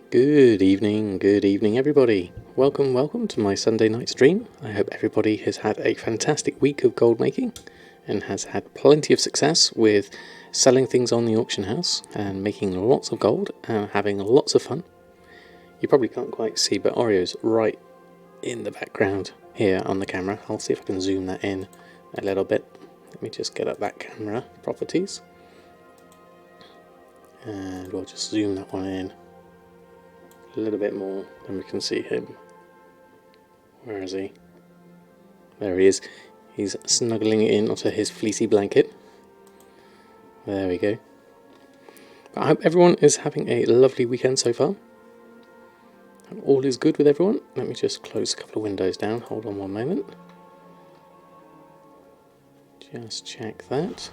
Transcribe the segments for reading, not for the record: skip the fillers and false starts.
Good evening everybody. Welcome to my Sunday night stream. I hope everybody has had a fantastic week of gold making and has had plenty of success with selling things on the auction house and making lots of gold and having lots of fun. You probably can't quite see, but Oreo's right in the background here on the camera. I'll see if I can zoom that in a little bit. Let me just get up that camera properties and we'll just zoom that one in a little bit more, then we can see him. Where is he? There he is. He's snuggling in onto his fleecy blanket. There we go. But I hope everyone is having a lovely weekend so far. And all is good with everyone. Let me just close a couple of windows down. Hold on one moment. Just check that.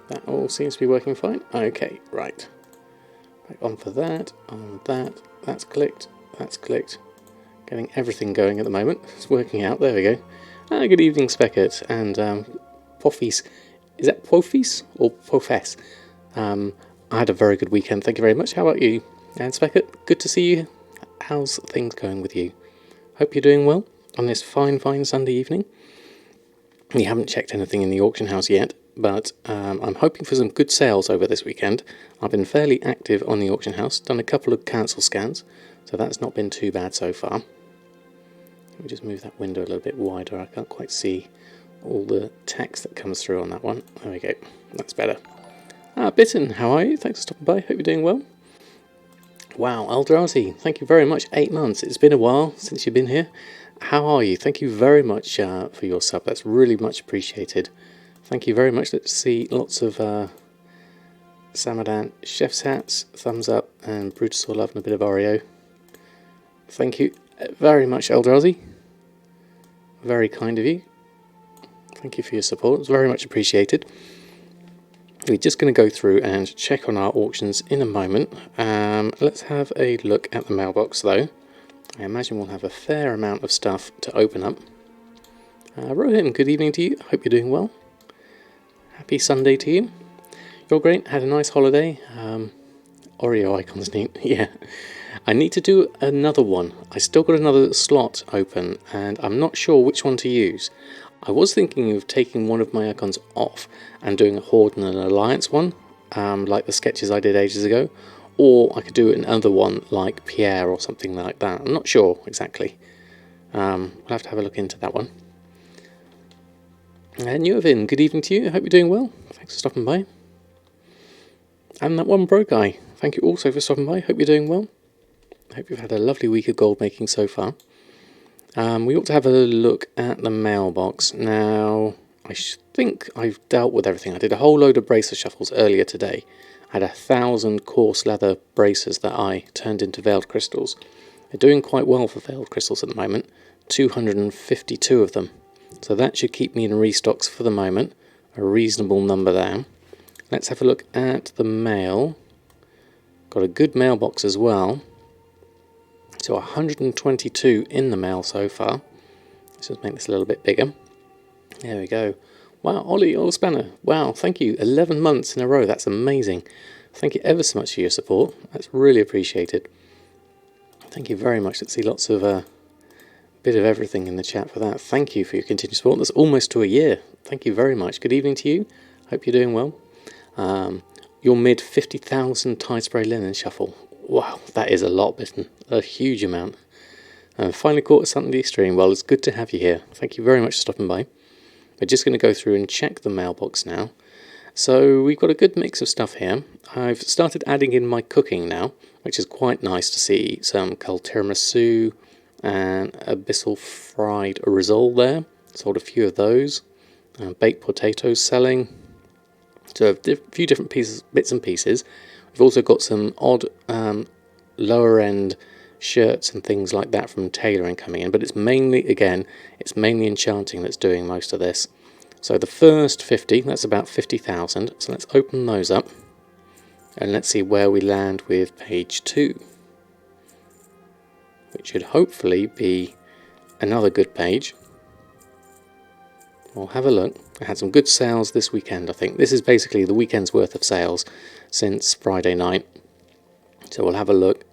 That all seems to be working fine. Okay, right. Back on for that, on that. That's clicked, that's clicked. Getting everything going at the moment. It's working out, there we go. Good evening, Speckett, and Poffies. Is that Poffies or Pofess? I had a very good weekend, thank you very much. How about you? And Speckett, good to see you. How's things going with you? Hope you're doing well on this fine Sunday evening. We haven't checked anything in the auction house yet, but I'm hoping for some good sales over this weekend. I've been fairly active on the auction house, done a couple of cancel scans, so that's not been too bad so far. Let me just move that window a little bit wider. I can't quite see all the text that comes through on that one. There we go, that's better. Bitten, how are you? Thanks for stopping by, hope you're doing well. Wow, Eldrazi, thank you very much. 8 months, it's been a while since you've been here. How are you? Thank you very much for your sub, that's really much appreciated. Thank you very much. Let's see lots of Samadan chef's hats, thumbs up, and Brutus all love and a bit of Oreo. Thank you very much, Eldrazi. Very kind of you. Thank you for your support. It's very much appreciated. We're just going to go through and check on our auctions in a moment. Let's have a look at the mailbox though. I imagine we'll have a fair amount of stuff to open up. Rohim, good evening to you. Hope you're doing well. Happy Sunday to you. You're great. Had a nice holiday. Oreo icon's neat. Yeah. I need to do another one. I still got another slot open and I'm not sure which one to use. I was thinking of taking one of my icons off and doing a Horde and an Alliance one, like the sketches I did ages ago, or I could do another one like Pierre or something like that. I'm not sure exactly. We'll have to have a look into that one. And Nuovin, good evening to you. I hope you're doing well. Thanks for stopping by. And that one broke guy, thank you also for stopping by. Hope you're doing well. I hope you've had a lovely week of gold making so far. We ought to have a look at the mailbox. Now, I think I've dealt with everything. I did a whole load of bracer shuffles earlier today. I had 1,000 coarse leather bracers that I turned into veiled crystals. They're doing quite well for veiled crystals at the moment. 252 of them. So that should keep me in restocks for the moment. A reasonable number there. Let's have a look at the mail. Got a good mailbox as well. So 122 in the mail so far. Let's just make this a little bit bigger. There we go. Wow, Ollie Spanner. Wow, thank you. 11 months in a row. That's amazing. Thank you ever so much for your support. That's really appreciated. Thank you very much. Let's see lots of bit of everything in the chat for that. Thank you for your continued support. That's almost to a year. Thank you very much. Good evening to you. Hope you're doing well. Your mid 50,000 tie spray linen shuffle. Wow, that is a lot, Bitten. A huge amount. Finally caught a Sunday stream. Well, it's good to have you here. Thank you very much for stopping by. We're just going to go through and check the mailbox now. So we've got a good mix of stuff here. I've started adding in my cooking now, which is quite nice to see some cold tiramisu and abyssal fried risole there. Sold a few of those. Baked potatoes selling. So a few different bits and pieces. We've also got some odd lower end shirts and things like that from tailoring coming in, but it's mainly enchanting that's doing most of this. So the first 50, that's about 50,000. So let's open those up and let's see where we land with page 2, which should hopefully be another good page. we'll have a look. I had some good sales this weekend, I think. This is basically the weekend's worth of sales since Friday night. So we'll have a look,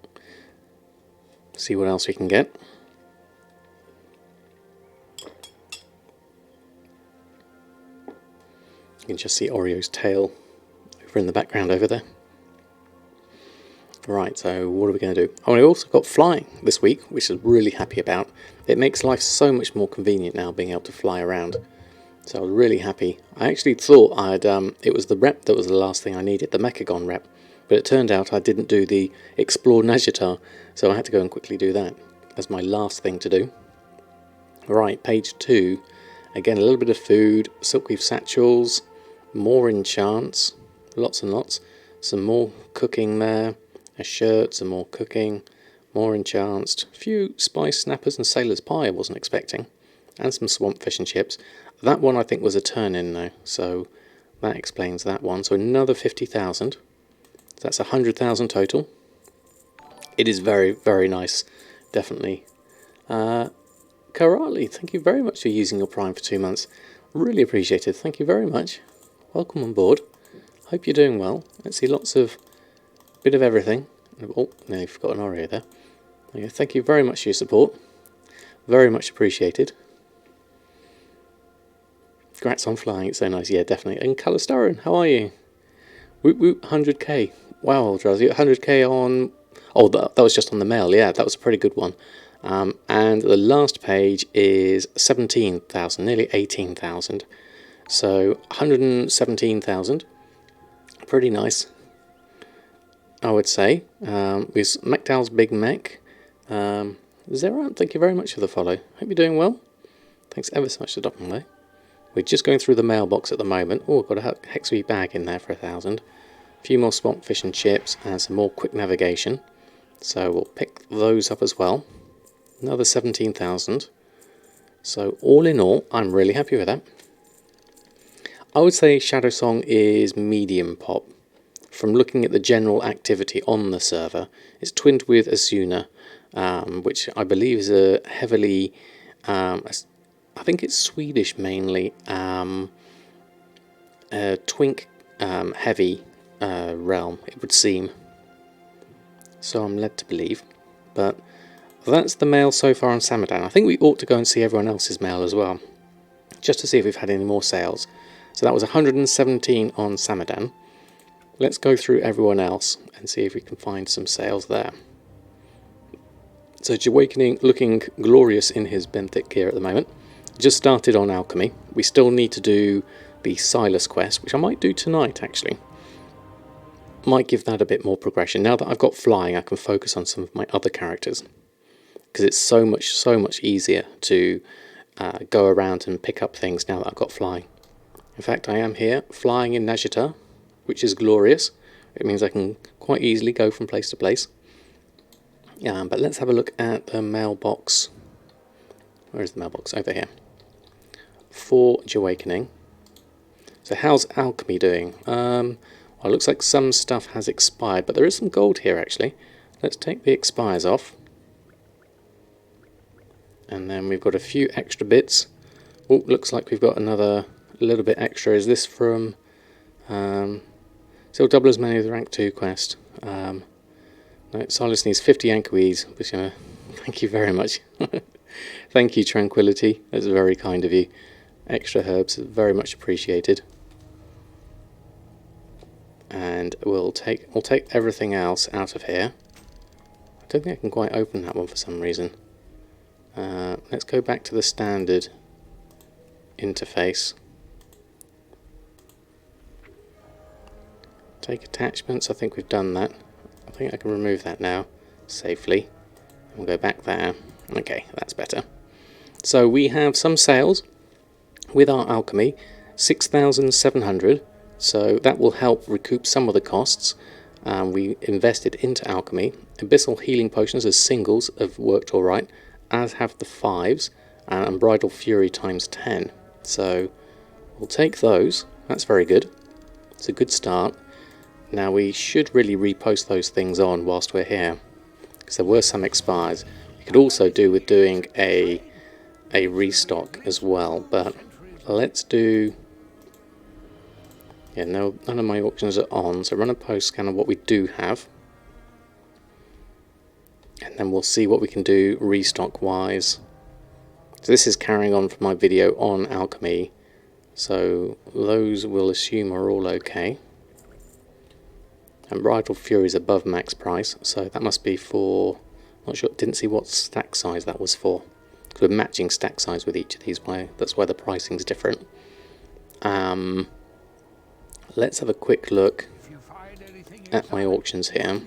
see what else we can get. You can just see Oreo's tail over in the background over there. Right, so what are we going to do? Oh, I also got flying this week, which I'm really happy about. It makes life so much more convenient now, being able to fly around. So I was really happy. I actually thought it was the rep that was the last thing I needed, the Mechagon rep. But it turned out I didn't do the Explore Najatar, so I had to go and quickly do that as my last thing to do. Right, page 2. Again, a little bit of food, silkweave satchels, more enchants, lots and lots. Some more cooking there. A shirt, some more cooking, more enchants, a few spice snappers and sailor's pie I wasn't expecting, and some swamp fish and chips. That one I think was a turn-in though, so that explains that one. So another 50,000, so that's 100,000 total. It is very, very nice, definitely. Karali, thank you very much for using your Prime for 2 months. Really appreciated, thank you very much. Welcome on board. Hope you're doing well. Let's see lots of bit of everything. Oh, no, you've got an Oreo there. Okay, thank you very much for your support. Very much appreciated. Congrats on flying, it's so nice. Yeah, definitely. And Calistarin, how are you? Woot woot, 100k. Wow, Drowsy, 100k on... Oh, that was just on the mail. Yeah, that was a pretty good one. And the last page is 17,000, nearly 18,000. So 117,000. Pretty nice, I would say. With McDowell's Big Mac. Zero, thank you very much for the follow. Hope you're doing well. Thanks ever so much for stopping by. We're just going through the mailbox at the moment. Oh, I've got a Hexby bag in there for 1,000. A few more swamp fish and chips and some more quick navigation. So we'll pick those up as well. Another 17,000. So all in all, I'm really happy with that. I would say Shadow Song is medium pop. From looking at the general activity on the server, it's twinned with Asuna, which I believe is a heavily, I think it's Swedish mainly, twink heavy realm, it would seem. So I'm led to believe. But that's the mail so far on Samadan. I think we ought to go and see everyone else's mail as well, just to see if we've had any more sales. So that was 117 on Samadan. Let's go through everyone else and see if we can find some sales there. So Jahwakening looking glorious in his benthic gear at the moment. Just started on Alchemy. We still need to do the Silas quest, which I might do tonight actually. Might give that a bit more progression. Now that I've got flying, I can focus on some of my other characters. Because it's so much easier to go around and pick up things now that I've got flying. In fact, I am here flying in Najatar, which is glorious. It means I can quite easily go from place to place. But let's have a look at the mailbox. Where is the mailbox? Over here. For Jahwakening. So how's Alchemy doing? Well, it looks like some stuff has expired, but there is some gold here actually. Let's take the expires off. And then we've got a few extra bits. Oh, looks like we've got another little bit extra. Is this from... still double as many as the rank 2 quest. No, Silas needs 50 anchoies. Thank you very much. Thank you, Tranquility. That's very kind of you. Extra herbs, very much appreciated. And we'll take everything else out of here. I don't think I can quite open that one for some reason. Let's go back to the standard interface. Take attachments, I think we've done that. I think I can remove that now safely. We'll go back there. Okay, that's better. So we have some sales with our alchemy, 6,700. So that will help recoup some of the costs. We invested into alchemy. Abyssal healing potions as singles have worked alright, as have the 5s, and Unbridled Fury times 10. So we'll take those. That's very good. It's a good start. Now we should really repost those things on whilst we're here, because there were some expires. We could also do with doing a restock as well, but let's do... Yeah, no, none of my auctions are on, so run a post scan of what we do have. And then we'll see what we can do restock wise. So this is carrying on from my video on Alchemy, so those we'll assume are all okay. And Bridal Fury is above max price, so that must be for... Not sure, didn't see what stack size that was for. Because we're matching stack size with each of these, that's why the pricing's different. Let's have a quick look at my auctions here.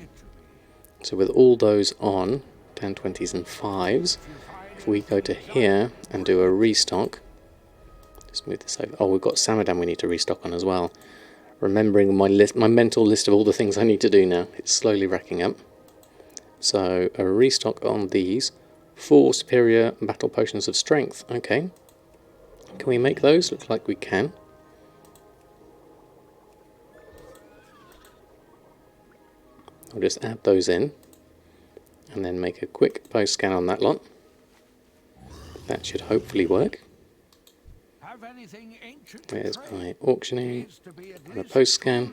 So with all those on, 10, 20s and 5s, if we go to here and do a restock, just move this over. Oh, we've got Samadan we need to restock on as well. Remembering my list, my mental list of all the things I need to do now. It's slowly racking up. So a restock on these. 4 superior battle potions of strength. Okay. Can we make those? Looks like we can. I'll just add those in and then make a quick post scan on that lot. That should hopefully work. There's my auctioning and a post scan.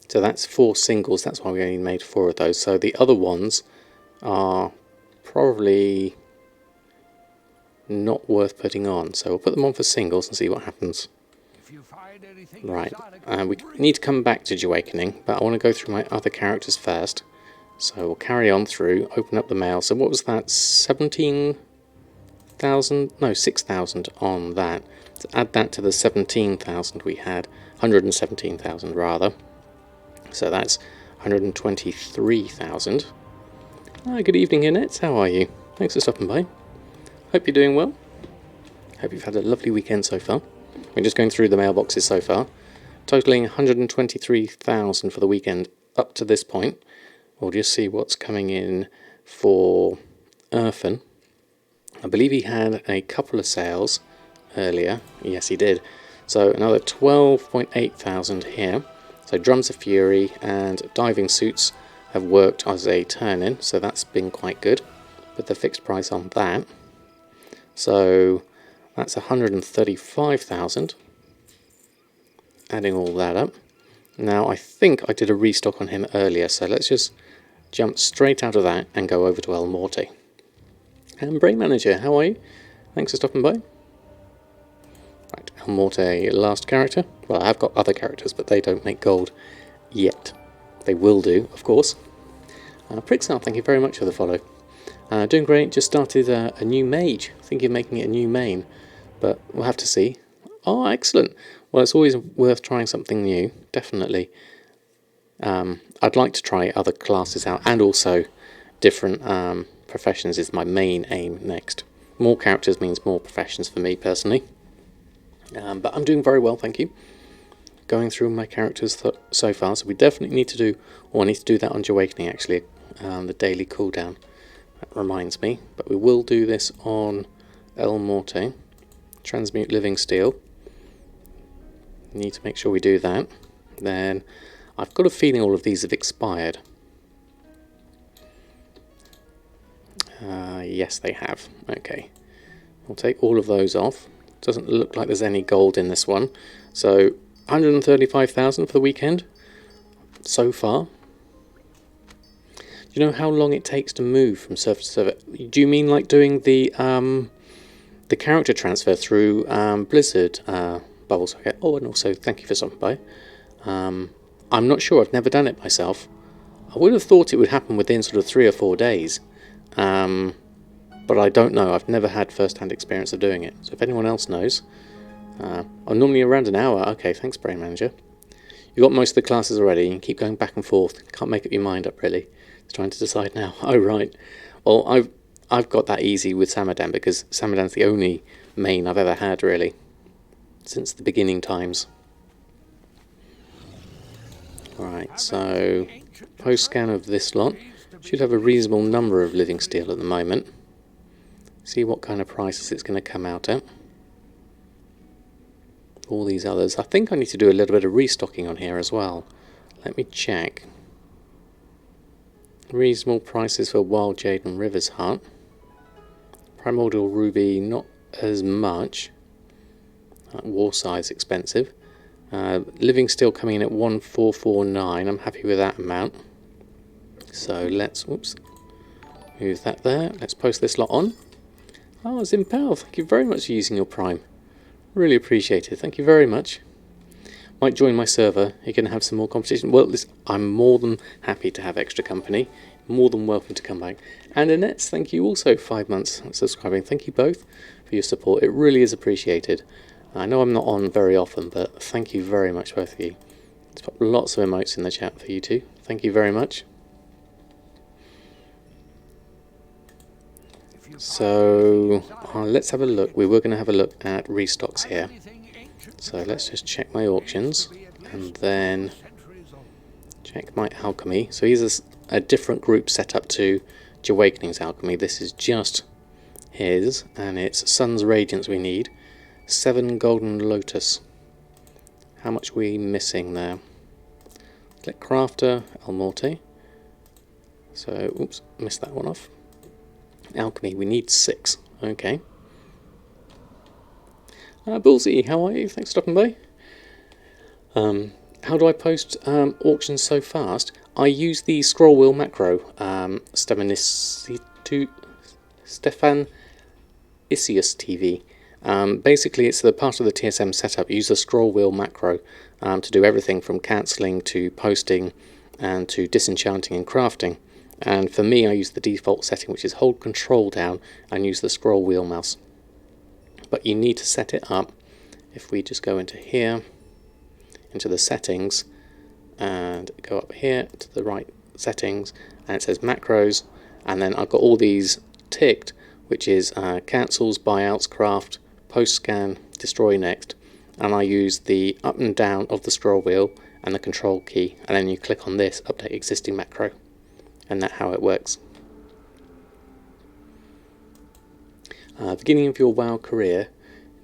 So that's 4 singles, that's why we only made 4 of those. So the other ones are probably not worth putting on. So we'll put them on for singles and see what happens. Right, we need to come back to Jahwakening, but I want to go through my other characters first. So we'll carry on through, open up the mail. So what was that, 17,000? No, 6,000 on that. So add that to the 17,000 we had, 117,000 rather. So that's 123,000. Good evening, Annette. How are you? Thanks for stopping by. Hope you're doing well. Hope you've had a lovely weekend so far. We're just going through the mailboxes so far, totaling 123,000 for the weekend up to this point. We'll just see what's coming in for Erfan. I believe he had a couple of sales earlier. Yes, he did. So another 12.8 thousand here. So Drums of Fury and Diving Suits have worked as a turn-in, so that's been quite good. Put the fixed price on that. So that's 135,000. Adding all that up. Now I think I did a restock on him earlier, so let's just jump straight out of that and go over to El Morte. And Brain Manager, how are you? Thanks for stopping by. Right, El Morte, last character. Well, I've got other characters, but they don't make gold yet. They will do, of course. Prixar, thank you very much for the follow. Doing great, just started a new mage. Thinking of making it a new main, but we'll have to see. Oh, excellent. Well, it's always worth trying something new, definitely. I'd like to try other classes out, and also different professions is my main aim next. More characters means more professions for me, personally. But I'm doing very well, thank you. Going through my characters so far, so we definitely need to do, or I need to do that on Jahwakening actually, the daily cooldown. That reminds me, but we will do this on El Morte. Transmute Living Steel. Need to make sure we do that. Then I've got a feeling all of these have expired. Yes, they have. Okay. We'll take all of those off. Doesn't look like there's any gold in this one. So 135,000 for the weekend so far. Do you know how long it takes to move from server to server? Do you mean like doing the character transfer through Blizzard bubbles? Okay. Oh, and also thank you for stopping by. I'm not sure. I've never done it myself. I would have thought it would happen within sort of 3 or 4 days. But I don't know. I've never had first-hand experience of doing it. So if anyone else knows, I'm normally around an hour. Okay, thanks, Brain Manager. You got most of the classes already. You can keep going back and forth. Can't make up your mind up really. It's trying to decide now. Oh right. Well, I've got that easy with Samadan because Samadan's the only main I've ever had really since the beginning times. Right. So post scan of this lot. Should have a reasonable number of living steel at the moment. See what kind of prices it's going to come out at. All these others. I think I need to do a little bit of restocking on here as well. Let me check. Reasonable prices for Wild Jade and River's Heart. Primordial Ruby, not as much. War size expensive. Living still coming in at 1449. I'm happy with that amount. So let's move that there. Let's post this lot on. Oh, Zimpal, thank you very much for using your Prime. Really appreciate it. Thank you very much. Might join my server. You're going to have some more competition. Well, I'm more than happy to have extra company. More than welcome to come back. And Annette, thank you also 5 months subscribing. Thank you both for your support. It really is appreciated. I know I'm not on very often, but thank you very much, both of you. Let's put lots of emotes in the chat for you two. Thank you very much. So let's have a look. We were going to have a look at restocks here. So let's just check my auctions and then check my alchemy. So here's a different group set up to Jahwakening's alchemy. This is just his, and it's Sun's Radiance we need. 7 Golden Lotus. How much are we missing there? Click Crafter, El Morte. So, oops, missed that one off. Alchemy, we need 6. Okay. Bullseye, how are you? Thanks for stopping by. How do I post auctions so fast? I use the scroll wheel macro. Stefan Isius TV. Basically, it's the part of the TSM setup. Use the scroll wheel macro to do everything from cancelling to posting and to disenchanting and crafting. And for me, I use the default setting, which is hold control down and use the scroll wheel mouse. But you need to set it up. If we just go into here, into the settings, and go up here to the right settings, and it says macros, and then I've got all these ticked, which is cancels, buyouts, craft, post scan, destroy next, and I use the up and down of the scroll wheel and the control key, and then you click on this, update existing macro. And that's how it works. Beginning of your WoW career,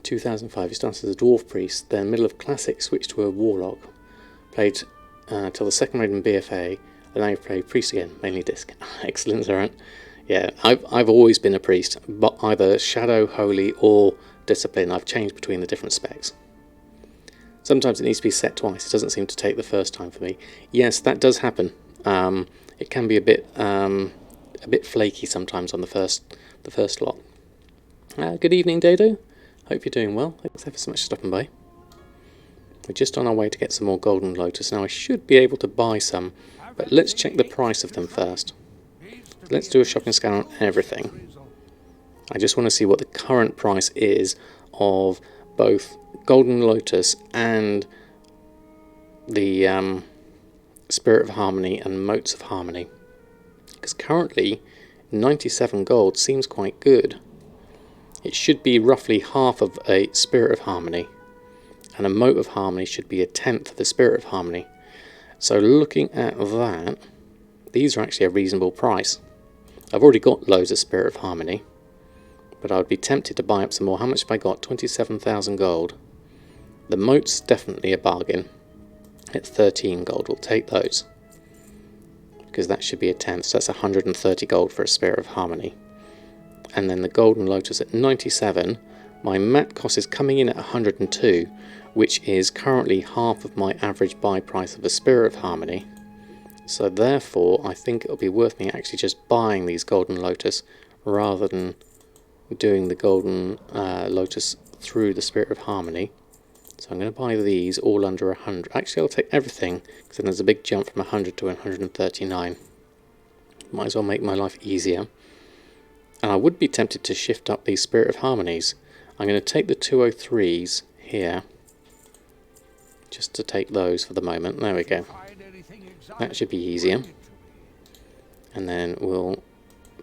2005, you started as a Dwarf Priest, then middle of Classic, switched to a Warlock, played till the second raid in BfA, and now you play Priest again, mainly Disc. Excellent, Zarant. Yeah, I've always been a Priest, but either Shadow, Holy, or Discipline. I've changed between the different specs. Sometimes it needs to be set twice. It doesn't seem to take the first time for me. Yes, that does happen. It can be a bit flaky sometimes on the first lot. Good evening, Dado. Hope you're doing well. Thanks ever so much for stopping by. We're just on our way to get some more Golden Lotus. Now I should be able to buy some, but let's check the price of them first. Let's do a shopping scan on everything. I just want to see what the current price is of both Golden Lotus and the Spirit of Harmony and Motes of Harmony, because currently 97 gold seems quite good. It should be roughly half of a Spirit of Harmony, and a Mote of Harmony should be a tenth of the Spirit of Harmony. So looking at that, these are actually a reasonable price. I've already got loads of Spirit of Harmony, but I would be tempted to buy up some more. How much have I got? 27,000 gold. The Mote's definitely a bargain. At 13 gold, we'll take those, because that should be a tenth, so that's 130 gold for a Spirit of Harmony. And then the Golden Lotus at 97, my mat cost is coming in at 102, which is currently half of my average buy price of a Spirit of Harmony. So therefore, I think it'll be worth me actually just buying these Golden Lotus rather than doing the Golden Lotus through the Spirit of Harmony. So I'm going to buy these all under 100. Actually, I'll take everything, because then there's a big jump from 100 to 139. Might as well make my life easier. And I would be tempted to shift up these Spirit of Harmonies. I'm going to take the 203s here, just to take those for the moment. There we go. That should be easier. And then we'll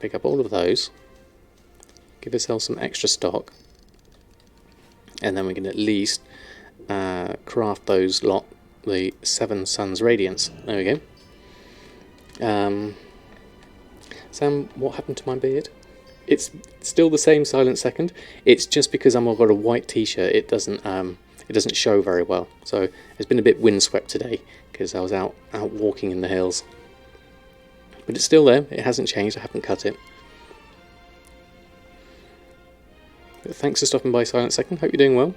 pick up all of those, give ourselves some extra stock, and then we can at least craft those lot, the 7 Suns Radiance. There we go. Sam, what happened to my beard? It's still the same Silent Second. It's just because I've got a white t-shirt, it doesn't show very well. So it's been a bit windswept today because I was out walking in the hills. But it's still there. It hasn't changed. I haven't cut it. But thanks for stopping by, Silent Second. Hope you're doing well.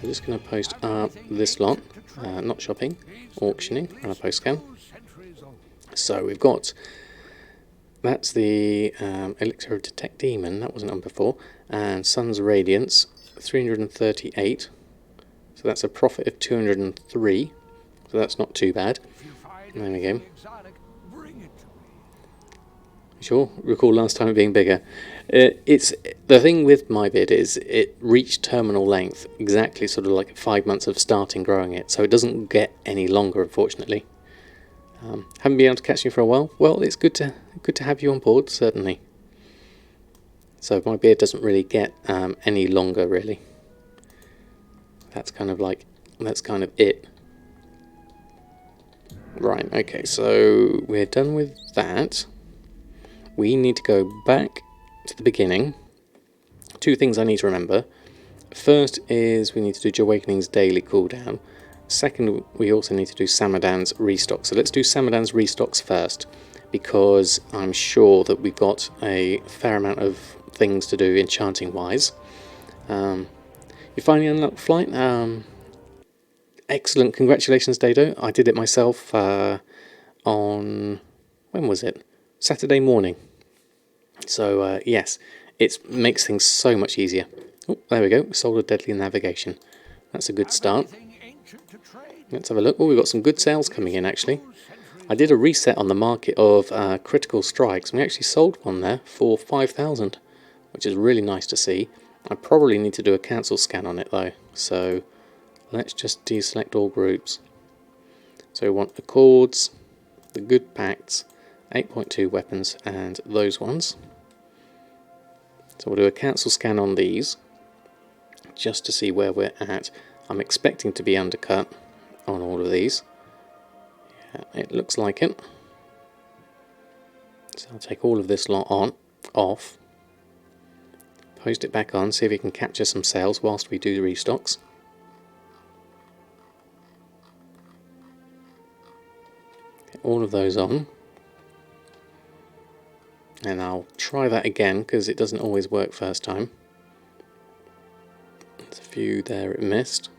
I'm just going to post up this lot, not shopping, auctioning, and a post scan. So we've got, that's the Elixir of Detect Demon, that wasn't on before, and Sun's Radiance, 338, so that's a profit of 203, so that's not too bad. There we go. Sure, recall last time it being bigger. It's the thing with my bid is it reached terminal length exactly sort of like 5 months of starting growing it, so it doesn't get any longer, unfortunately. Haven't been able to catch you for a while. Well, it's good to have you on board, certainly. So my beard doesn't really get any longer, really. That's kind of it. Right. Okay. So we're done with that. We need to go back to the beginning. 2 things I need to remember. First is we need to do Jahwakening's daily cooldown. Second, we also need to do Samadan's Restocks. So let's do Samadan's Restocks first, because I'm sure that we've got a fair amount of things to do enchanting wise. You finally unlocked flight. Excellent, congratulations, Dado. I did it myself on, when was it? Saturday morning. So yes, it makes things so much easier. Oh, there we go, Solar Deadly Navigation. That's a good start. Let's have a look. Oh, we've got some good sales coming in, actually. I did a reset on the market of critical strikes, and we actually sold one there for 5,000, which is really nice to see. I probably need to do a cancel scan on it, though. So let's just deselect all groups. So we want the Accords, the Good Pacts, 8.2 weapons, and those ones. So we'll do a cancel scan on these, just to see where we're at. I'm expecting to be undercut on all of these. Yeah, it looks like it. So I'll take all of this lot off, post it back on, see if we can capture some sales whilst we do restocks. Get all of those on. And I'll try that again, because it doesn't always work first time. There's a few there it missed.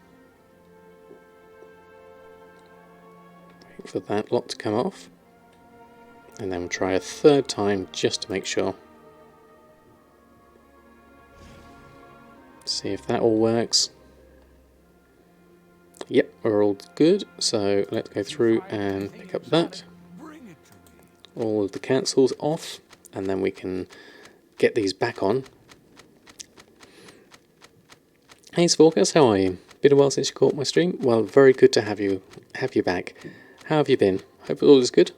Wait for that lot to come off. And then we'll try a third time just to make sure. See if that all works. Yep, we're all good. So let's go through and pick up that. All of the cancels off. And then we can get these back on. Hey Sporkus, how are you? Been a while since you caught my stream. Well, very good to have you back. How have you been? Hope all is good.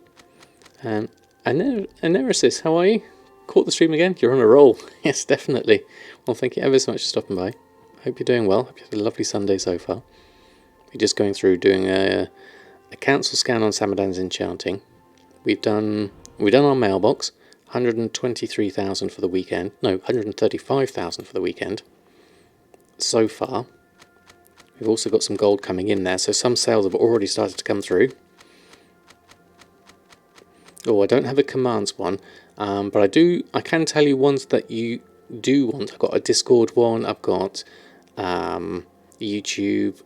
Aneresis, how are you? Caught the stream again? You're on a roll. Yes, definitely. Well, thank you ever so much for stopping by. Hope you're doing well. Hope you had a lovely Sunday so far. We're just going through doing a council scan on Samadan's enchanting. We've done our mailbox. 123,000 for the weekend. No, 135,000 for the weekend. So far. We've also got some gold coming in there, so some sales have already started to come through. Oh, I don't have a commands one, but I can tell you ones that you do want. I've got a Discord one, I've got YouTube.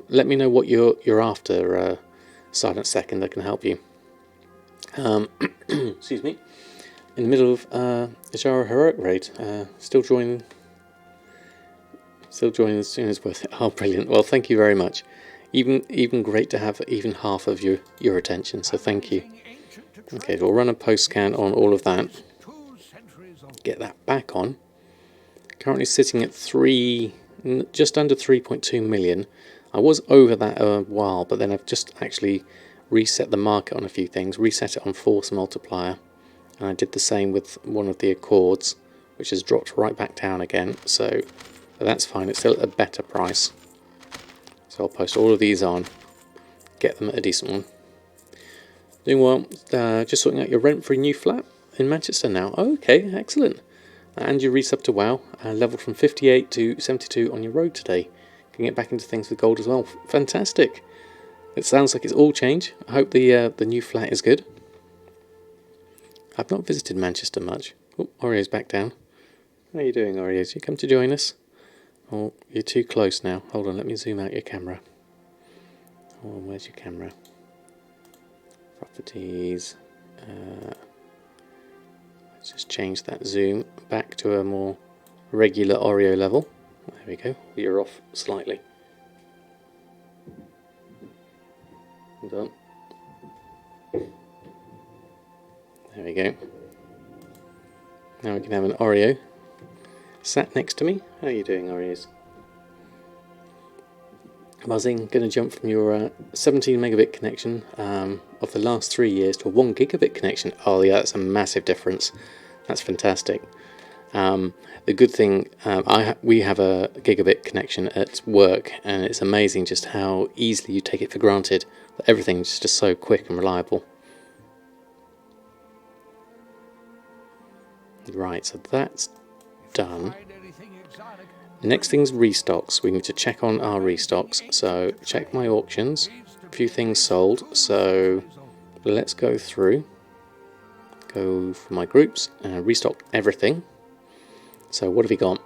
Let me know what you're after, Silent Second, I can help you. Excuse me. In the middle of Ajara Heroic Raid, still joining as soon as worth it. Oh, brilliant! Well, thank you very much. Even great to have even half of your attention. So thank you. Okay, we'll run a post scan on all of that. Get that back on. Currently sitting at just under 3.2 million. I was over that a while, but then I've just actually reset the market on a few things. Reset it on Force Multiplier. And I did the same with one of the Accords, which has dropped right back down again, so that's fine. It's still at a better price. So I'll post all of these on, get them at a decent one. Doing well. Just sorting out your rent-free new flat in Manchester now. Oh, okay, excellent. And you resub to WoW, leveled from 58 to 72 on your road today. Can get back into things with gold as well. Fantastic. It sounds like it's all changed. I hope the new flat is good. I've not visited Manchester much. Oh, Oreo's back down. How are you doing, Oreos? You come to join us? Oh, you're too close now. Hold on, let me zoom out your camera. Oh, where's your camera? Properties. Let's just change that zoom back to a more regular Oreo level. There we go. You're off slightly. Hold on. There we go. Now we can have an Oreo sat next to me. How are you doing, Oreos? Buzzing, going to jump from your 17 megabit connection of the last 3 years to a 1 gigabit connection. Oh yeah, that's a massive difference. That's fantastic. The good thing, we have a gigabit connection at work, and it's amazing just how easily you take it for granted that everything's just so quick and reliable. Right, so that's done. Next thing's restocks. We need to check on our restocks. So check my auctions. A few things sold. So let's go through. Go for my groups and restock everything. So what have we got?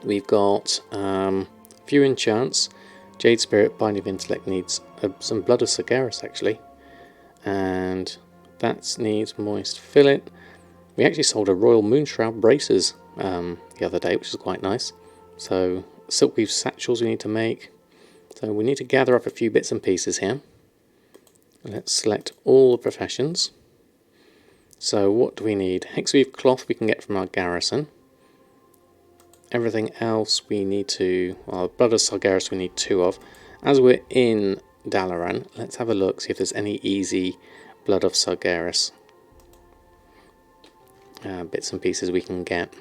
We've got a few enchants. Jade Spirit, Binding of Intellect needs some Blood of Sargeras actually. And that needs Moist Fillet. We actually sold a Royal Moonshroud Braces the other day, which is quite nice. So Silkweave Satchels we need to make. So we need to gather up a few bits and pieces here. Let's select all the professions. So what do we need? Hexweave Cloth we can get from our garrison. Everything else we need to... well, Blood of Sargeras we need 2 of. As we're in Dalaran, let's have a look, see if there's any easy Blood of Sargeras bits and pieces we can get.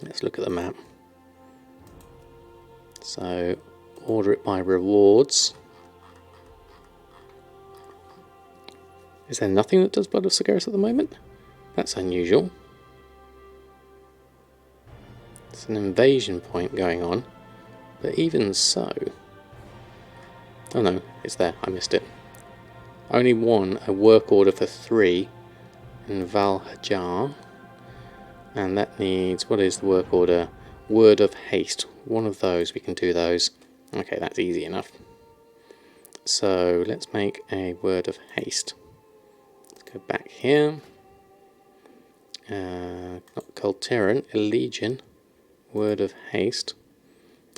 Let's look at the map. So order it by rewards. Is there nothing that does Blood of Sargeras at the moment? That's unusual. It's an invasion point going on, but even so... oh no, it's there, I missed it. I only won a work order for 3 in Valhajar, and that needs, what is the work order? Word of Haste. One of those, we can do those. Okay, that's easy enough. So let's make a Word of Haste. Let's go back here. Not Culteran, Legion. Word of Haste.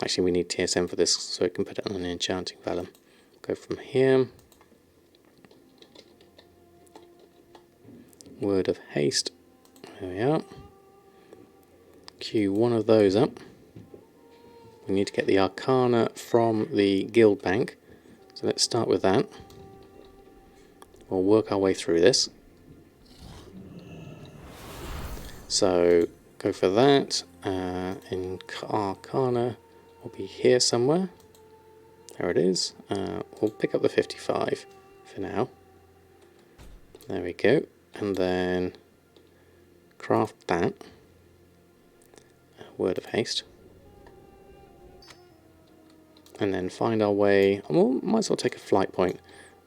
Actually, we need TSM for this, so we can put it on an enchanting vellum. Go from here. Word of Haste. There we are. Queue one of those up. We need to get the Arcana from the Guild Bank. So let's start with that. We'll work our way through this. So go for that. In Arcana will be here somewhere. There it is. We'll pick up the 55 for now. There we go. And then craft that. Word of Haste. And then find our way. Well, might as well take a flight point.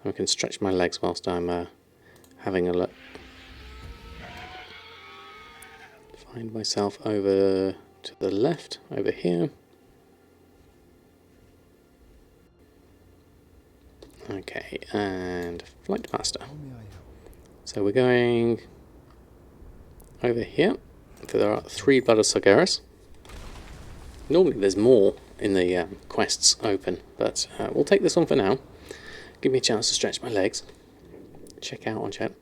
And we can stretch my legs whilst I'm having a look. Find myself over to the left, over here. Okay, and flight master. So we're going over here. So there are 3 Blood of Sargeras. Normally there's more in the quests open, but we'll take this one for now. Give me a chance to stretch my legs. Check out on chat.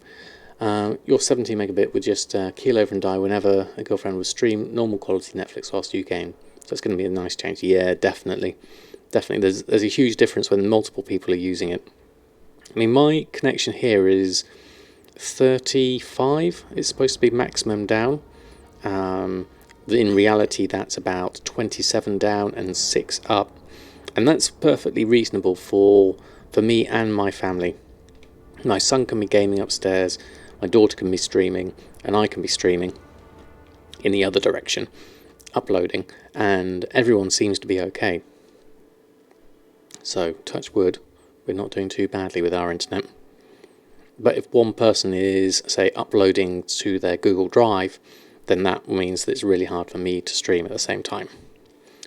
Your 17 megabit would just keel over and die whenever a girlfriend would stream normal quality Netflix whilst you game. So it's going to be a nice change. Yeah, definitely. Definitely. There's a huge difference when multiple people are using it. I mean, my connection here is 35. It's supposed to be maximum down. In reality, that's about 27 down and 6 up. And that's perfectly reasonable for me and my family. My son can be gaming upstairs, my daughter can be streaming, and I can be streaming in the other direction, uploading, and everyone seems to be okay. So, touch wood, we're not doing too badly with our internet. But if one person is, say, uploading to their Google Drive, then that means that it's really hard for me to stream at the same time.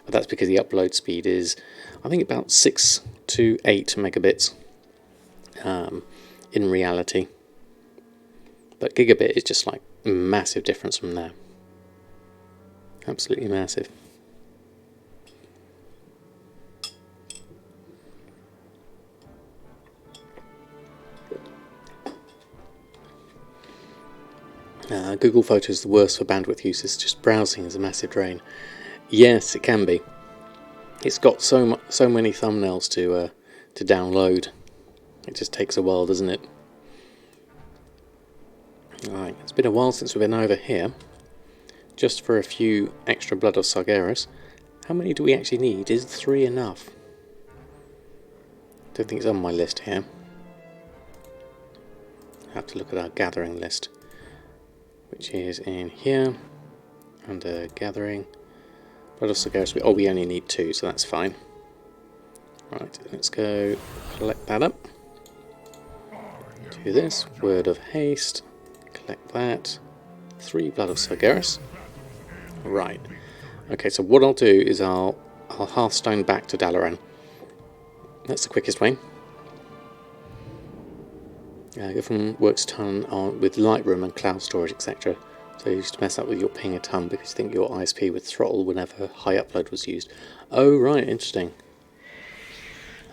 But that's because the upload speed is, I think, about 6 to 8 megabits in reality. But gigabit is just like a massive difference from there. Absolutely massive. Google Photos is the worst for bandwidth use. It's just browsing is a massive drain. Yes, it can be. It's got so many thumbnails to download. It just takes a while, doesn't it? Right, it's been a while since we've been over here. Just for a few extra Blood of Sargeras. How many do we actually need? Is 3 enough? Don't think it's on my list here. I have to look at our gathering list, which is in here, under gathering. Blood of Sargeras, oh, we only need 2, so that's fine. Right, let's go collect that up. Do this, Word of Haste, collect that. 3 Blood of Sargeras. Right. Okay, so what I'll do is I'll Hearthstone back to Dalaran. That's the quickest way. Go from works a ton on with Lightroom and cloud storage, etc. So you used to mess up with your ping a ton because you think your ISP would throttle whenever high upload was used. Oh right, interesting.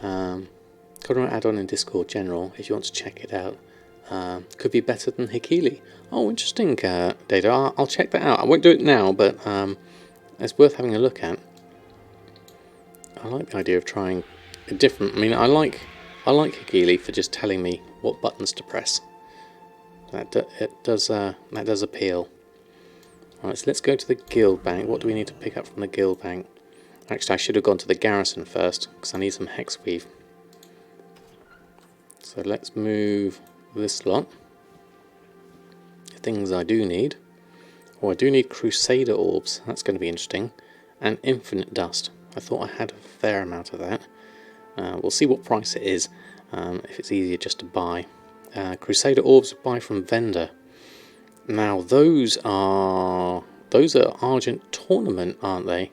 Copyright add-on in Discord General if you want to check it out. Could be better than Hikili. Oh, interesting, Data. I'll check that out. I won't do it now, but it's worth having a look at. I like the idea of trying a different. I mean, I like Hikili for just telling me what buttons to press. That does appeal. Alright, so let's go to the guild bank. What do we need to pick up from the guild bank? Actually, I should have gone to the garrison first because I need some hexweave. So let's move this lot. Things I do need. Oh, I do need Crusader orbs. That's going to be interesting. And infinite dust. I thought I had a fair amount of that. We'll see what price it is. If it's easier just to buy. Crusader orbs buy from vendor. Now those are Argent Tournament, aren't they?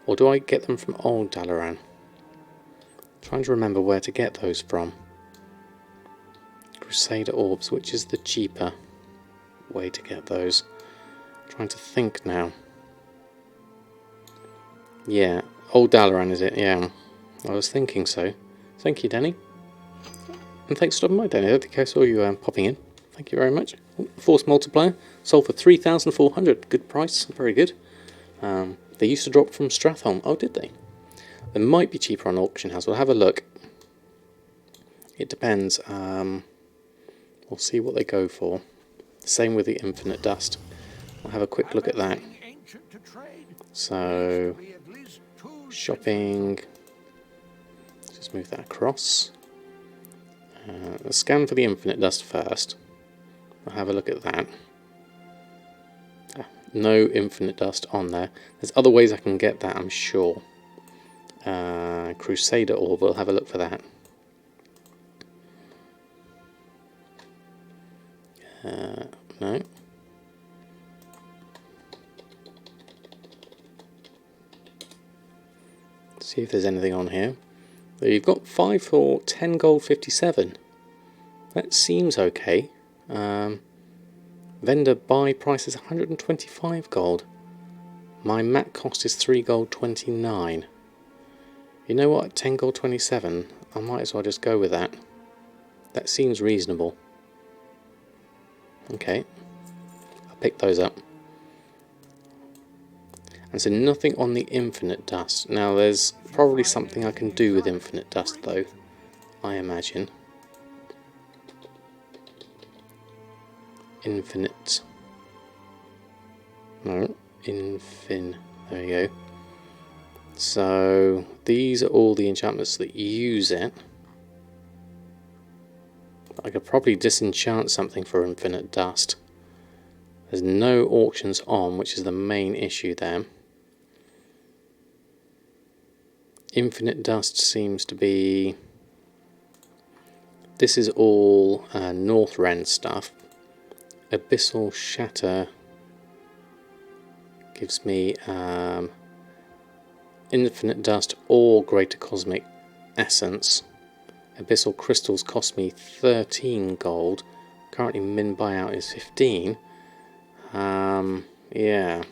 Or do I get them from Old Dalaran? Trying to remember where to get those from. Crusader orbs, which is the cheaper way to get those? Trying to think now. Yeah, Old Dalaran is it? Yeah, I was thinking so. Thank you, Danny. And thanks for stopping by, Danny. I don't think I saw you popping in. Thank you very much. Force multiplier sold for 3,400. Good price, very good. They used to drop from Stratholme. Oh, did they? They might be cheaper on Auction House. We'll have a look. It depends. We'll see what they go for. Same with the Infinite Dust. We'll have a quick look at that. So, shopping. Just move that across. Let's scan for the Infinite Dust first. I'll have a look at that. No Infinite Dust on there. There's other ways I can get that, I'm sure. Crusader Orb, we'll have a look for that. No. See if there's anything on here. You've got 5 for 10 gold 57. That seems okay. Vendor buy price is 125 gold. My mat cost is 3 gold 29. You know what? 10 gold 27. I might as well just go with that. That seems reasonable. Okay. I'll pick those up. And so nothing on the Infinite Dust. Now there's probably something I can do with Infinite Dust though, I imagine. Infinite. No, infin. There we go. So these are all the enchantments that use it. I could probably disenchant something for Infinite Dust. There's no auctions on, which is the main issue there. Infinite Dust seems to be... This is all North Ren stuff. Abyssal Shatter gives me Infinite Dust or Greater Cosmic Essence. Abyssal Crystals cost me 13 gold. Currently min buyout is 15. Yeah.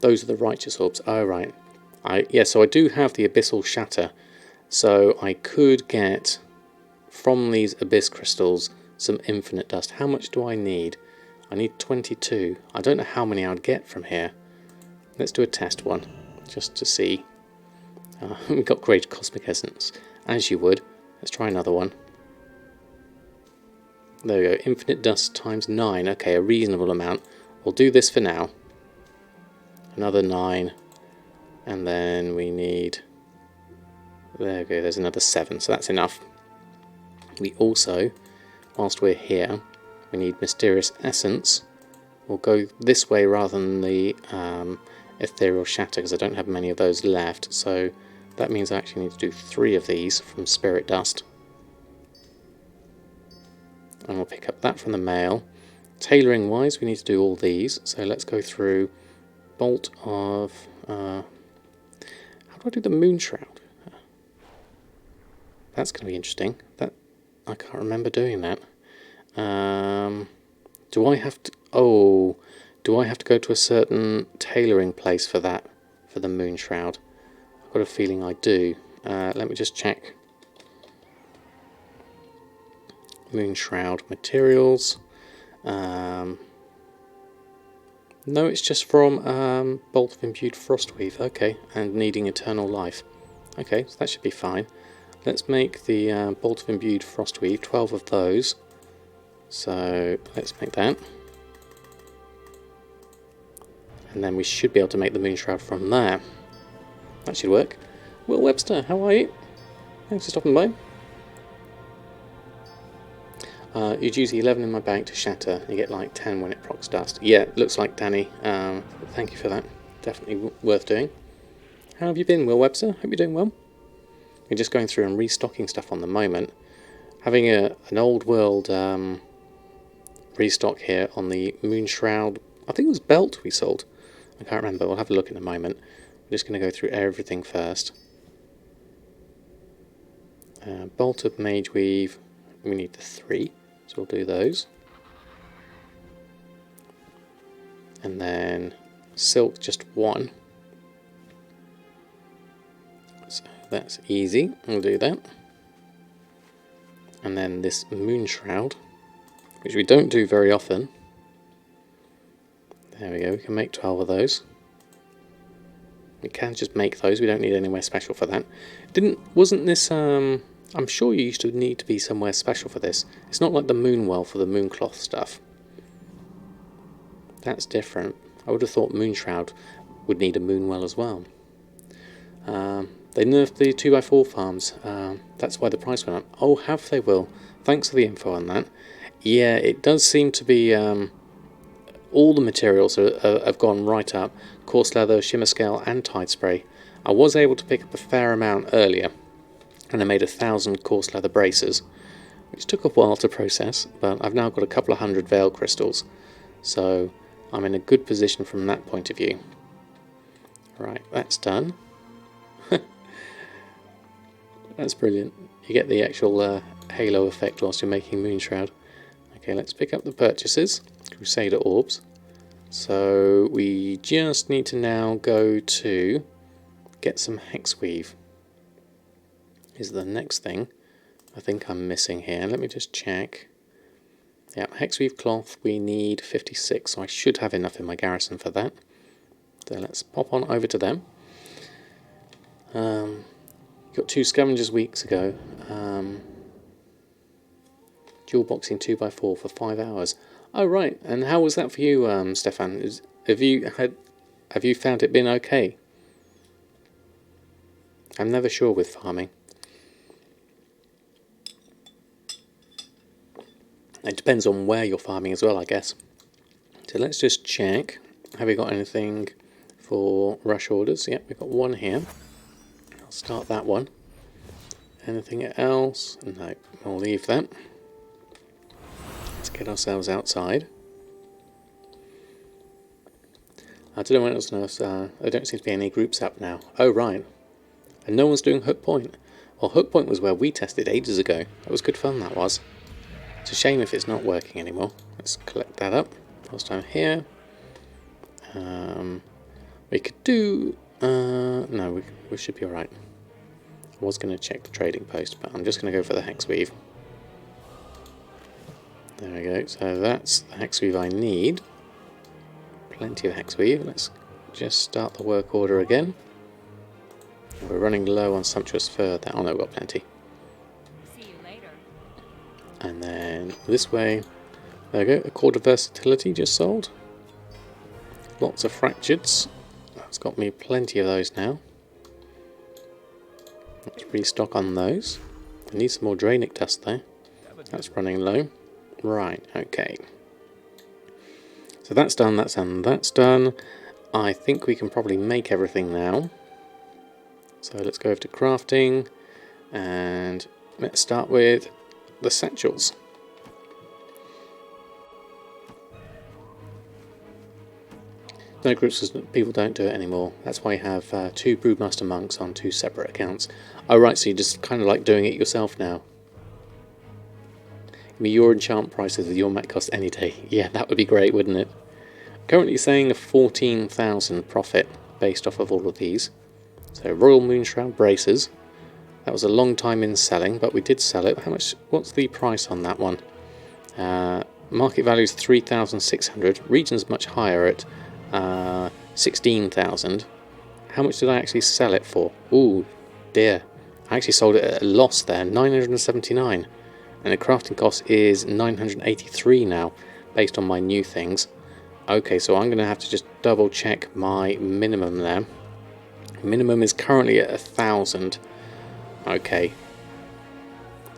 Those are the Righteous Orbs. Oh, right. Yeah, so I do have the Abyssal Shatter. So I could get from these Abyss Crystals some Infinite Dust. How much do I need? I need 22. I don't know how many I would get from here. Let's do a test one, just to see. We've got Great Cosmic Essence, as you would. Let's try another one. There we go, Infinite Dust times 9. Okay, a reasonable amount. We'll do this for now. Another 9. And then we need... There we go, there's another 7, so that's enough. We also, whilst we're here, we need Mysterious Essence. We'll go this way rather than the Ethereal Shatter, because I don't have many of those left. So that means I actually need to do 3 of these from Spirit Dust. And we'll pick up that from the mail. Tailoring wise, we need to do all these. So let's go through Bolt of... how do I do the Moon Shroud? That's going to be interesting. I can't remember doing that. Do I have to... Oh, do I have to go to a certain tailoring place for that? For the Moon Shroud? I've got a feeling I do. Let me just check. Moon Shroud materials. No, it's just from Bolt of Imbued Frostweave. Okay, and needing Eternal Life. Okay, so that should be fine. Let's make the Bolt of Imbued Frostweave, 12 of those. So let's make that. And then we should be able to make the Moon Shroud from there. That should work. Will Webster, how are you? Thanks for stopping by. You'd use 11 in my bank to shatter. You get like 10 when it procs dust. Yeah, it looks like Danny. Thank you for that. Definitely worth doing. How have you been, Will Webster? Hope you're doing well. We're just going through and restocking stuff on the moment. Having an old world restock here on the Moon Shroud. I think it was Belt we sold. I can't remember. We'll have a look in a moment. We're just going to go through everything first. Bolt of Mage Weave. We need the 3. So we'll do those. And then Silk, just 1. So that's easy. We'll do that. And then this Moon Shroud, which we don't do very often. There we go, we can make 12 of those. We can just make those, we don't need anywhere special for that. Wasn't this, I'm sure you used to need to be somewhere special for this. It's not like the Moonwell for the Mooncloth stuff. That's different. I would have thought Moon Shroud would need a Moonwell as well. They nerfed the 2x4 farms. That's why the price went up. Oh, have they, Will? Thanks for the info on that. Yeah, it does seem to be... all the materials have gone right up. Coarse leather, shimmer scale and tide spray. I was able to pick up a fair amount earlier. And I made 1,000 coarse leather braces. Which took a while to process. But I've now got a couple of 100 veil crystals. So I'm in a good position from that point of view. Right, that's done. That's brilliant. You get the actual halo effect whilst you're making Moon Shroud. Okay, let's pick up the purchases. Crusader Orbs. So we just need to now go to get some Hexweave. Is the next thing I think I'm missing here. Let me just check. Yeah, Hexweave cloth, we need 56, so I should have enough in my garrison for that. So let's pop on over to them. Got 2 scavengers weeks ago. Dual boxing 2x4 for 5 hours. Oh right, and how was that for you, Stefan? Have you found it been okay? I'm never sure with farming. It depends on where you're farming as well, I guess. So let's just check. Have we got anything for rush orders? Yep, we've got one here. I'll start that one. Anything else? No, we'll leave that. Let's get ourselves outside. I don't know when else. There don't seem to be any groups up now. Oh, right. And no one's doing Hook Point. Well, Hook Point was where we tested ages ago. That was good fun, that was. It's a shame if it's not working anymore. Let's collect that up. Whilst I'm here. We could do... no, we should be alright. I was going to check the trading post, but I'm just going to go for the hex weave. There we go. So that's the hex weave I need. Plenty of hex weave. Let's just start the work order again. We're running low on sumptuous fur. Oh no, we've got plenty. See you later. And then this way, there we go. A cord of versatility just sold. Lots of fractures. That's got me plenty of those now. Let's restock on those. I need some more Drainic dust though. That's running low. Right, okay. So that's done, that's done, that's done. I think we can probably make everything now. So let's go over to crafting and let's start with the satchels. No groups because people don't do it anymore. That's why you have 2 Broodmaster monks on 2 separate accounts. Oh right, so you just kind of like doing it yourself now. Give me your enchant prices with your mech cost any day. Yeah, that would be great, wouldn't it? Currently saying a 14,000 profit based off of all of these. So Royal Moonshroud Braces. That was a long time in selling, but we did sell it. How much? What's the price on that one? Market value is 3,600. Region's much higher at 16,000. How much did I actually sell it for? Ooh, dear. I actually sold it at a loss there, 979. And the crafting cost is 983 now, based on my new things. Okay, so I'm going to have to just double check my minimum there. Minimum is currently at 1,000. Okay.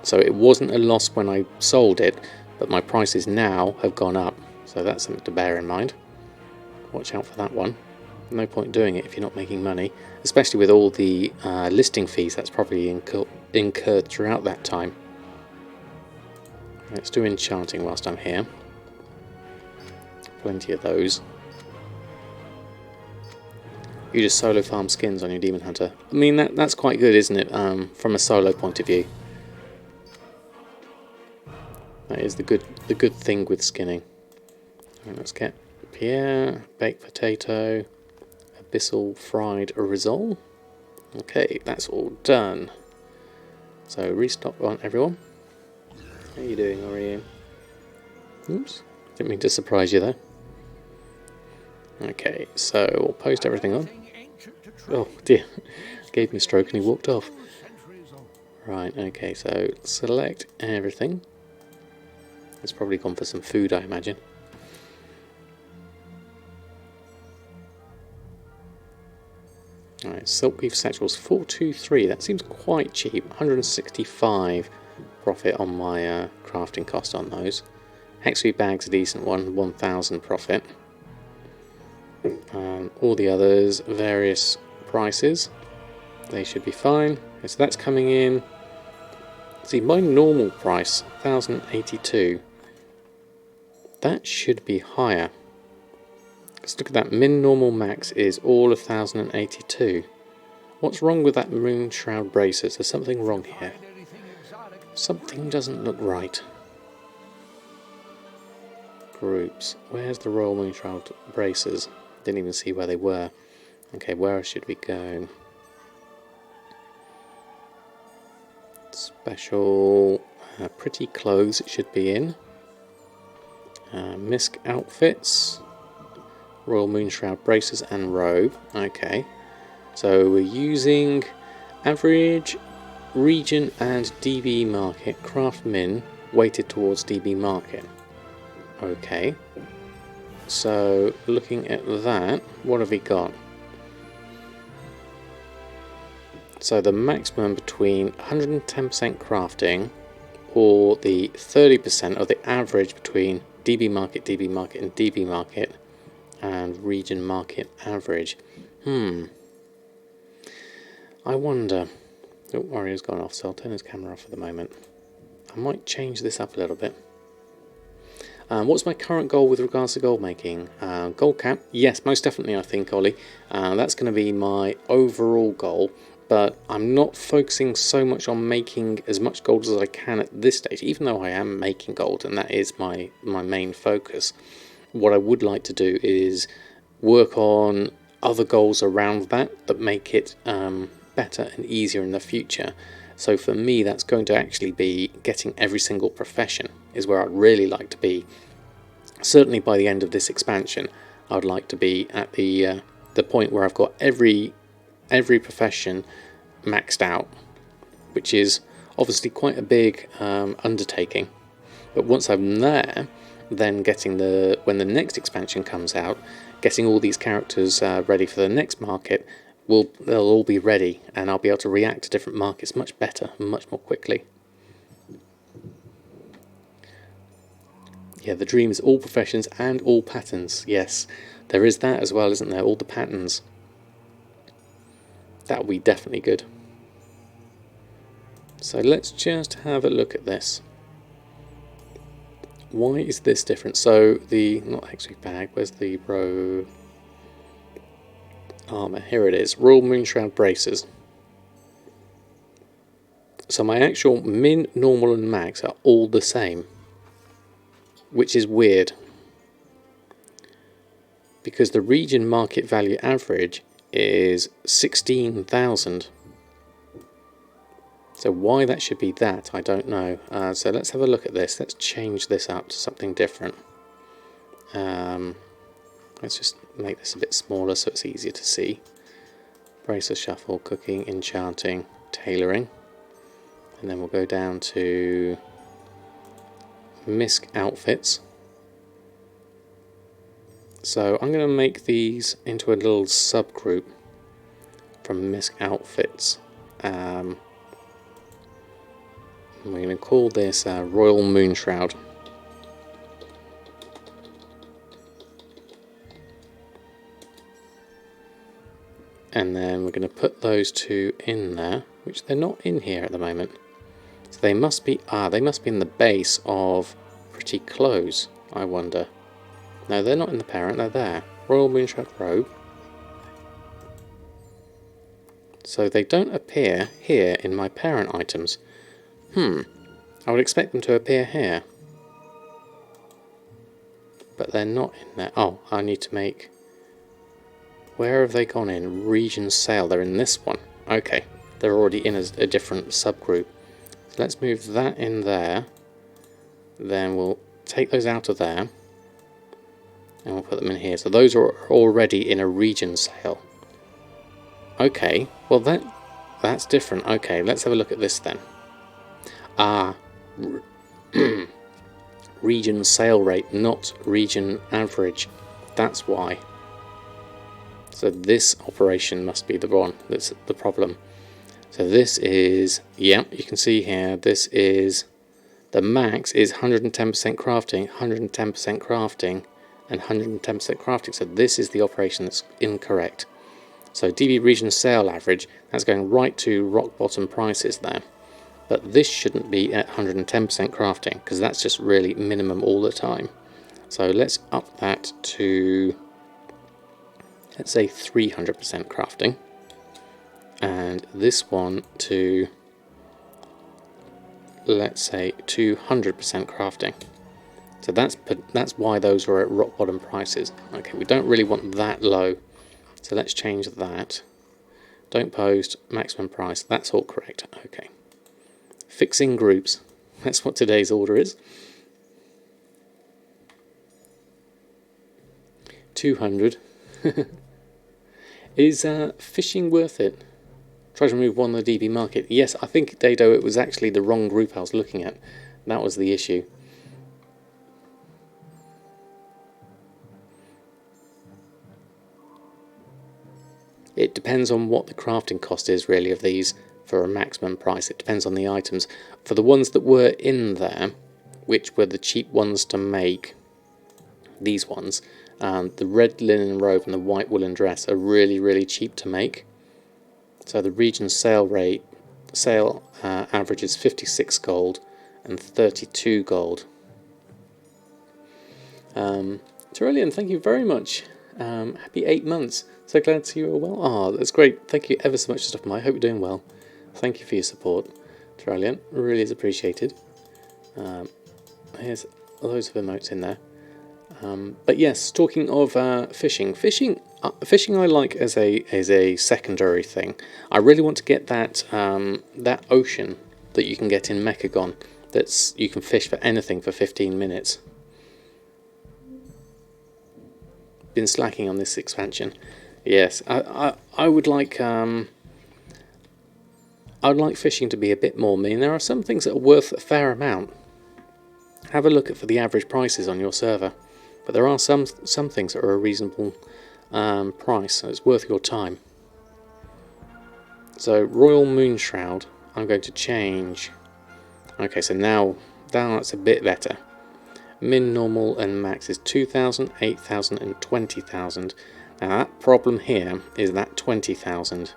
So it wasn't a loss when I sold it, but my prices now have gone up. So that's something to bear in mind. Watch out for that one. No point doing it if you're not making money, especially with all the listing fees that's probably incurred throughout that time. Let's do enchanting whilst I'm here. Plenty of those. You just solo farm skins on your Demon Hunter. I mean, that's quite good, isn't it? From a solo point of view. That is the good thing with skinning. Right, let's get Pierre, baked potato, abyssal fried risole. Okay, that's all done. So restock on everyone. How are you doing, Orion? Oops, didn't mean to surprise you there. Okay, so we'll post everything on. Oh dear, gave me a stroke and he walked off. Right, okay, so select everything. It's probably gone for some food, I imagine. Alright, Silkweave Satchels 423, that seems quite cheap. 165 profit on my crafting cost on those. Hexweave Bag's a decent one, 1,000 profit. All the others, various prices. They should be fine. Okay, so that's coming in. See, my normal price, 1,082. That should be higher. Because look at that, min normal max is all of 1,082. What's wrong with that Moonshroud Braces? There's something wrong here. Something doesn't look right. Groups. Where's the Royal Moonshroud Braces? Didn't even see where they were. Okay, where should we go? Special pretty clothes it should be in. Misk outfits. Royal Moonshroud Braces and robe. Okay. So we're using average, region and DB market. Craft min weighted towards DB market. Okay. So looking at that, what have we got? So the maximum between 110% crafting or the 30% of the average between DB market, and DB market and region market average. I wonder. Oh, Warrior's gone off, so I'll turn his camera off for the moment. I might change this up a little bit. What's my current goal with regards to gold making? Gold cap, yes, most definitely, I think, Ollie. That's going to be my overall goal, but I'm not focusing so much on making as much gold as I can at this stage, even though I am making gold, and that is my main focus. What I would like to do is work on other goals around that make it better and easier in the future. So for me, that's going to actually be getting every single profession is where I'd really like to be. Certainly by the end of this expansion, I'd like to be at the point where I've got every profession maxed out, which is obviously quite a big undertaking. But once I'm there, then when the next expansion comes out, getting all these characters ready for the next market, they'll all be ready, and I'll be able to react to different markets much better and much more quickly. Yeah, the dream is all professions and all patterns. Yes, there is that as well, isn't there? All the patterns. That will be definitely good. So let's just have a look at this. Why is this different? So the, not Hexweave bag, where's the bro armor? Here it is, Royal Moonshroud braces. So my actual min, normal and max are all the same, which is weird, because the region market value average is 16,000. So why that should be that, I don't know. So let's have a look at this. Let's change this up to something different. Let's just make this a bit smaller so it's easier to see. Bracer, shuffle, cooking, enchanting, tailoring. And then we'll go down to misc outfits. So I'm going to make these into a little subgroup from misc outfits. We're going to call this Royal Moonshroud. And then we're going to put those two in there, which they're not in here at the moment. So they must be, they must be in the base of Pretty Clothes, I wonder. No, they're not in the parent, they're there. Royal Moonshroud Robe. So they don't appear here in my parent items. I would expect them to appear here. But they're not in there. Oh, I need to make... Where have they gone in? Region Sale. They're in this one. Okay. They're already in a different subgroup. So let's move that in there. Then we'll take those out of there. And we'll put them in here. So those are already in a region sale. Okay. Well, that's different. Okay, let's have a look at this then. Region sale rate, not region average. That's why. So this operation must be the one that's the problem. So this is, yeah, you can see here, this is, the max is 110% crafting, 110% crafting, and 110% crafting. So this is the operation that's incorrect. So DB region sale average, that's going right to rock bottom prices there. But this shouldn't be at 110% crafting, because that's just really minimum all the time. So let's up that to, let's say 300% crafting. And this one to, let's say 200% crafting. So that's why those are at rock bottom prices. Okay, we don't really want that low. So let's change that. Don't post, maximum price, that's all correct. Okay. Fixing groups, that's what today's order is. 200. Is fishing worth it? Try to remove one of the DB market. Yes, I think, Dado, it was actually the wrong group I was looking at. That was the issue. It depends on what the crafting cost is really of these for a maximum price. It depends on the items. For the ones that were in there, which were the cheap ones to make, these ones, the red linen robe and the white woolen dress are really, really cheap to make. So the region sale average is 56 gold and 32 gold. Tyrillian, thank you very much. Happy 8 months. So glad to see you all well. Oh, that's great. Thank you ever so much for stopping by. I hope you're doing well. Thank you for your support, Tyrillian. Really is appreciated. Here's loads of emotes in there. But yes, talking of fishing I like as a secondary thing. I really want to get that that ocean that you can get in Mechagon. You can fish for anything for 15 minutes. Been slacking on this expansion. Yes, I would like fishing to be a bit more. I mean, there are some things that are worth a fair amount. Have a look at for the average prices on your server. But there are some things that are a reasonable price, so it's worth your time. So Royal Moonshroud, I'm going to change. Okay, so now that's a bit better. Min, normal, and max is 2,000, 8,000, and 20,000. Now that problem here is that 20,000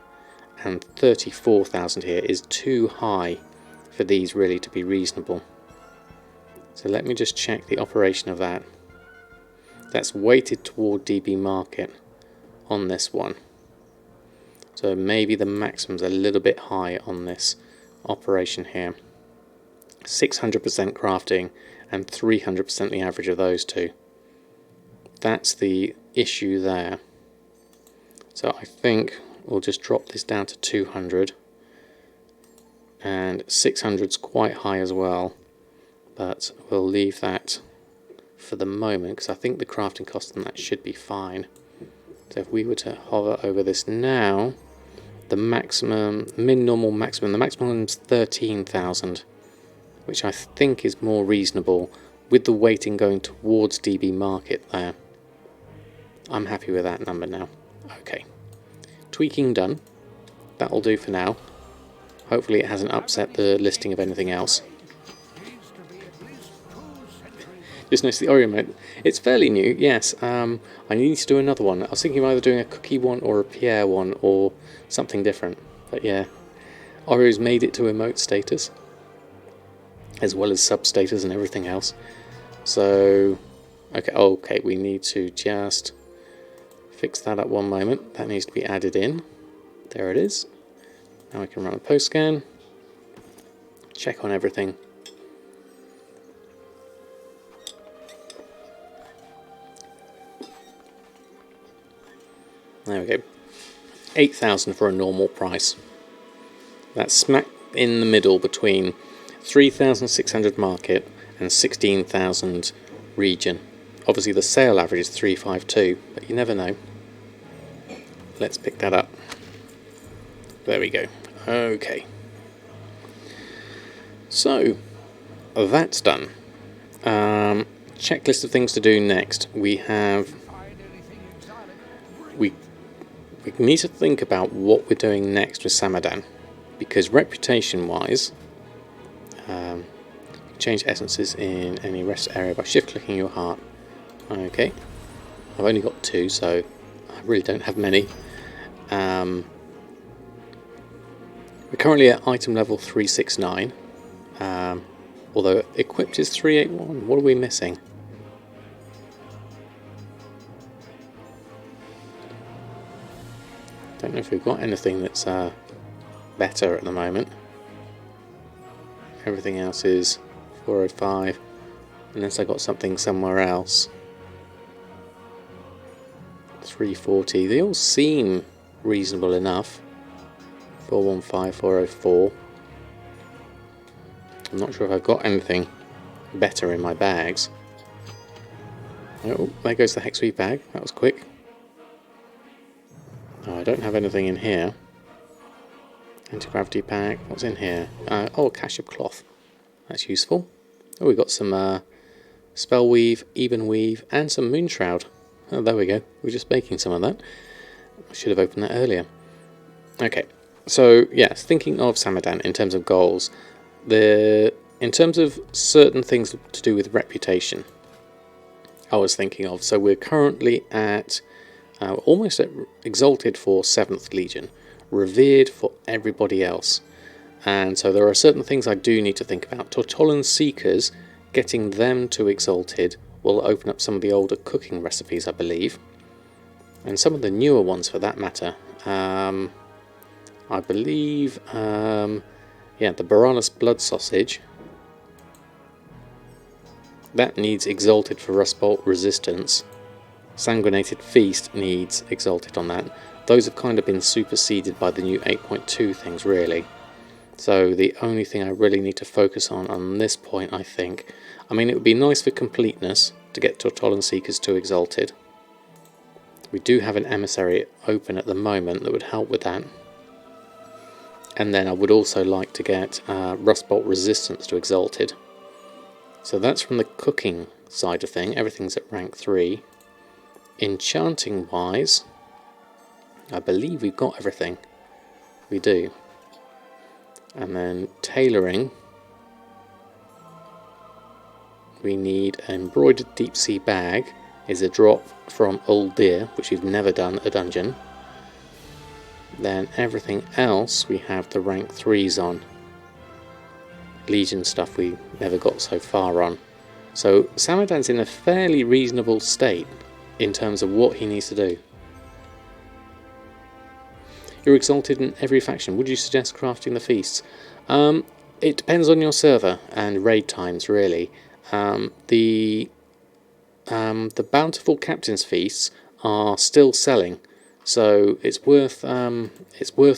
and 34,000 here is too high for these really to be reasonable. So let me just check the operation of that. That's weighted toward DB market on this one. So maybe the maximum's a little bit high on this operation here. 600% crafting and 300% the average of those two. That's the issue there. So I think we'll just drop this down to 200. And 600's quite high as well. But we'll leave that for the moment, because I think the crafting cost on that should be fine. So if we were to hover over this now, the maximum, min, normal, maximum, the maximum is 13,000, which I think is more reasonable with the weighting going towards DB market there. I'm happy with that number now. Okay, tweaking done. That'll do for now. Hopefully it hasn't upset the listing of anything else. Just noticed the Oreo mode. It's fairly new, yes. I need to do another one. I was thinking of either doing a cookie one or a Pierre one or something different. But yeah, Oreo's made it to emote status, as well as sub status and everything else. So, okay, we need to just fix that up one moment. That needs to be added in. There it is. Now we can run a post scan, check on everything. There we go. 8,000 for a normal price. That's smack in the middle between 3,600 market and 16,000 region. Obviously the sale average is 352, but you never know. Let's pick that up. There we go. Okay. So, that's done. Checklist of things to do next. We need to think about what we're doing next with Samadan, because reputation-wise, change essences in any rest area by shift-clicking your heart. Okay, I've only got 2, so I really don't have many. We're currently at item level 369, although equipped is 381. What are we missing? Don't know if we've got anything that's better at the moment. Everything else is 405, unless I got something somewhere else. 340. They all seem reasonable enough. 415, 404. I'm not sure if I've got anything better in my bags. Oh, there goes the Hexweave bag. That was quick. Oh, I don't have anything in here. Anti-gravity pack. What's in here? Oh, cache of cloth. That's useful. Oh, we've got some spell weave, even weave, and some moon shroud. Oh, there we go. We're just making some of that. I should have opened that earlier. Okay, so yes, thinking of Samadan in terms of goals, in terms of certain things to do with reputation, I was thinking of. So we're currently at almost at exalted for 7th Legion, revered for everybody else, and so there are certain things I do need to think about. Tortollan Seekers, getting them to exalted will open up some of the older cooking recipes, I believe, and some of the newer ones for that matter. I believe, yeah, the Baranus blood sausage, that needs exalted for rust bolt resistance. Sanguinated feast needs exalted on that. Those have kind of been superseded by the new 8.2 things, really. So the only thing I really need to focus on this point, I think, I mean, it would be nice for completeness to get Tortollan Seekers 2 exalted. We do have an emissary open at the moment that would help with that. And then I would also like to get Rust Bolt Resistance to exalted. So that's from the cooking side of thing. Everything's at rank 3. Enchanting wise, I believe we've got everything. We do. And then tailoring, we need an embroidered deep sea bag, is a drop from Old Deer, which we've never done at a dungeon. Then everything else we have the rank 3s on. Legion stuff we never got so far on. So Samadan's in a fairly reasonable state in terms of what he needs to do. You're exalted in every faction. Would you suggest crafting the feasts? It depends on your server and raid times, really. The bountiful captain's feasts are still selling, so it's worth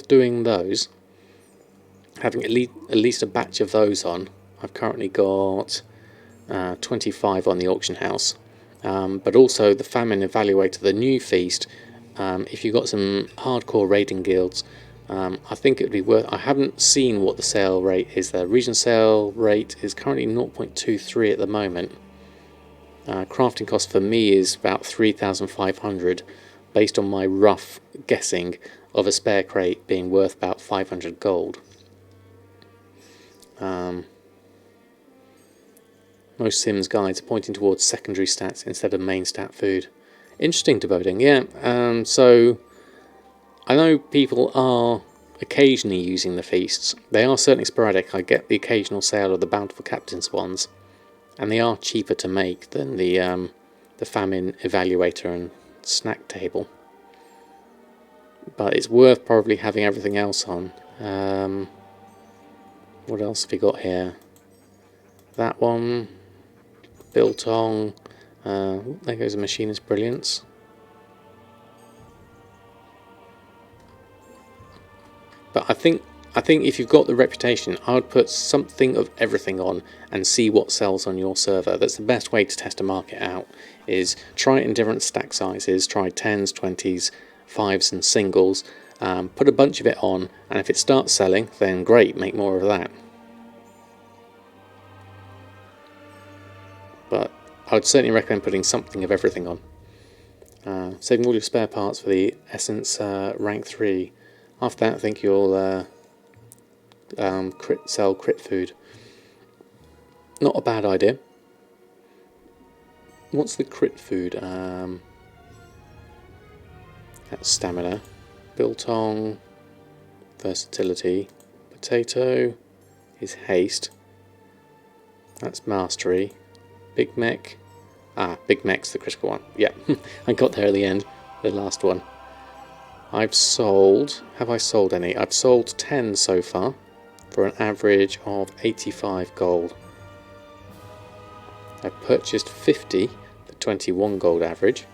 doing those. Having at least a batch of those on. I've currently got 25 on the auction house, but also the famine evaluator, the new feast. If you've got some hardcore raiding guilds, I think it would be worth. I haven't seen what the sale rate is there. Region sale rate is currently 0.23 at the moment. Crafting cost for me is about 3,500, based on my rough guessing of a spare crate being worth about 500 gold. Most Sims guides are pointing towards secondary stats instead of main stat food. Interesting, devoting, yeah. So I know people are occasionally using the feasts. They are certainly sporadic. I get the occasional sale of the bountiful captain's ones, and they are cheaper to make than the famine evaluator and snack table. But it's worth probably having everything else on. What else have we got here? That one, biltong. There goes a machinist brilliance. But I think if you've got the reputation, I would put something of everything on and see what sells on your server. That's the best way to test a market out. Is try it in different stack sizes. Try 10s, 20s, 5s, and singles. Put a bunch of it on, and if it starts selling, then great, make more of that. But I would certainly recommend putting something of everything on. Saving all your spare parts for the Essence rank 3. After that, I think you'll sell crit food. Not a bad idea. What's the crit food? That's stamina. Biltong, versatility. Potato is haste. That's mastery. Big Mech. Big Mech's the critical one. Yeah, I got there at the end. The last one. I've sold... Have I sold any? I've sold 10 so far, for an average of 85 gold. I've purchased 50 for 21 gold average.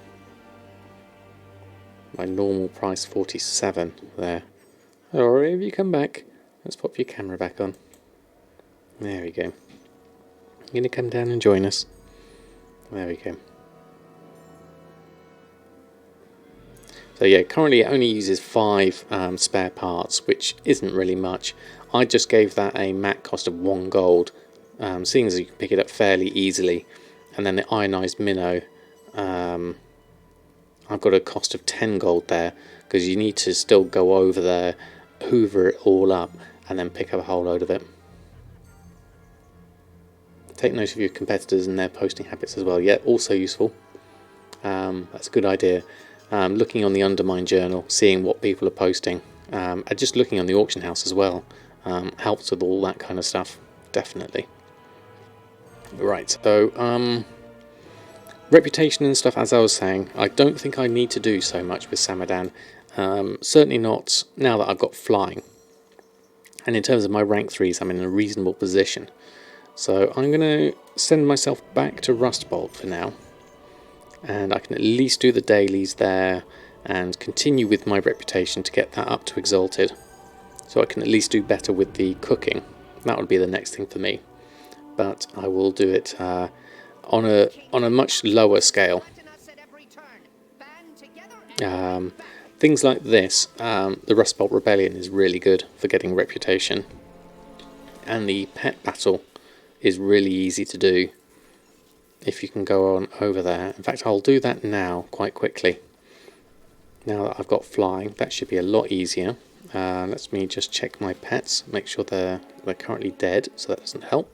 My normal price 47 there. Alright, have you come back? Let's pop your camera back on. There we go. You gonna come down and join us? There we go. So yeah, currently it only uses 5 spare parts, which isn't really much. I just gave that a mat cost of 1 gold, seeing as you can pick it up fairly easily. And then the ionized minnow, I've got a cost of 10 gold there, because you need to still go over there, hoover it all up, and then pick up a whole load of it. Take note of your competitors and their posting habits as well. Yeah, also useful. That's a good idea. Looking on the Undermine journal, seeing what people are posting, and just looking on the auction house as well, helps with all that kind of stuff, definitely. Right, so Reputation and stuff, as I was saying, I don't think I need to do so much with Samadan. Certainly not now that I've got flying. And in terms of my rank 3s, I'm in a reasonable position. So I'm going to send myself back to Rustbolt for now. And I can at least do the dailies there and continue with my reputation to get that up to Exalted. So I can at least do better with the cooking. That would be the next thing for me. But I will do it on a much lower scale. Things like this, the Rustbolt Rebellion is really good for getting reputation. And the pet battle is really easy to do if you can go on over there. In fact, I'll do that now quite quickly. Now that I've got flying, that should be a lot easier. Let me just check my pets, make sure they're currently dead, so that doesn't help.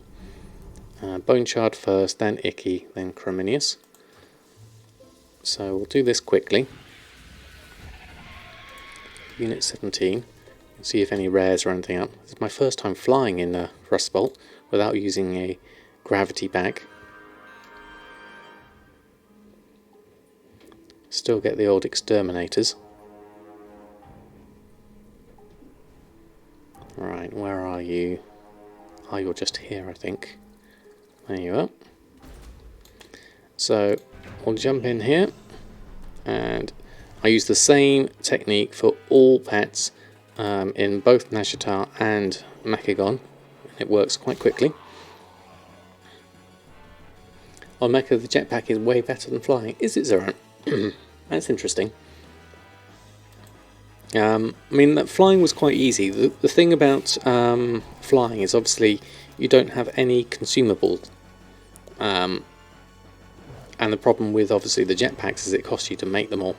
Bone Shard first, then Icky, then Creminius. So we'll do this quickly. Unit 17, see if any rares or anything up. It's my first time flying in Rustbolt without using a gravity bag. Still get the old exterminators. Right, where are you? Oh, you're just here, I think. There you are. So we'll jump in here, and I use the same technique for all pets in both Nashatar and Mechagon. It works quite quickly. On Mecha, the jetpack is way better than flying. Is it, Zero? That's interesting. I mean, that flying was quite easy. The thing about flying is obviously you don't have any consumables. And the problem with obviously the jetpacks is it costs you to make them all.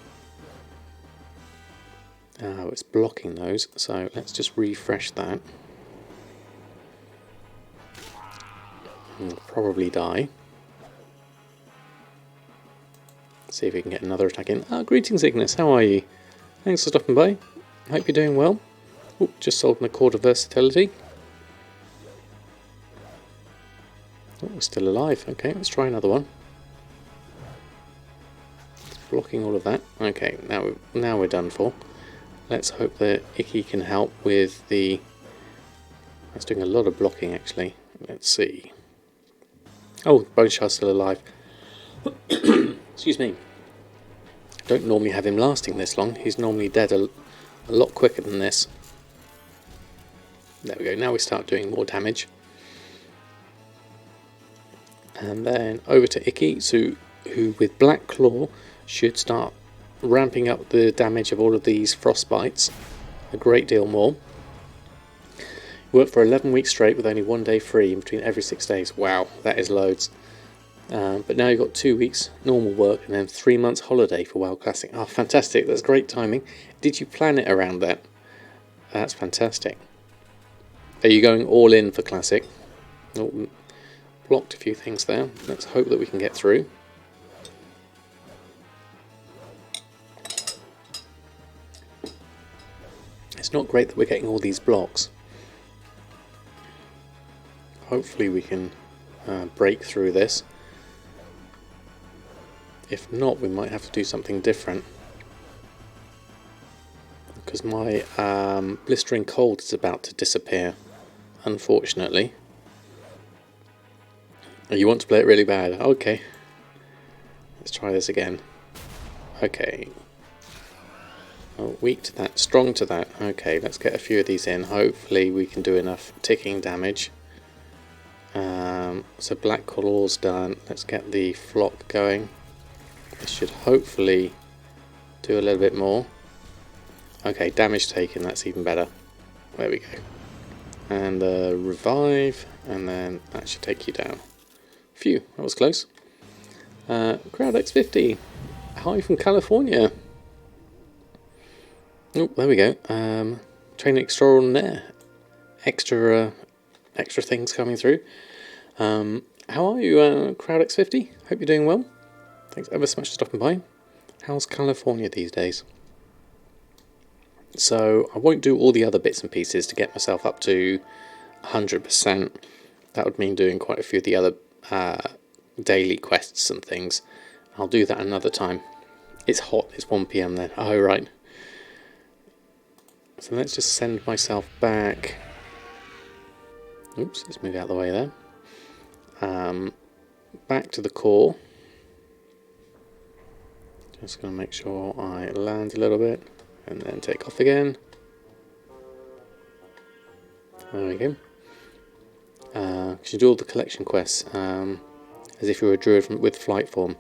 Oh, it's blocking those, so let's just refresh that. We'll probably die. See if we can get another attack in. Ah, greetings Ignis, how are you? Thanks for stopping by. Hope you're doing well. Ooh, just sold an Accord of Versatility. Oh, we're still alive. Okay, let's try another one. It's blocking all of that. Okay, now we're done for. Let's hope that Icky can help with the... That's doing a lot of blocking actually. Let's see. Oh, Bone Shard's still alive. Excuse me. Don't normally have him lasting this long. He's normally dead a lot quicker than this. There we go. Now we start doing more damage. And then over to Icky, who with Black Claw should start ramping up the damage of all of these frostbites a great deal more. Worked for 11 weeks straight with only 1 day free in between every 6 days. Wow, that is loads. But now you've got 2 weeks normal work and then 3 months holiday for WoW Classic. Oh, fantastic. That's great timing. Did you plan it around that? That's fantastic. Are you going all in for Classic? Oh, blocked a few things there. Let's hope that we can get through. It's not great that we're getting all these blocks. Hopefully we can break through this. If not, we might have to do something different. Because my blistering cold is about to disappear, unfortunately. Oh, you want to play it really bad? Okay. Let's try this again. Okay. Oh, weak to that, strong to that. Okay, let's get a few of these in. Hopefully we can do enough ticking damage. So Black Claw's done. Let's get the flock going. This should hopefully do a little bit more. Okay, damage taken, that's even better. There we go. And revive, and then that should take you down. Phew, that was close. Crowd X50. Hi from California. Oh, there we go. Training extraordinaire. Extra things coming through. How are you, Crowd X50? Hope you're doing well. Thanks ever so much for stopping by. How's California these days? So I won't do all the other bits and pieces to get myself up to 100%. That would mean doing quite a few of the other daily quests and things. I'll do that another time. It's hot, it's 1 PM then. Oh, right. So let's just send myself back. Oops, let's move out of the way there. Back to the core. Just going to make sure I land a little bit and then take off again. There we go. Because you do all the collection quests as if you were a druid with flight form.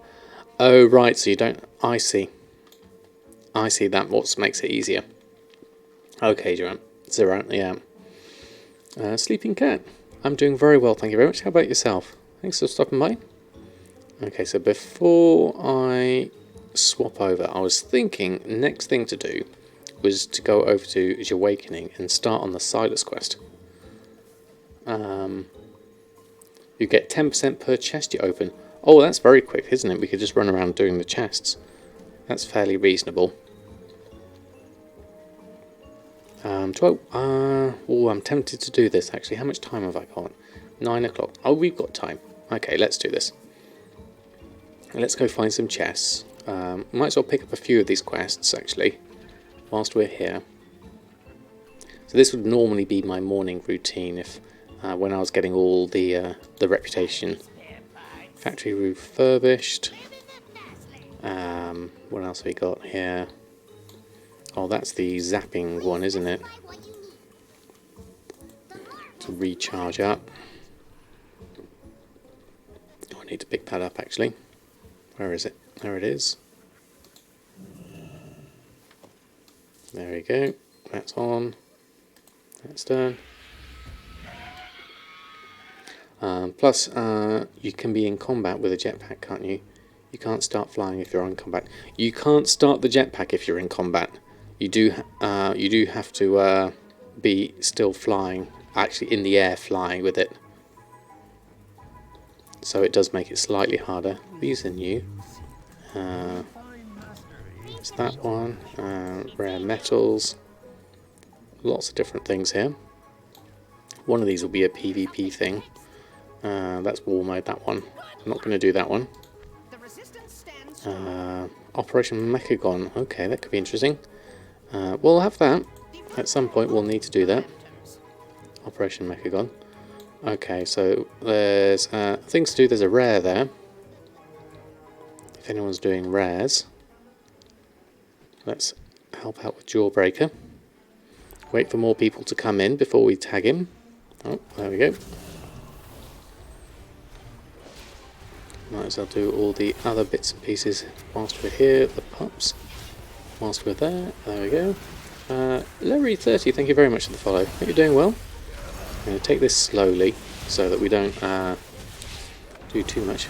Oh, right, so you don't... I see. I see, that what makes it easier. Okay, Zero, yeah. Sleeping Cat. I'm doing very well, thank you very much. How about yourself? Thanks for stopping by. Okay, so before I swap over, I was thinking next thing to do was to go over to Jahwakening and start on the Silas quest. You get 10% per chest you open. Oh, that's very quick, isn't it? We could just run around doing the chests. That's fairly reasonable. I'm tempted to do this actually. How much time have I got? 9 o'clock. Oh, we've got time. Okay, let's do this. Let's go find some chests. Might as well pick up a few of these quests actually, whilst we're here. So this would normally be my morning routine if when I was getting all the reputation. Factory refurbished. What else have we got here? Oh, that's the zapping one, isn't it? To recharge up. Oh, I need to pick that up actually. Where is it? There it is. There we go. That's on. That's done. Plus, you can be in combat with a jetpack, can't you? You can't start flying if you're in combat. You can't start the jetpack if you're in combat. You do have to be still flying, actually in the air flying with it. So it does make it slightly harder. These are new. It's that one. Rare metals. Lots of different things here. One of these will be a PvP thing. That's war mode, that one. I'm not going to do that one. Operation Mechagon. Okay, that could be interesting. We'll have that. At some point we'll need to do that. Operation Mechagon. Okay, so there's things to do. There's a rare there. If anyone's doing rares. Let's help out with Jawbreaker. Wait for more people to come in before we tag him. Oh, there we go. Might as well do all the other bits and pieces whilst we're here. The pups. Whilst we're there. There we go. Larry30, thank you very much for the follow. Hope you're doing well. I'm going to take this slowly so that we don't do too much.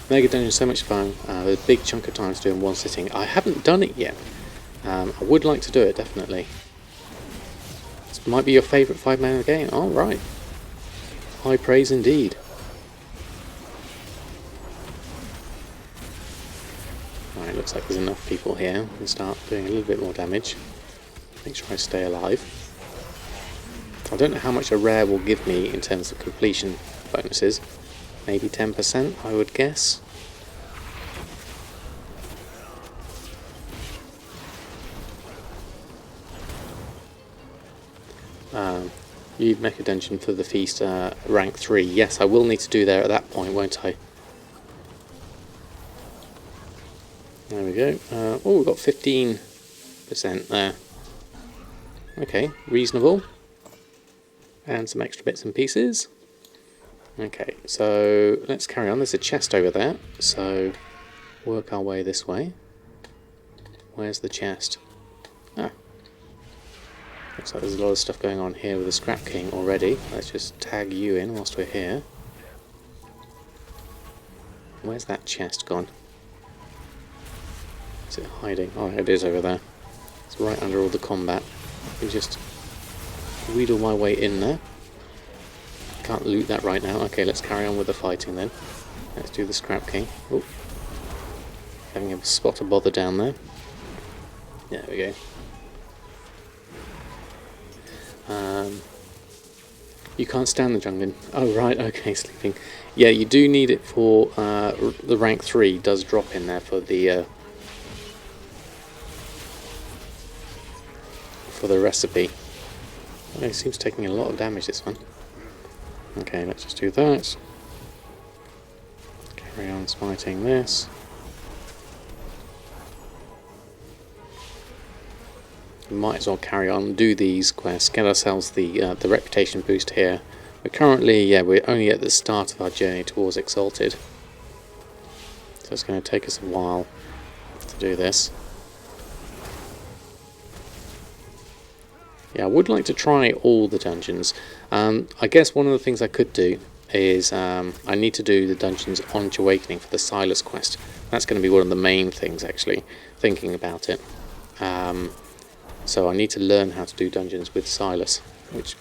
Mega Dungeon is so much fun. There's a big chunk of time to do in one sitting. I haven't done it yet. I would like to do it, definitely. This might be your favourite 5-man in the game. Alright. High praise indeed. Alright, looks like there's enough people here. We can start doing a little bit more damage. Make sure I stay alive. I don't know how much a rare will give me in terms of completion bonuses. Maybe 10%, I would guess. You make a dungeon for the feast, rank 3. Yes, I will need to do there at that point, won't I? There we go. Oh, we've got 15% there. Okay, reasonable. And some extra bits and pieces. Okay, so let's carry on. There's a chest over there, so work our way this way. Where's the chest? Ah. Looks like there's a lot of stuff going on here with the Scrap King already. Let's just tag you in whilst we're here. Where's that chest gone? Is it hiding? Oh, it is over there. It's right under all the combat. I can just wheedle my way in there. Can't loot that right now. Okay, let's carry on with the fighting then. Let's do the Scrap King. Oh, having a spot of bother down there. There we go. You can't stand the jungling. Oh right, okay, sleeping. Yeah, you do need it for the rank 3 does drop in there for the recipe. Oh, it seems taking a lot of damage, this one. Okay, let's just do that. Carry on smiting this. We might as well carry on, do these quests, get ourselves the reputation boost here. We're currently, yeah, we're only at the start of our journey towards Exalted. So it's going to take us a while to do this. Yeah, I would like to try all the dungeons. I guess one of the things I could do is I need to do the dungeons on Jahwakening for the Silas quest. That's going to be one of the main things, actually, thinking about it. So I need to learn how to do dungeons with Silas, which,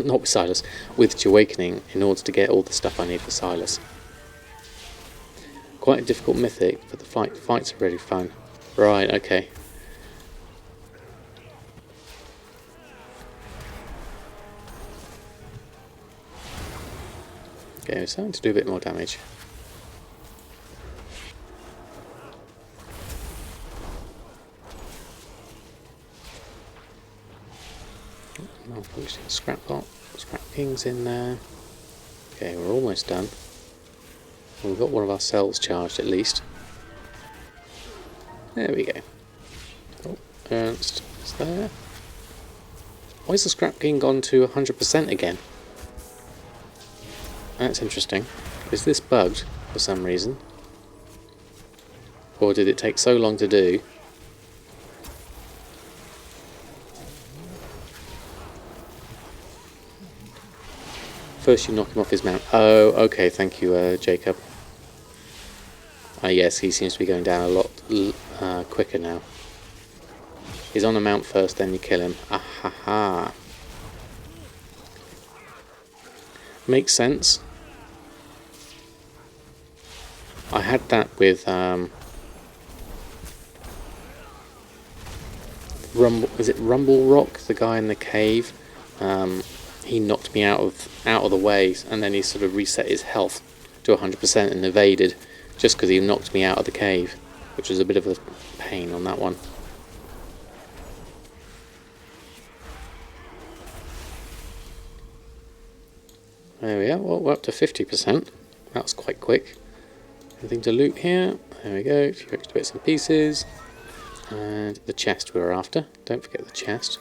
not with Silas, with Jahwakening in order to get all the stuff I need for Silas. Quite a difficult mythic, but the fights are really fun. Right, okay. Okay, we're starting to do a bit more damage. Malfunctioning scrap kings in there. Okay, we're almost done. Well, we've got one of our cells charged at least. There we go. Oh, Ernst is there. Why is the scrap king gone to 100% again? That's interesting. Is this bugged for some reason? Or did it take so long to do? First you knock him off his mount. Oh, okay, thank you, Jacob. Yes, he seems to be going down a lot quicker now. He's on a mount first, then you kill him. Ahaha. Makes sense. I had that with Rumble Rock, the guy in the cave. He knocked me out of the way, and then he sort of reset his health to 100% and evaded just because he knocked me out of the cave, which was a bit of a pain on that one. There we are. Well, we're up to 50%. That was quite quick. Anything to loot here? There we go. A few extra bits and pieces. And the chest we were after. Don't forget the chest.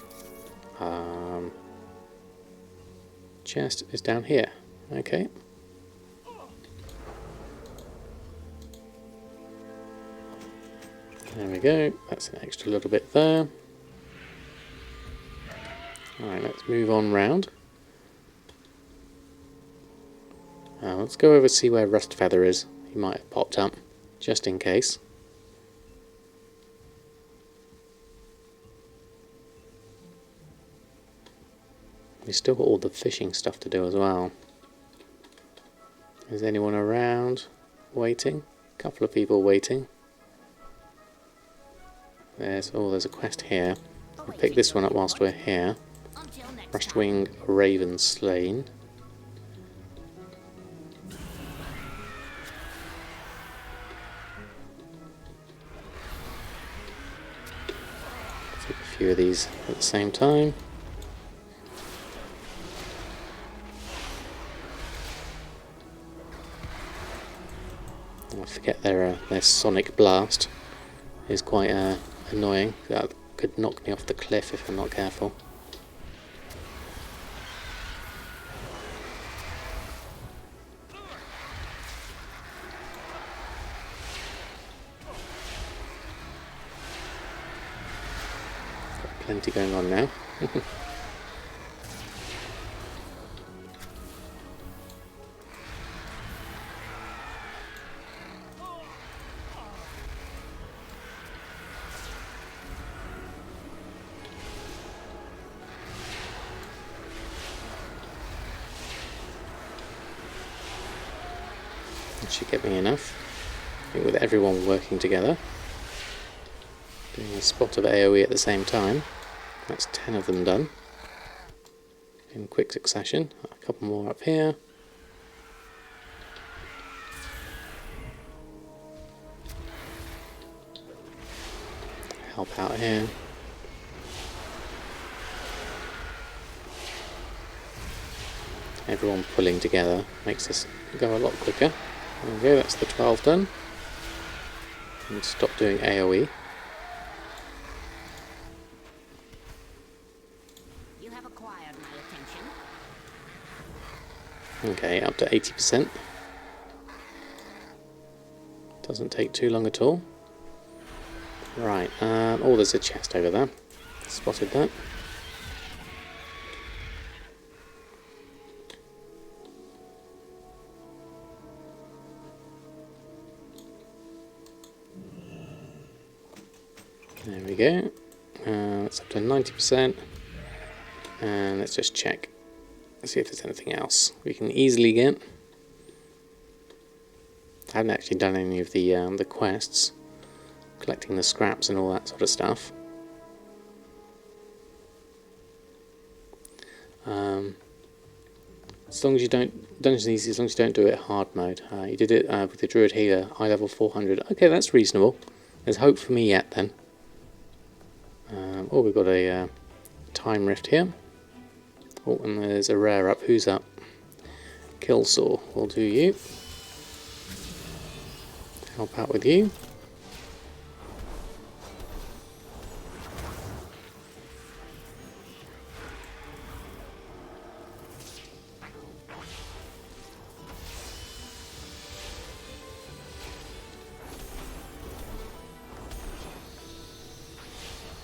Chest is down here. Okay. There we go. That's an extra little bit there. Alright, let's move on round. Let's go over and see where Rustfeather is. He might have popped up, just in case. We've still got all the fishing stuff to do as well. Is anyone around waiting? A couple of people waiting. There's a quest here. I'll pick this one up whilst we're here. Rustwing Raven Slain. Take a few of these at the same time. I forget their sonic blast is quite annoying. That could knock me off the cliff if I'm not careful. Got plenty going on now. Should get me enough. I think with everyone working together, doing a spot of AoE at the same time, that's 10 of them done. in quick succession. A couple more up here. Help out here. Everyone pulling together makes this go a lot quicker. There we go, that's the 12 done. And stop doing AoE. You have acquired my attention. Okay, up to 80%. Doesn't take too long at all. Right, oh, there's a chest over there. Spotted that. There we go. It's up to 90%. And let's just check. See if there's anything else we can easily get. I haven't actually done any of the quests. Collecting the scraps and all that sort of stuff. As long as you don't, Dungeons Easy, as long as you don't do it hard mode. You did it with the Druid Healer, high level 400. Okay, that's reasonable. There's hope for me yet then. Oh, we've got a time rift here. Oh, and there's a rare up. Who's up? Killsaw will do you. Help out with you.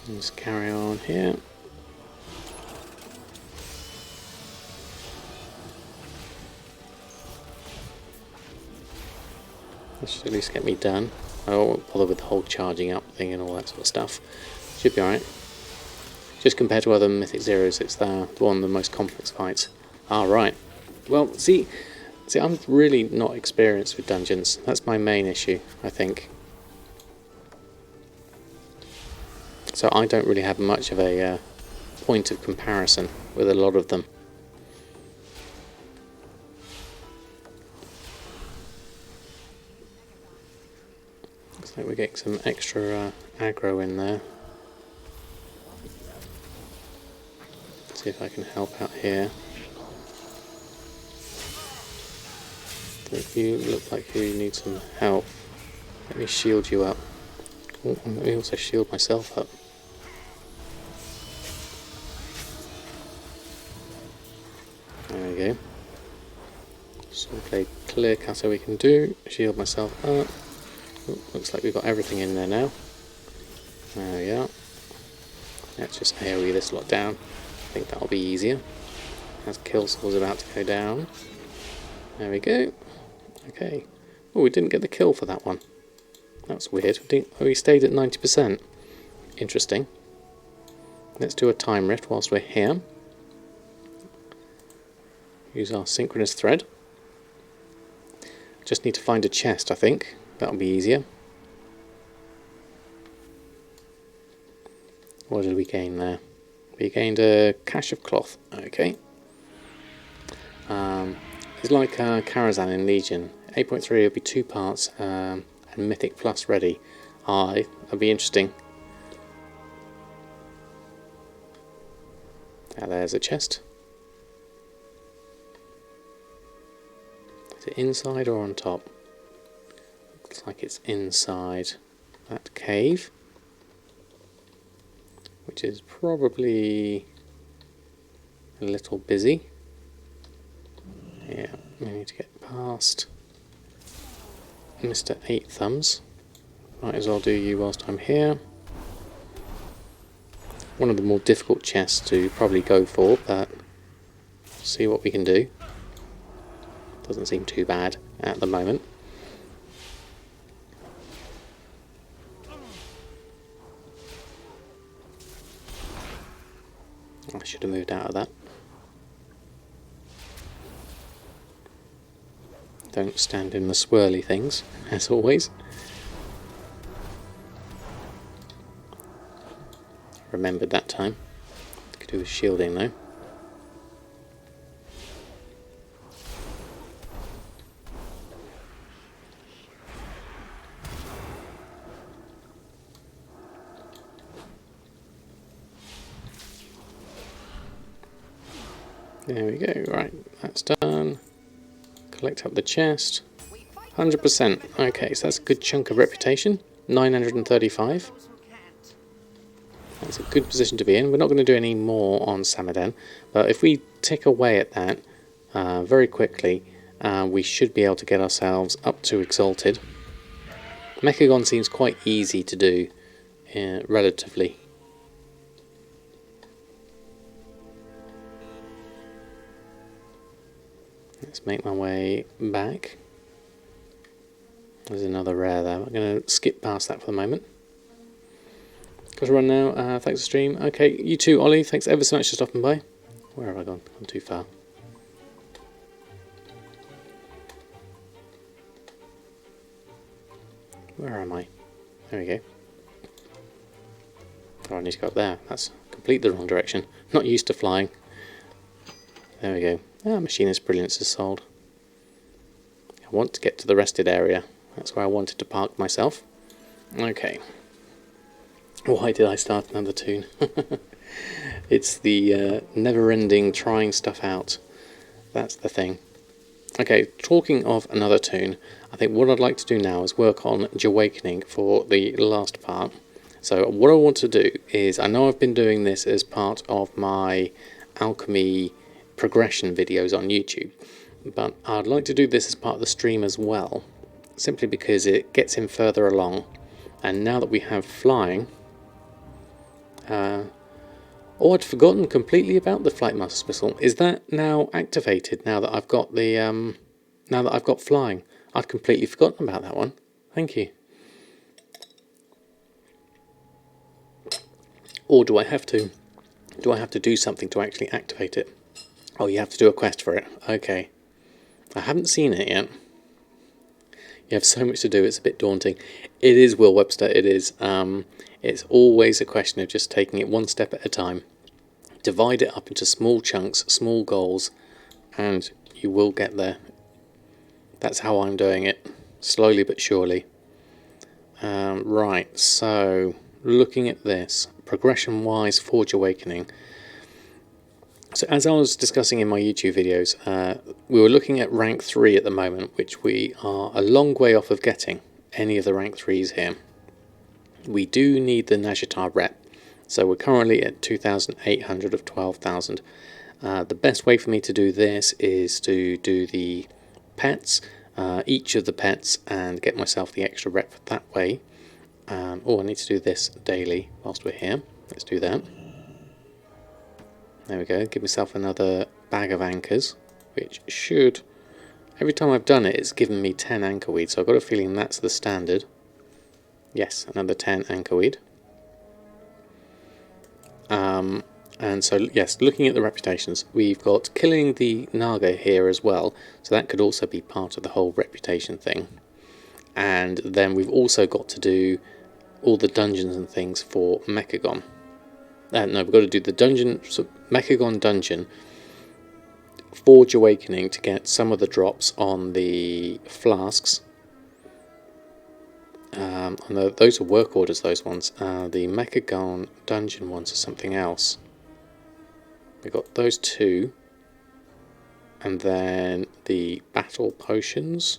Just carry on here. This should at least get me done. I won't bother with the whole charging up thing and all that sort of stuff. Should be alright. Just compared to other Mythic Zeros, it's one of the most complex fights. Alright. Well, see, I'm really not experienced with dungeons. That's my main issue, I think. So I don't really have much of a point of comparison with a lot of them. Looks like we're getting some extra aggro in there. See if I can help out here. You look like you need some help. Let me shield you up. Oh, let me also shield myself up. There we go. Swordblade clear cutter we can do. Shield myself up. Oh, looks like we've got everything in there now. There we are. Let's just AoE this lot down. I think that'll be easier. As Killsaw's about to go down. There we go. Okay. Oh, we didn't get the kill for that one. That's weird. We stayed at 90%. Interesting. Let's do a time rift whilst we're here. Use our synchronous thread. Just need to find a chest, I think. That'll be easier. What did we gain there? We gained a cache of cloth. Okay. It's like Karazhan in Legion. 8.3 will be 2 parts and Mythic Plus ready. That'll be interesting. There's a chest. Is it inside or on top? Looks like it's inside that cave, which is probably a little busy. Yeah, we need to get past Mr. 8 Thumbs. Might as well do you whilst I'm here. One of the more difficult chests to probably go for, but see what we can do. Doesn't seem too bad at the moment. I should have moved out of that. Don't stand in the swirly things, as always. Remembered that time. Could do with shielding though. There we go. Right, that's done. Collect up the chest. 100%. Okay, so that's a good chunk of reputation. 935. That's a good position to be in. We're not going to do any more on Samadan, but if we tick away at that very quickly, we should be able to get ourselves up to Exalted. Mechagon seems quite easy to do, relatively. Let's make my way back. There's another rare there. I'm going to skip past that for the moment. Got to run now. Thanks for stream. Okay, you too, Ollie. Thanks ever so much for stopping by. Where have I gone? Gone too far. Where am I? There we go. Oh, I need to go up there. That's completely the wrong direction. Not used to flying. There we go. Ah, Machinist Brilliance is sold. I want to get to the rested area. That's where I wanted to park myself. Okay. Why did I start another tune? It's the never-ending trying stuff out. That's the thing. Okay, talking of another tune, I think what I'd like to do now is work on Jahwakening for the last part. So what I want to do is, I know I've been doing this as part of my Alchemy progression videos on YouTube, but I'd like to do this as part of the stream as well, simply because it gets him further along. And now that we have flying, oh, I'd forgotten completely about the Flight Master's Whistle. Is that now activated now that I've got the now that I've got flying? I'd completely forgotten about that one. Thank you. Or do I have to? Do I have to do something to actually activate it? Oh, you have to do a quest for it. Okay. I haven't seen it yet. You have so much to do, it's a bit daunting. It is, Will Webster, it is. It's always a question of just taking it one step at a time. Divide it up into small chunks, small goals, and you will get there. That's how I'm doing it, slowly but surely. Right, so looking at this, progression-wise for Jahwakening. So as I was discussing in my YouTube videos, we were looking at rank 3 at the moment, which we are a long way off of getting any of the rank 3s here. We do need the Nazjatar rep, so we're currently at 2,800 of 12,000. The best way for me to do this is to do the pets, each of the pets, and get myself the extra rep that way. Oh, I need to do this daily whilst we're here. Let's do that. There we go, give myself another bag of anchors, which should, every time I've done it, it's given me 10 anchor weed, so I've got a feeling that's the standard. Yes, another 10 anchor weed. And so, yes, looking at the reputations, we've got killing the Naga here as well, so that could also be part of the whole reputation thing. And then we've also got to do all the dungeons and things for Mechagon. No, we've got to do the dungeon, so Mechagon dungeon for Jahwakening to get some of the drops on the flasks. And those are work orders, those ones. The Mechagon dungeon ones are something else. We've got those two. And then the battle potions.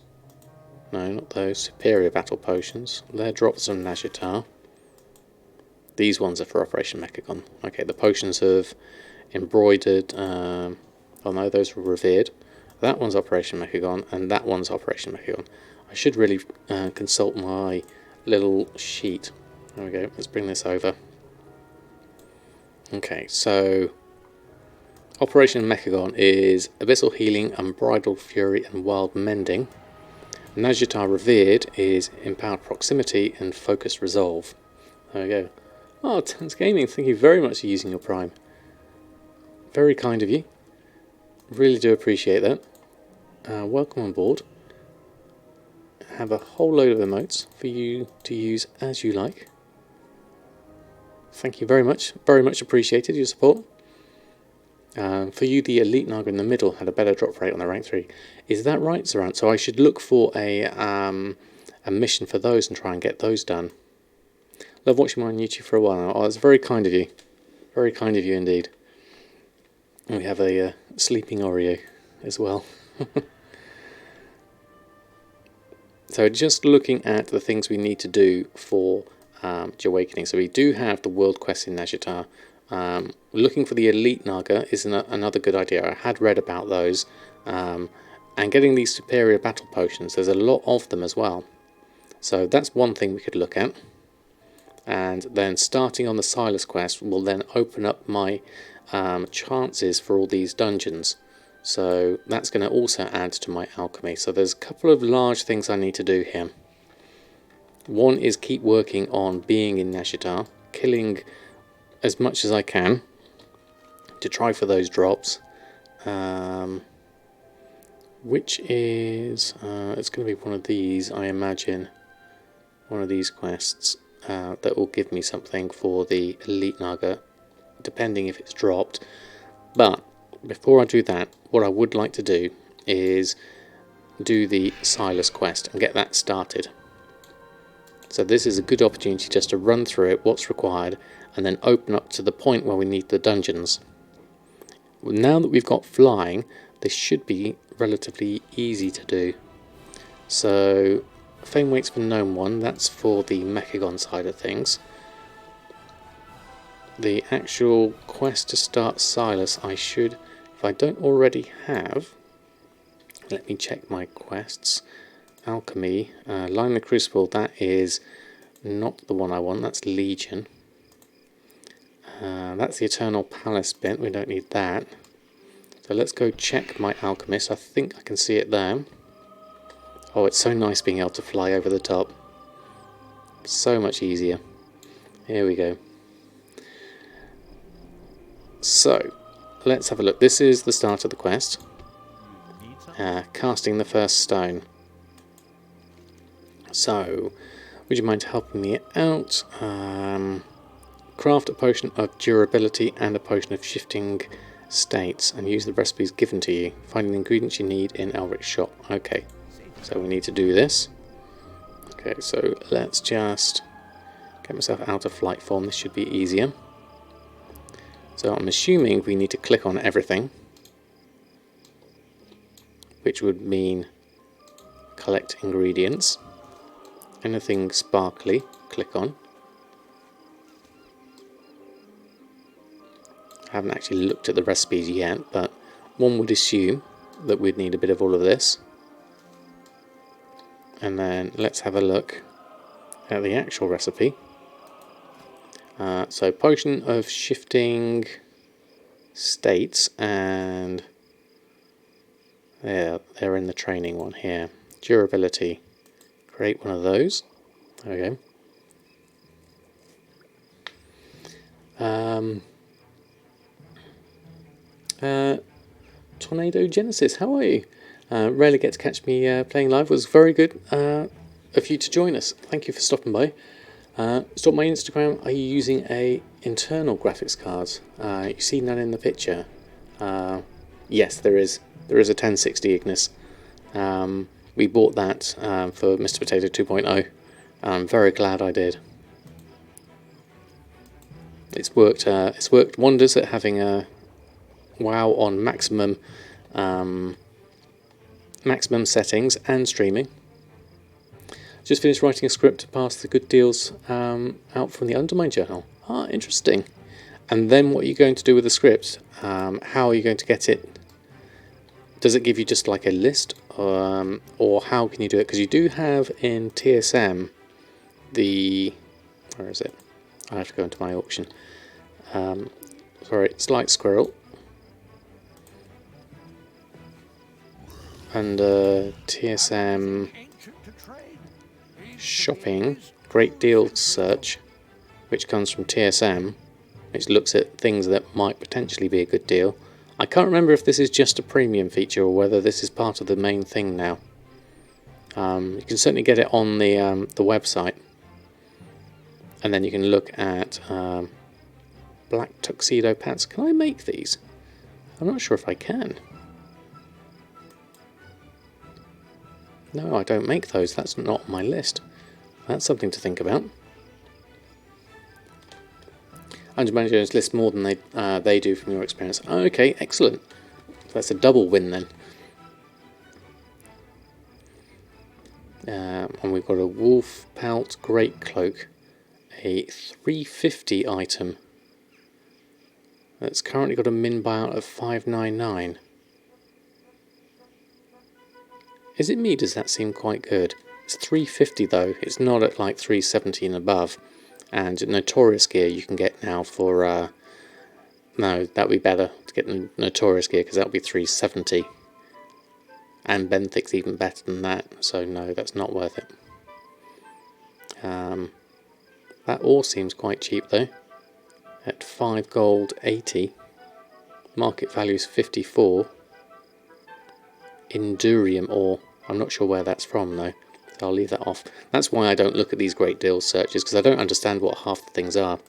No, not those. Superior battle potions. They're drops on Nazjatar. These ones are for Operation Mechagon. Okay, the potions of embroidered. Oh no, those were revered. That one's Operation Mechagon, and that one's Operation Mechagon. I should really consult my little sheet. There we go. Let's bring this over. Okay, so Operation Mechagon is Abyssal Healing, Unbridled Fury, and Wild Mending. Nazjatar Revered is Empowered Proximity and Focused Resolve. There we go. Oh, Tans Gaming, thank you very much for using your Prime. Very kind of you. Really do appreciate that. Welcome on board. Have a whole load of emotes for you to use as you like. Thank you very much appreciated your support. For you, the Elite Naga in the middle had a better drop rate on the rank 3. Is that right, Sarant? So I should look for a mission for those and try and get those done. Love watching you on YouTube for a while now. Oh, that's very kind of you. Very kind of you indeed. We have a sleeping Oreo as well. So just looking at the things we need to do for Jahwakening. So we do have the world quest in Nazjatar. Looking for the elite Naga is another good idea. I had read about those. And getting these superior battle potions, there's a lot of them as well. So that's one thing we could look at. And then starting on the Silas quest will then open up my chances for all these dungeons. So that's going to also add to my alchemy. So there's a couple of large things I need to do here. One is keep working on being in Nazjatar, killing as much as I can to try for those drops. Which is, it's going to be one of these, I imagine, one of these quests that will give me something for the Elite Naga, depending if it's dropped. But before I do that, what I would like to do is do the Silas quest and get that started. So this is a good opportunity just to run through it, what's required, and then open up to the point where we need the dungeons. Now that we've got flying, this should be relatively easy to do. So Fame Waits for Gnome 1, that's for the Mechagon side of things. The actual quest to start Silas, I should, if I don't already have, let me check my quests. Alchemy, Line the Crucible, that is not the one I want, that's Legion. That's the Eternal Palace bit, we don't need that. So let's go check my Alchemist. I think I can see it there. Oh, it's so nice being able to fly over the top. So much easier. Here we go. So, let's have a look. This is the start of the quest. Casting the first stone. So, would you mind helping me out? Craft a potion of durability and a potion of shifting states and use the recipes given to you. Finding the ingredients you need in Elric's shop. Okay, so we need to do this. Okay, so let's just get myself out of flight form. This should be easier. So I'm assuming we need to click on everything, which would mean collect ingredients. Anything sparkly, click on. I haven't actually looked at the recipes yet, but one would assume that we'd need a bit of all of this. And then let's have a look at the actual recipe. So potion of shifting states, and yeah, they're in the training one here. Durability, create one of those. There we go. Tornado Genesis, how are you? Rarely get to catch me playing live. It was very good of you to join us. Thank you for stopping by. Stop my Instagram. Are you using a internal graphics card? You see none in the picture. Yes, there is. There is a 1060 Ignis. We bought that for Mr. Potato 2.0. I'm very glad I did. It's worked wonders at having a WoW on maximum settings and streaming. Just finished writing a script to pass the good deals out from the Undermine journal. Ah, interesting. And then what are you going to do with the script? How are you going to get it? Does it give you just like a list, or how can you do it? Because you do have in TSM the, where is it? I have to go into my auction. Sorry, Slight Squirrel. Under TSM shopping, great deal search, which comes from TSM, which looks at things that might potentially be a good deal. I can't remember if this is just a premium feature or whether this is part of the main thing now. You can certainly get it on the website, and then you can look at black tuxedo pants. Can I make these? I'm not sure if I can. No, I don't make those. That's not on my list. That's something to think about. Dungeon managers list more than they do from your experience. Okay, excellent. That's a double win then. And we've got a wolf pelt great cloak, a 350 item that's currently got a min buyout of 599. Is it me? Does that seem quite good? It's 350 though. It's not at like 370 and above. And Notorious gear you can get now for no, that would be better to get the Notorious gear because that would be 370. And Benthic's even better than that, so no, that's not worth it. That ore seems quite cheap though, at 5 gold 80. Market value is 54. Endurium ore, I'm not sure where that's from though, so I'll leave that off. That's why I don't look at these great deals searches, because I don't understand what half the things are.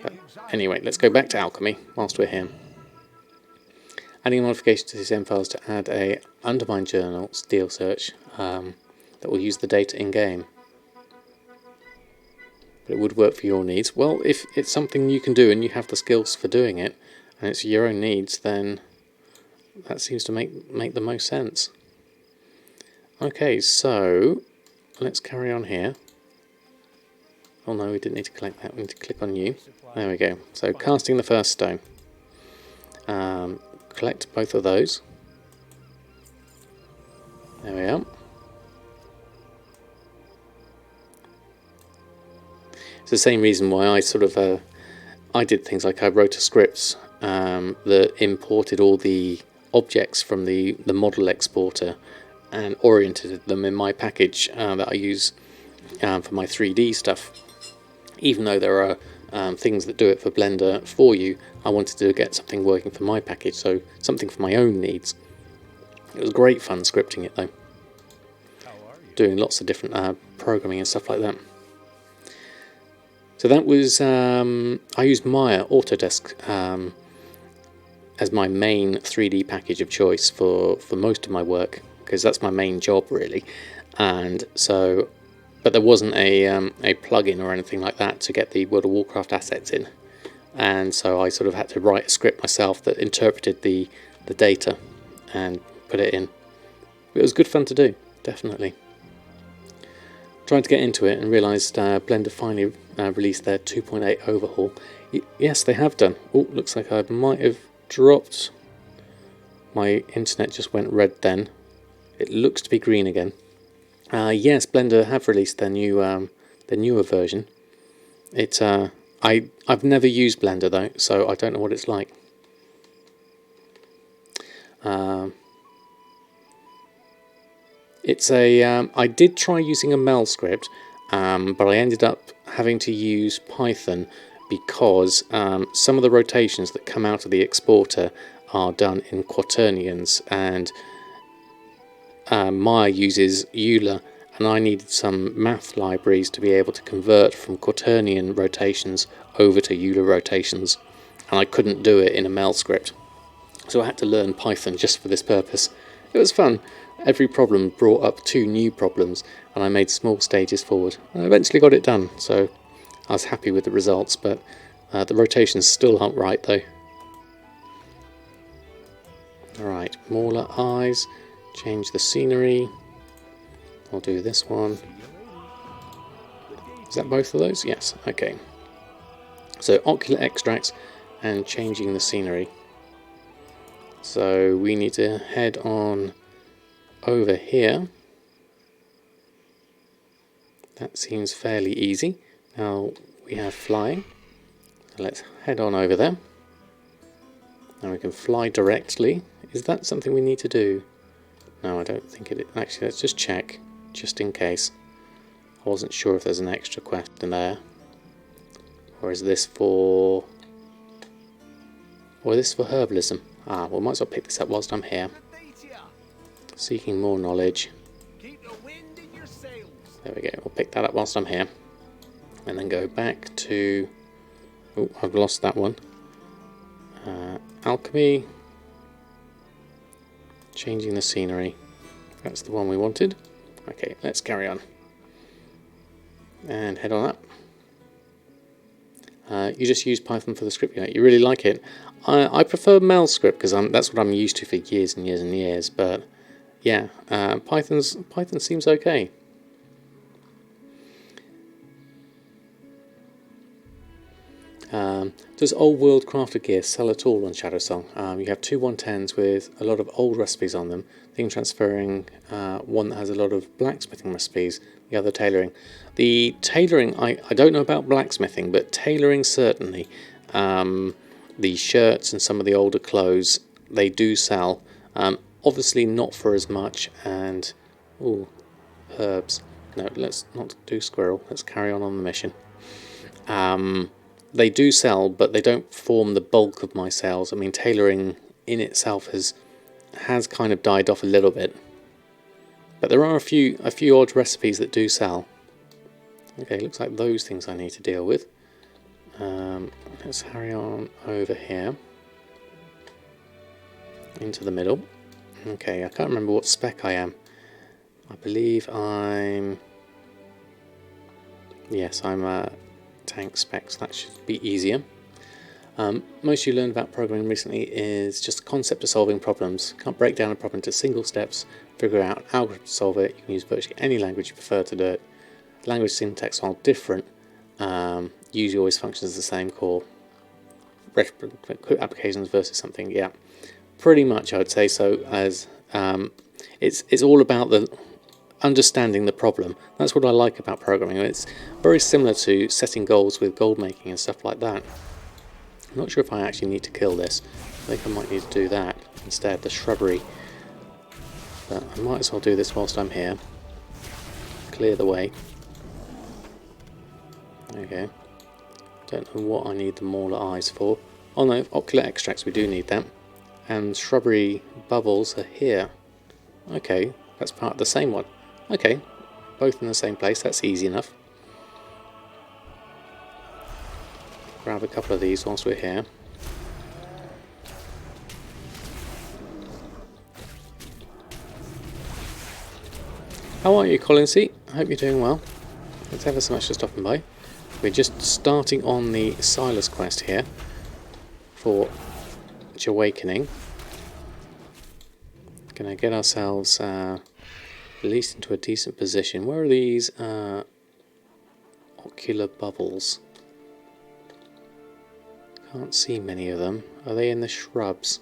But anyway, let's go back to Alchemy whilst we're here. Adding a modification to these files to add a Undermine Journal deal search that will use the data in-game. But it would work for your needs. Well, if it's something you can do and you have the skills for doing it, and it's your own needs, then that seems to make the most sense. Okay, so let's carry on here. Oh no, we didn't need to collect that, we need to click on you. There we go. So casting the first stone. Collect both of those. There we are. It's the same reason why I sort of I did things like I wrote a script that imported all the objects from the model exporter and oriented them in my package that I use for my 3D stuff. Even though there are things that do it for Blender for you, I wanted to get something working for my package, so something for my own needs. It was great fun scripting it though, doing lots of different programming and stuff like that. So that was, I used Maya Autodesk as my main 3D package of choice for most of my work, because that's my main job really. And so, but there wasn't a plugin or anything like that to get the World of Warcraft assets in, and so I sort of had to write a script myself that interpreted the data and put it in. It was good fun to do, definitely. Tried to get into it and realised Blender finally released their 2.8 overhaul. Yes, they have done. Oh, looks like I might have dropped. My internet just went red then. It looks to be green again. Yes, Blender have released their newer version. I've never used Blender though, so I don't know what it's like. I did try using a Mel script, but I ended up having to use Python because some of the rotations that come out of the exporter are done in quaternions, and Maya uses Euler, and I needed some math libraries to be able to convert from quaternion rotations over to Euler rotations, and I couldn't do it in a Mel script, so I had to learn Python just for this purpose. It was fun. Every problem brought up 2 new problems, and I made small stages forward. I eventually got it done, so I was happy with the results, but the rotations still aren't right though. Alright, Mauler eyes, change the scenery. I'll do this one. Is that both of those? Yes, okay. So ocular extracts and changing the scenery. So we need to head on over here. That seems fairly easy. Now we have flying. So let's head on over there. Now we can fly directly. Is that something we need to do? No, I don't think it is. Actually, let's just check, just in case. I wasn't sure if there's an extra quest in there. Or is this for... Or is this for herbalism? Ah, well, might as well pick this up whilst I'm here. Seeking more knowledge. There we go, we'll pick that up whilst I'm here. And then go back to... Oh, I've lost that one. Alchemy. Changing the scenery. That's the one we wanted. Okay, let's carry on. And head on up. You just use Python for the script unit. You really like it. I prefer mail script because that's what I'm used to for years and years and years. But yeah, Python seems okay. Does old world crafted gear sell at all on Shadowsong? You have two 110s with a lot of old recipes on them. Thing transferring one that has a lot of blacksmithing recipes, the other tailoring. The tailoring, I don't know about blacksmithing, but tailoring certainly. The shirts and some of the older clothes, they do sell. Obviously not for as much, and ooh, herbs. No, let's not do squirrel. Let's carry on the mission. They do sell, but they don't form the bulk of my sales. I mean, tailoring in itself has kind of died off a little bit, but there are a few odd recipes that do sell. Okay, looks like those things I need to deal with. Let's hurry on over here into the middle. Okay, I can't remember what spec I am. I believe I'm tank specs. That should be easier. Most you learned about programming recently is just the concept of solving problems. Can't break down a problem into single steps, figure out an algorithm to solve it. You can use virtually any language you prefer to do it. Language syntax, while different, usually always functions as the same core. Applications versus something, yeah. Pretty much I would say so, as it's all about the understanding the problem. That's what I like about programming. It's very similar to setting goals with gold making and stuff like that. I'm not sure if I actually need to kill this. I think I might need to do that instead, the shrubbery. But I might as well do this whilst I'm here. Clear the way. Okay. Don't know what I need the mauler eyes for. Oh no, ocular extracts, we do need that. And shrubbery bubbles are here. Okay, that's part of the same one. Okay, both in the same place, that's easy enough. Grab a couple of these whilst we're here. How are you, Collinsy? I hope you're doing well. Thanks ever so much for stopping by. We're just starting on the Silas quest here for Jahwakening. Gonna get ourselves at least into a decent position. Where are these ocular bubbles? Can't see many of them. Are they in the shrubs?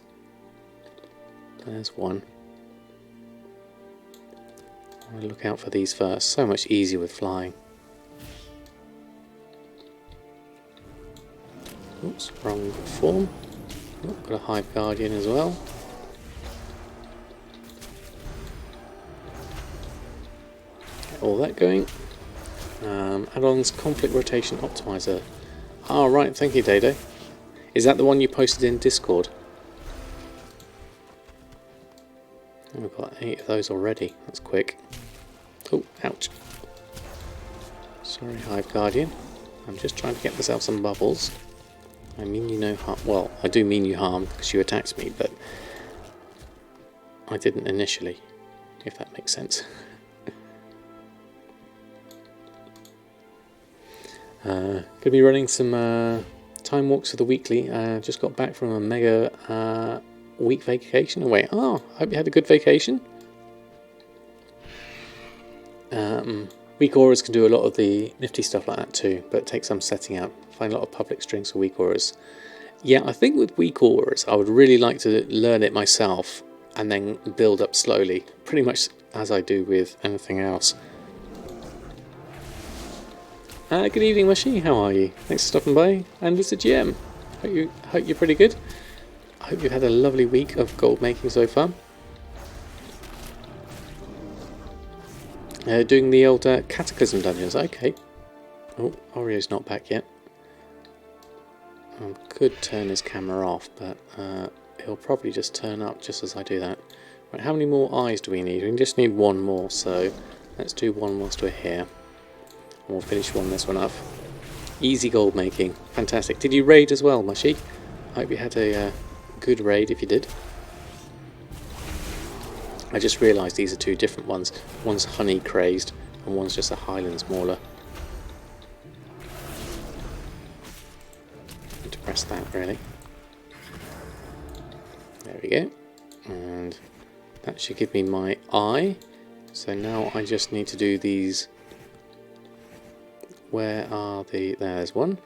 There's one. I'll look out for these first. So much easier with flying. Oops, wrong form. Oh, got a Hive Guardian as well. Get all that going. Add-ons Conflict Rotation Optimizer. Ah, right, thank you, Dado. Is that the one you posted in Discord? Oh, we've got 8 of those already. That's quick. Oh, ouch. Sorry, Hive Guardian. I'm just trying to get myself some bubbles. I mean you no harm. Well, I do mean you harm because you attacked me, but I didn't initially, if that makes sense. Going to be running some time walks for the weekly. Just got back from a mega week vacation away. Oh, I hope you had a good vacation. Week auras can do a lot of the nifty stuff like that too, but take some setting up. Find a lot of public strings for weak auras. Yeah, I think with weak auras, I would really like to learn it myself and then build up slowly, pretty much as I do with anything else. Good evening, Mashi. How are you? Thanks for stopping by. And it's a GM. Hope you're pretty good. I hope you've had a lovely week of gold making so far. Doing the old Cataclysm dungeons. Okay. Oh, Oreo's not back yet. I could turn his camera off, but he'll probably just turn up just as I do that. Right, how many more eyes do we need? We just need one more, so let's do one whilst we're here. And we'll finish this one off. Easy gold making. Fantastic. Did you raid as well, Mushy? I hope you had a good raid if you did. I just realised these are two different ones. One's honey crazed and one's just a Highlands mauler. Need to press that really. There we go. And that should give me my eye. So now I just need to do these. Where are the... There's one.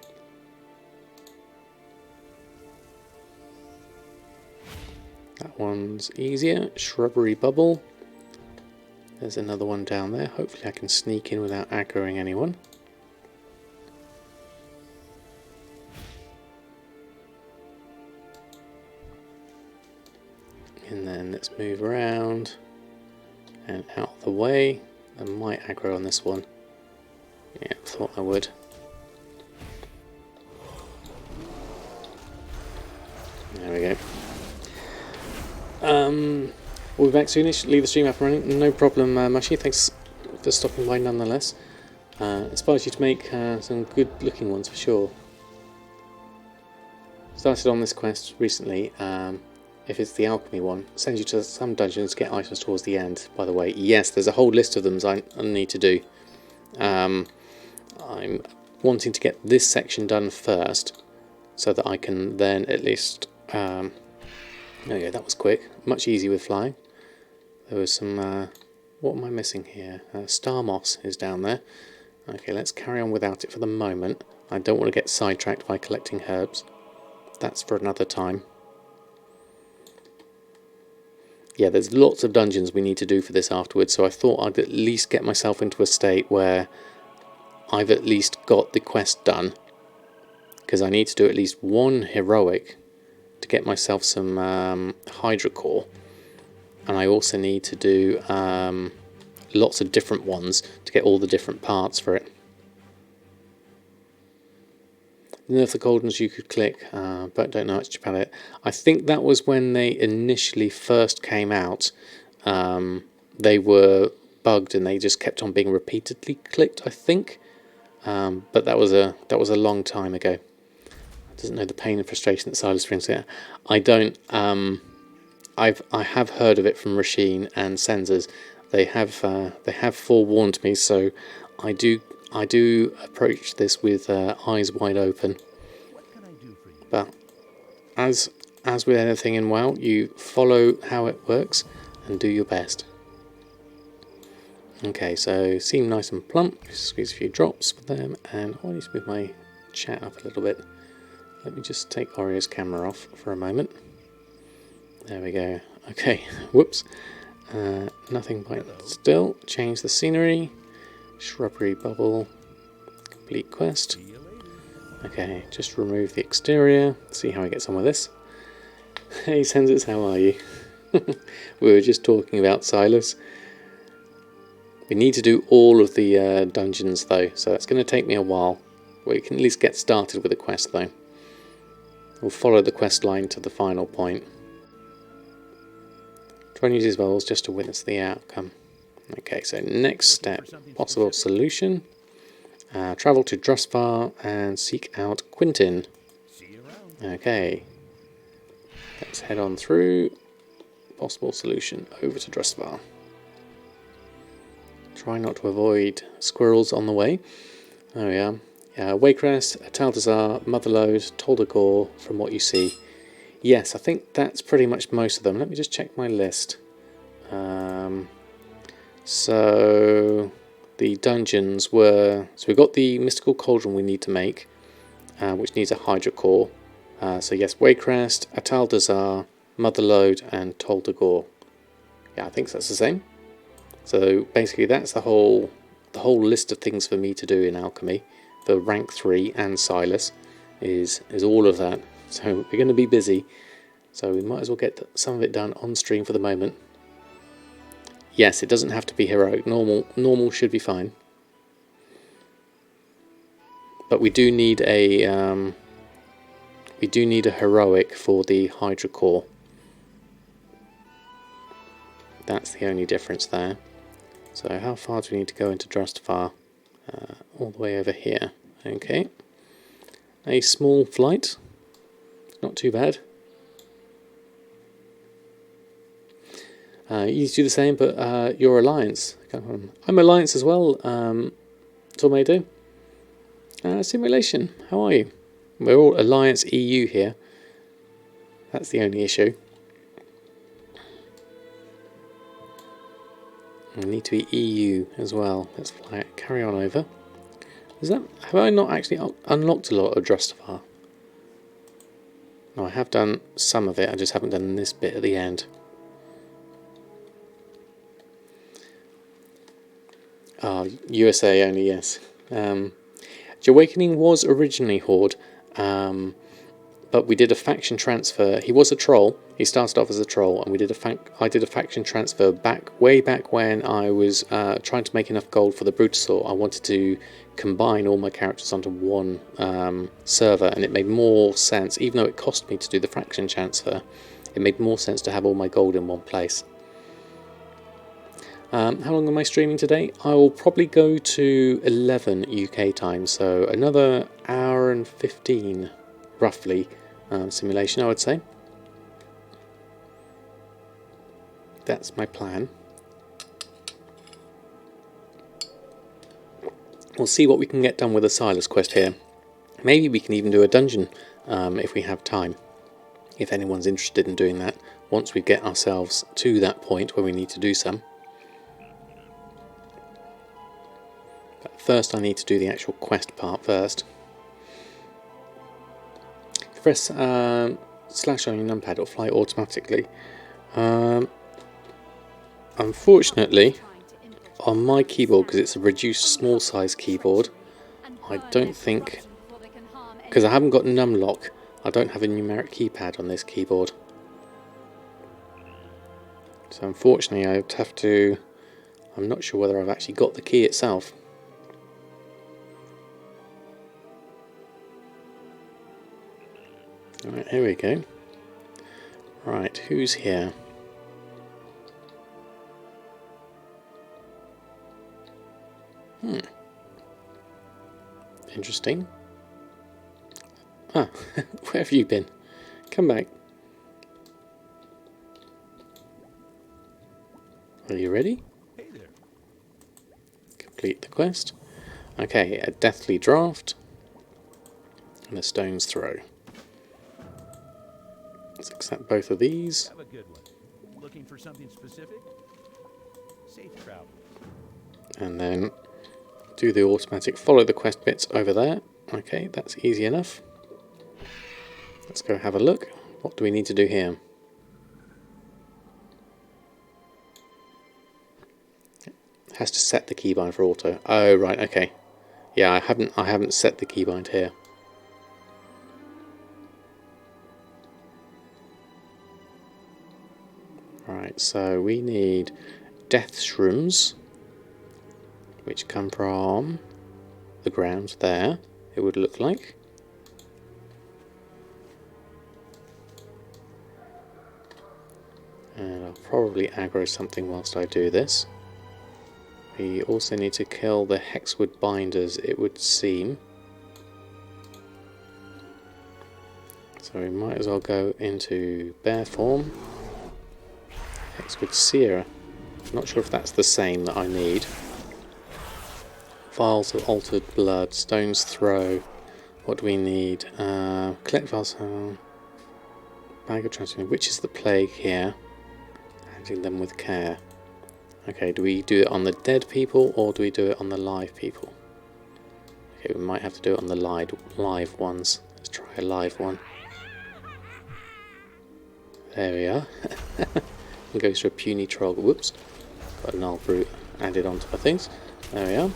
That one's easier. Shrubbery bubble. There's another one down there. Hopefully I can sneak in without aggroing anyone. And then let's move around and out of the way. I might aggro on this one. Yeah, thought I would. There we go. We'll be back soonish. Leave the stream up and running. No problem, Mushy. Thanks for stopping by nonetheless. Inspires you to make some good looking ones for sure. Started on this quest recently. If it's the Alchemy one, sends you to some dungeons to get items towards the end, by the way. Yes, there's a whole list of them I need to do. I'm wanting to get this section done first, so that I can then at least... there we go, that was quick. Much easier with flying. There was some... what am I missing here? Star moss is down there. Okay, let's carry on without it for the moment. I don't want to get sidetracked by collecting herbs. That's for another time. Yeah, there's lots of dungeons we need to do for this afterwards, so I thought I'd at least get myself into a state where I've at least got the quest done, because I need to do at least one heroic to get myself some Hydra core, and I also need to do lots of different ones to get all the different parts for it. Nerf the Goldens you could click, but don't know much about it. I think that was when they initially first came out. They were bugged and they just kept on being repeatedly clicked, I think. But that was a long time ago. Doesn't know the pain and frustration that Silas brings here. I don't. I have heard of it from Rasheen and Sensors. They have forewarned me, so I do approach this with eyes wide open. But as with anything in WoW, you follow how it works and do your best. Okay, so seem nice and plump. Just squeeze a few drops for them, and I need to move my chat up a little bit. Let me just take Oreo's camera off for a moment. There we go. Okay, whoops. Nothing but still. Change the scenery. Shrubbery bubble. Complete quest. Okay, just remove the exterior. See how he gets on with this. Hey Sensors, how are you? We were just talking about Silas. We need to do all of the dungeons though, so that's going to take me a while. We can at least get started with the quest though. We'll follow the quest line to the final point. Try and use his vowels just to witness the outcome. Okay, so next step, possible solution. Travel to Drustvar and seek out Quintin. Okay, let's head on through. Possible solution, over to Drustvar. Try not to avoid squirrels on the way. There we are. Wakerest, Taldazar, Motherlode, Toldagor, from what you see. Yes, I think that's pretty much most of them. Let me just check my list. So the dungeons were... So we've got the Mystical Cauldron we need to make, which needs a Hydra core. So yes, Wakerest, Taldazar, Motherlode, and Toldagor. Yeah, I think that's the same. So basically that's the whole list of things for me to do in Alchemy. For rank 3 and Silas is all of that. So we're going to be busy. So we might as well get some of it done on stream for the moment. Yes, it doesn't have to be heroic. Normal should be fine. But we do need a heroic for the Hydra core. That's the only difference there. So how far do we need to go into Drustvar? All the way over here. Okay. A small flight. Not too bad. You need to do the same, but your Alliance. I'm Alliance as well, Tornado. Simulation, how are you? We're all Alliance EU here. That's the only issue. We need to be EU as well. Let's fly it. Carry on over. Have I not actually unlocked a lot of Drustafar? No, I have done some of it. I just haven't done this bit at the end. USA only, yes. Jahwakening was originally Horde, but we did a faction transfer. He was a troll. He started off as a troll, and I did a faction transfer way back when I was trying to make enough gold for the Brutasaur. I wanted to combine all my characters onto one server, and it made more sense, even though it cost me to do the faction transfer. It made more sense to have all my gold in one place. How long am I streaming today? I will probably go to 11 UK time, so another hour and 15 roughly simulation, I would say. That's my plan. We'll see what we can get done with the Silas quest here. Maybe we can even do a dungeon if we have time. If anyone's interested in doing that, once we get ourselves to that point where we need to do some. But first I need to do the actual quest part first. Press slash on your numpad, it'll fly automatically. Unfortunately, on my keyboard, because it's a reduced small size keyboard, I don't think, because I haven't got numlock, I don't have a numeric keypad on this keyboard. So unfortunately I would have to, I'm not sure whether I've actually got the key itself. Alright, here we go. Right, who's here? Interesting. Ah, where have you been? Come back. Are you ready? Hey there. Complete the quest. Okay, a deathly draft and a stone's throw. Let's accept both of these. Have a good one. Looking for something specific? Safe travel. And then do the automatic follow the quest bits over there. Okay, that's easy enough. Let's go have a look. What do we need to do here? It has to set the keybind for auto. Oh right, okay. Yeah, I haven't set the keybind here. Right, so we need death shrooms, which come from the ground there, it would look like. And I'll probably aggro something whilst I do this. We also need to kill the hexwood binders, it would seem. So we might as well go into bear form. Hexwood seer. Not sure if that's the same that I need. Vials of altered blood, stone's throw. What do we need? Collect vials. Bag of transfer. Which is the plague here? Handling them with care. Okay, do we do it on the dead people or do we do it on the live people? Okay, we might have to do it on the live ones. Let's try a live one. There we are. It goes to a puny troll. Whoops. Got a null brute added onto my things. There we are.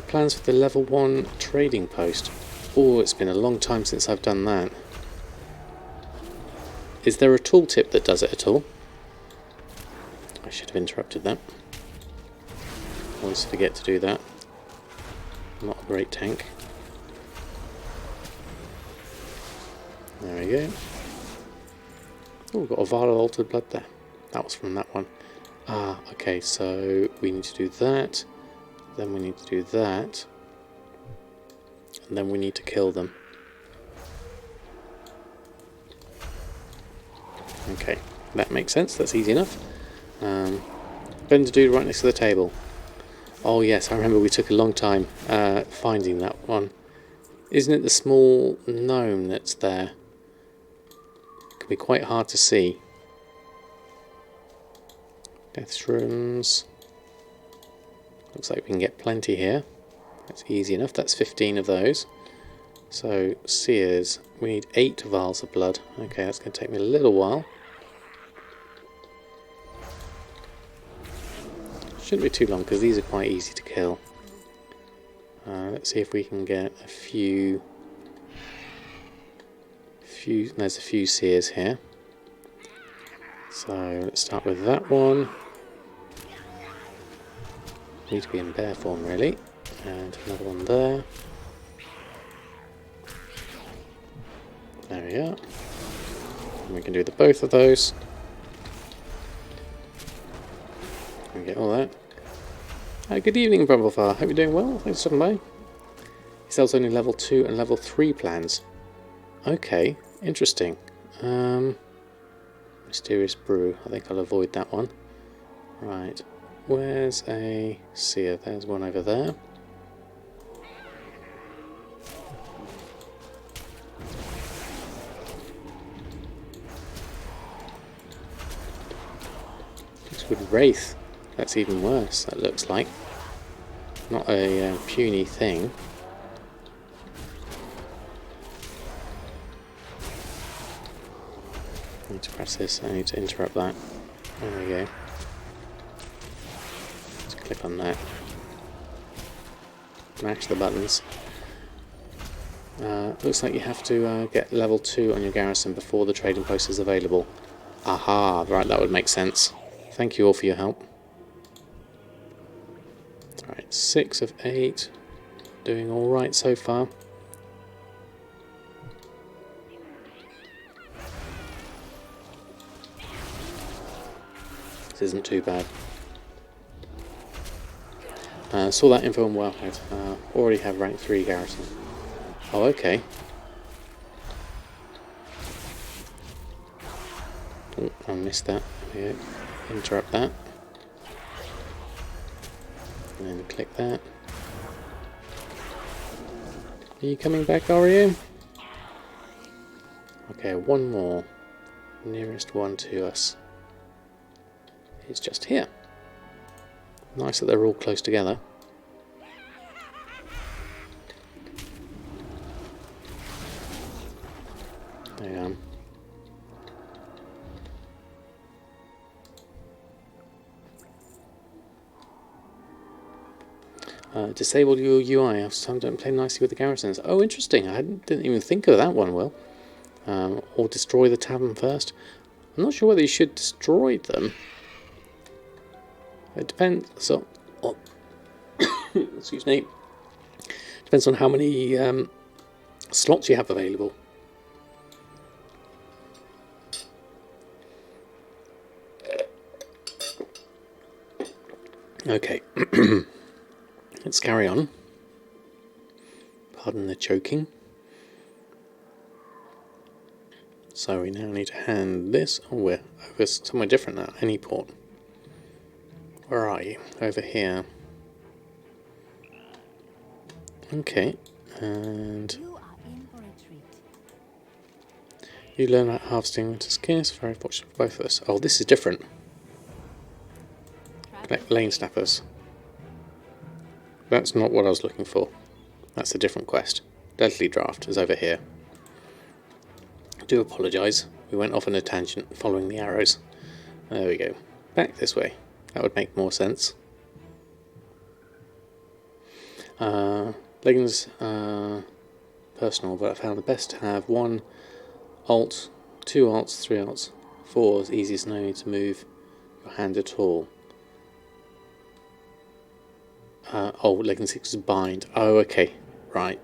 Plans for the level 1 trading post. Oh, it's been a long time since I've done that. Is there a tooltip that does it at all? I should have interrupted that. I always forget to do that. I'm not a great tank. There we go. Oh, we've got a vial of altered blood there. That was from that one. Ah, okay, so we need to do that. Then we need to do that. And then we need to kill them. Okay, that makes sense. That's easy enough. Been to do right next to the table. Oh yes, I remember we took a long time finding that one. Isn't it the small gnome that's there? It can be quite hard to see. Death shrooms. Looks like we can get plenty here. That's easy enough. That's 15 of those. So, seers. We need 8 vials of blood. Okay, that's going to take me a little while. Shouldn't be too long because these are quite easy to kill. Let's see if we can get a few. There's a few seers here. So let's start with that one. Need to be in bear form really. And another one there. There we are. And we can do the both of those. And get all that. Good evening, Brumblefire. Hope you're doing well. Thanks for stopping by. He sells only level 2 and level 3 plans. Okay, interesting. Mysterious Brew. I think I'll avoid that one. Right. Where's a seer? There's one over there. With Wraith, that's even worse, that looks like. Not a puny thing. I need to press this, I need to interrupt that. There we go. Let's click on that. Mash the buttons. Looks like you have to get level 2 on your garrison before the trading post is available. Aha, right, that would make sense. Thank you all for your help. Alright, 6 of 8. Doing alright so far. This isn't too bad. Saw that info on Wellhead. Already have rank 3 garrison. Oh, okay. Oh, I missed that. There we go. Interrupt that. And then click that. Are you coming back, are you? Okay, one more. Nearest one to us. It's just here. Nice that they're all close together. There I am. Disabled your UI, some don't play nicely with the garrisons. Oh, interesting, I didn't even think of that one, Will. Or destroy the tavern first. I'm not sure whether you should destroy them. It depends, so... Oh, excuse me. Depends on how many slots you have available. Okay. Let's carry on. Pardon the choking. So we now need to hand this. Oh, we're over somewhere different now. Any port. Where are you? Over here. Okay. And you learn about harvesting winter skins. Very fortunate for both of us. Oh, this is different. Collect lane snappers. That's not what I was looking for. That's a different quest. Deadly Draft is over here. I do apologise. We went off on a tangent following the arrows. There we go. Back this way. That would make more sense. Leggings personal, but I found the best to have 1 alt, 2 alts, 3 alts, 4 is easiest, no need to move your hand at all. Oh, leggings 6 is bind. Oh, okay, right.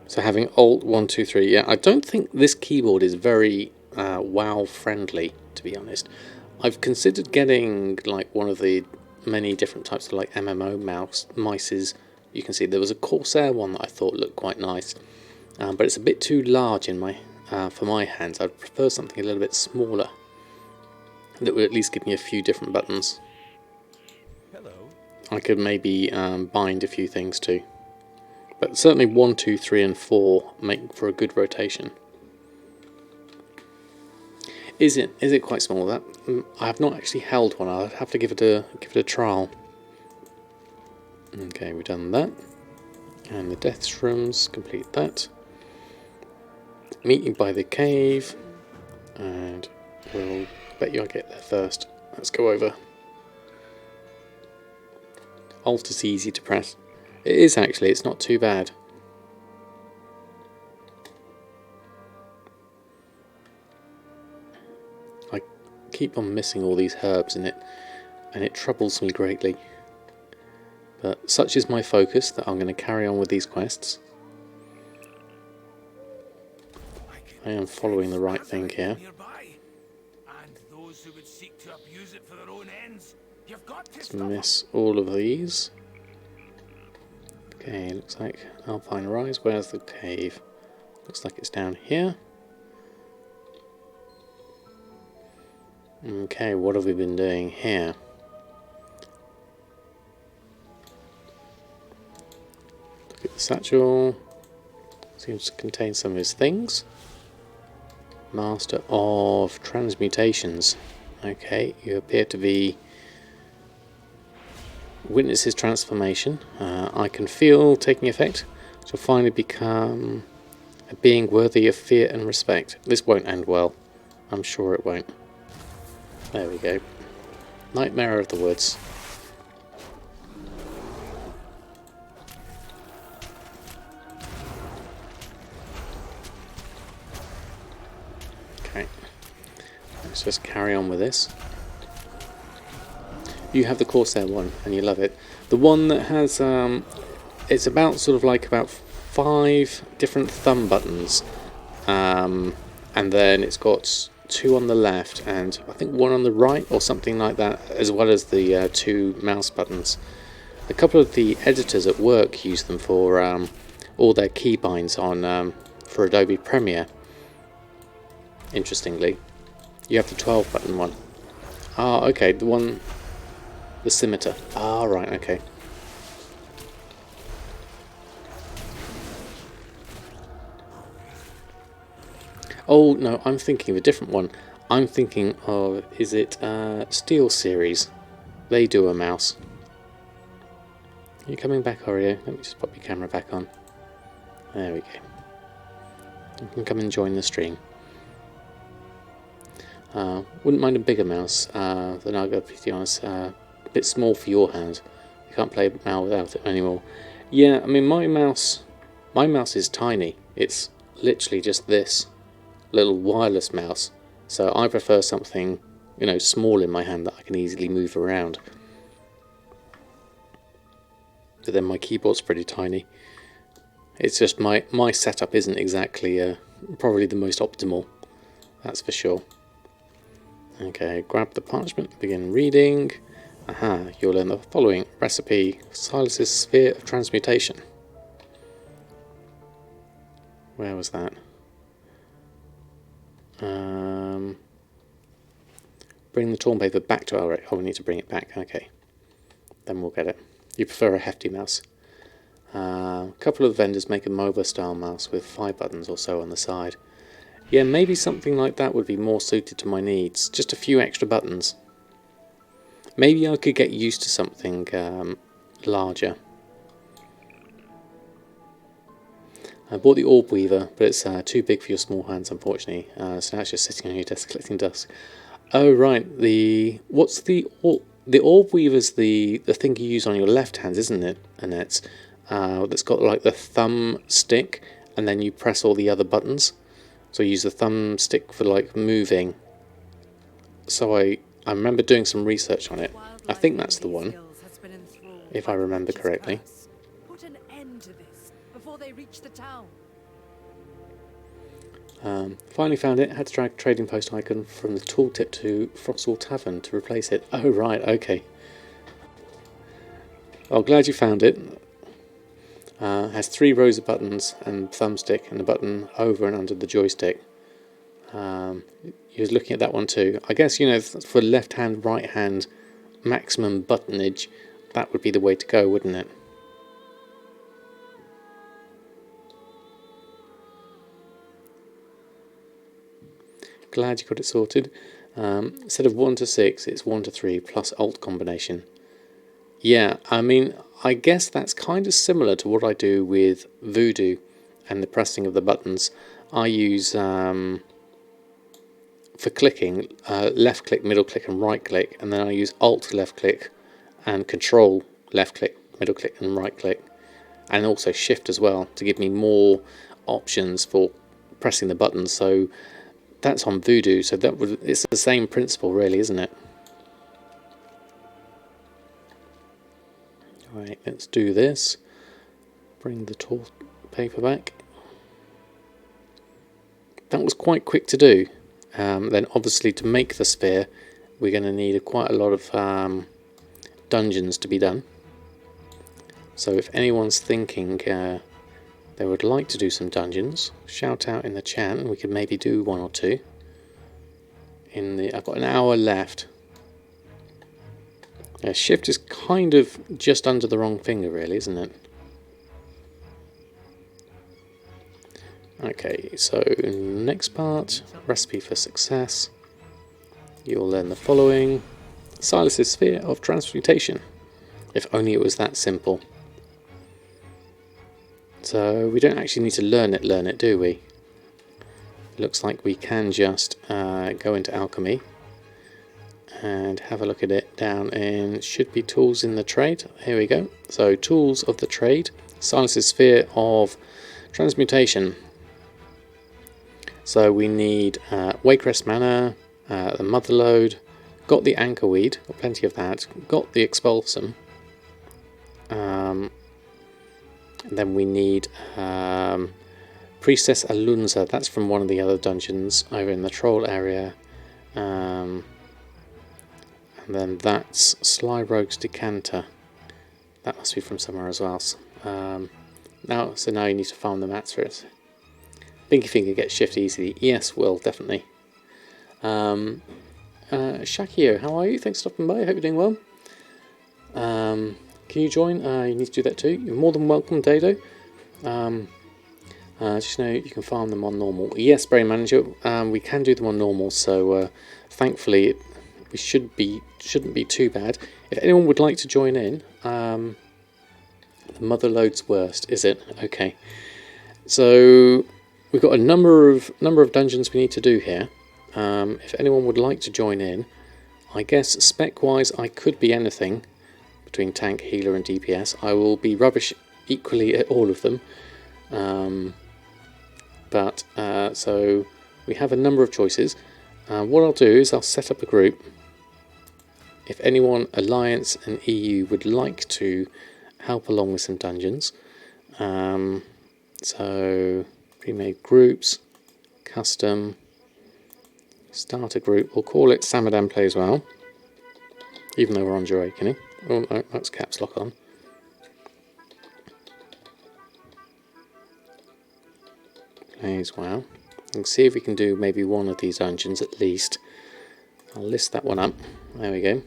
So having alt 1, 2, 3. Yeah, I don't think this keyboard is very WoW friendly, to be honest. I've considered getting like one of the many different types of like MMO mices. You can see there was a Corsair one that I thought looked quite nice, but it's a bit too large in my for my hands. I'd prefer something a little bit smaller that would at least give me a few different buttons. Hello. I could maybe bind a few things too, but certainly 1, 2, 3 and 4 make for a good rotation. Is it quite small? That I have not actually held one. I'll have to give it a trial. Okay, we've done that. And the death shrooms, complete that. Meet you by the cave, and we'll bet you I get there first. Let's go over. Alt is easy to press. It is actually, it's not too bad. I keep on missing all these herbs in it, and it troubles me greatly. But such is my focus that I'm going to carry on with these quests. I am following the right thing here. Let's miss all of these. Okay, looks like Alpine Rise. Where's the cave? Looks like it's down here. Okay, what have we been doing here? Look at the satchel. Seems to contain some of his things. Master of Transmutations. Okay, you appear to be witness his transformation. I can feel taking effect. Shall finally become a being worthy of fear and respect. This won't end well. I'm sure it won't. There we go. Nightmare of the Woods. Okay. Let's just carry on with this. You have the Corsair one, and you love it. The one that has, it's about sort of like about 5 different thumb buttons, and then it's got 2 on the left, and I think 1 on the right, or something like that, as well as the 2 mouse buttons. A couple of the editors at work use them for all their keybinds on for Adobe Premiere. Interestingly, you have the 12 button one. Ah, okay, the one. The scimitar. Ah, right, okay. Oh, no, I'm thinking of a different one. I'm thinking of, is it Steel Series? They do a mouse. Are you coming back, Oreo? Let me just pop your camera back on. There we go. You can come and join the stream. Wouldn't mind a bigger mouse than I'll go, to be honest. A bit small for your hand. You can't play WoW without it anymore. Yeah, I mean my mouse is tiny. It's literally just this little wireless mouse. So I prefer something, you know, small in my hand that I can easily move around. But then my keyboard's pretty tiny. It's just my setup isn't exactly probably the most optimal. That's for sure. Okay, grab the parchment, begin reading. Aha, you'll learn the following recipe: Silas's Sphere of Transmutation. Where was that? Bring the torn paper back to our... Oh, we need to bring it back. Okay, then we'll get it. You prefer a hefty mouse. A couple of vendors make a MOBA style mouse with 5 buttons or so on the side. Yeah, maybe something like that would be more suited to my needs. Just a few extra buttons. Maybe I could get used to something larger. I bought the Orb Weaver, but it's too big for your small hands, unfortunately. So now it's just sitting on your desk collecting dust. Oh right, what's the Orb Weaver's the thing you use on your left hand, isn't it, Annette? That's got like the thumb stick, and then you press all the other buttons. So you use the thumb stick for like moving. So I remember doing some research on it. I think that's the one, if I remember correctly. Put an end to this before they reach the town. Finally found it. Had to drag trading post icon from the tooltip to Frostal Tavern to replace it. Oh right, okay. Well, glad you found it. Has 3 rows of buttons and thumbstick, and a button over and under the joystick. You was looking at that one too. I guess, you know, for left hand, right hand, maximum buttonage, that would be the way to go, wouldn't it? glad you got it sorted. Instead of 1 to 6, it's 1 to 3 plus alt combination. Yeah, I mean, I guess that's kind of similar to what I do with Voodoo and the pressing of the buttons. I use, for clicking, left click, middle click and right click, and then I use alt left click and control left click, middle click and right click, and also shift as well to give me more options for pressing the buttons. So that's on Voodoo, so it's the same principle really, isn't it? Alright, let's do this. Bring the tall paper back. That was quite quick to do. Then obviously to make the sphere we're going to need quite a lot of dungeons to be done. So if anyone's thinking they would like to do some dungeons, shout out in the chat and we could maybe do 1 or 2. I've got an hour left. Shift is kind of just under the wrong finger really, isn't it? Okay, so next part, recipe for success. You'll learn the following. Silas' sphere of transmutation. If only it was that simple. So we don't actually need to learn it, do we? It looks like we can just go into Alchemy and have a look at it down in, should be tools in the trade. Here we go. So tools of the trade, Silas' sphere of transmutation. So we need Wakerest Mana, the Motherlode, got the Anchorweed, got plenty of that, got the Expulsum, and then we need Priestess Alunza, that's from one of the other dungeons over in the Troll area, and then that's Sly Rogue's Decanter, that must be from somewhere as well. So now you need to farm the mats for it. Pinky Finger gets shift easily. Yes, will, definitely. Shakir, how are you? Thanks for stopping by. I hope you're doing well. Can you join? You need to do that too. You're more than welcome, Dado. Just know you can farm them on normal. Yes, Brain Manager, we can do them on normal, so thankfully we shouldn't be too bad. If anyone would like to join in, the Motherlode's worst, is it? Okay. So we've got a number of dungeons we need to do here. If anyone would like to join in, I guess spec-wise I could be anything between tank, healer and DPS. I will be rubbish equally at all of them. So we have a number of choices. What I'll do is I'll set up a group. If anyone, Alliance and EU, would like to help along with some dungeons, so pre-made groups, custom, start a group. We'll call it Samadan Plays WoW, even though we're on Jahwakening. Oh no, that's caps lock on. Plays WoW. And see if we can do maybe one of these dungeons at least. I'll list that one up. There we go.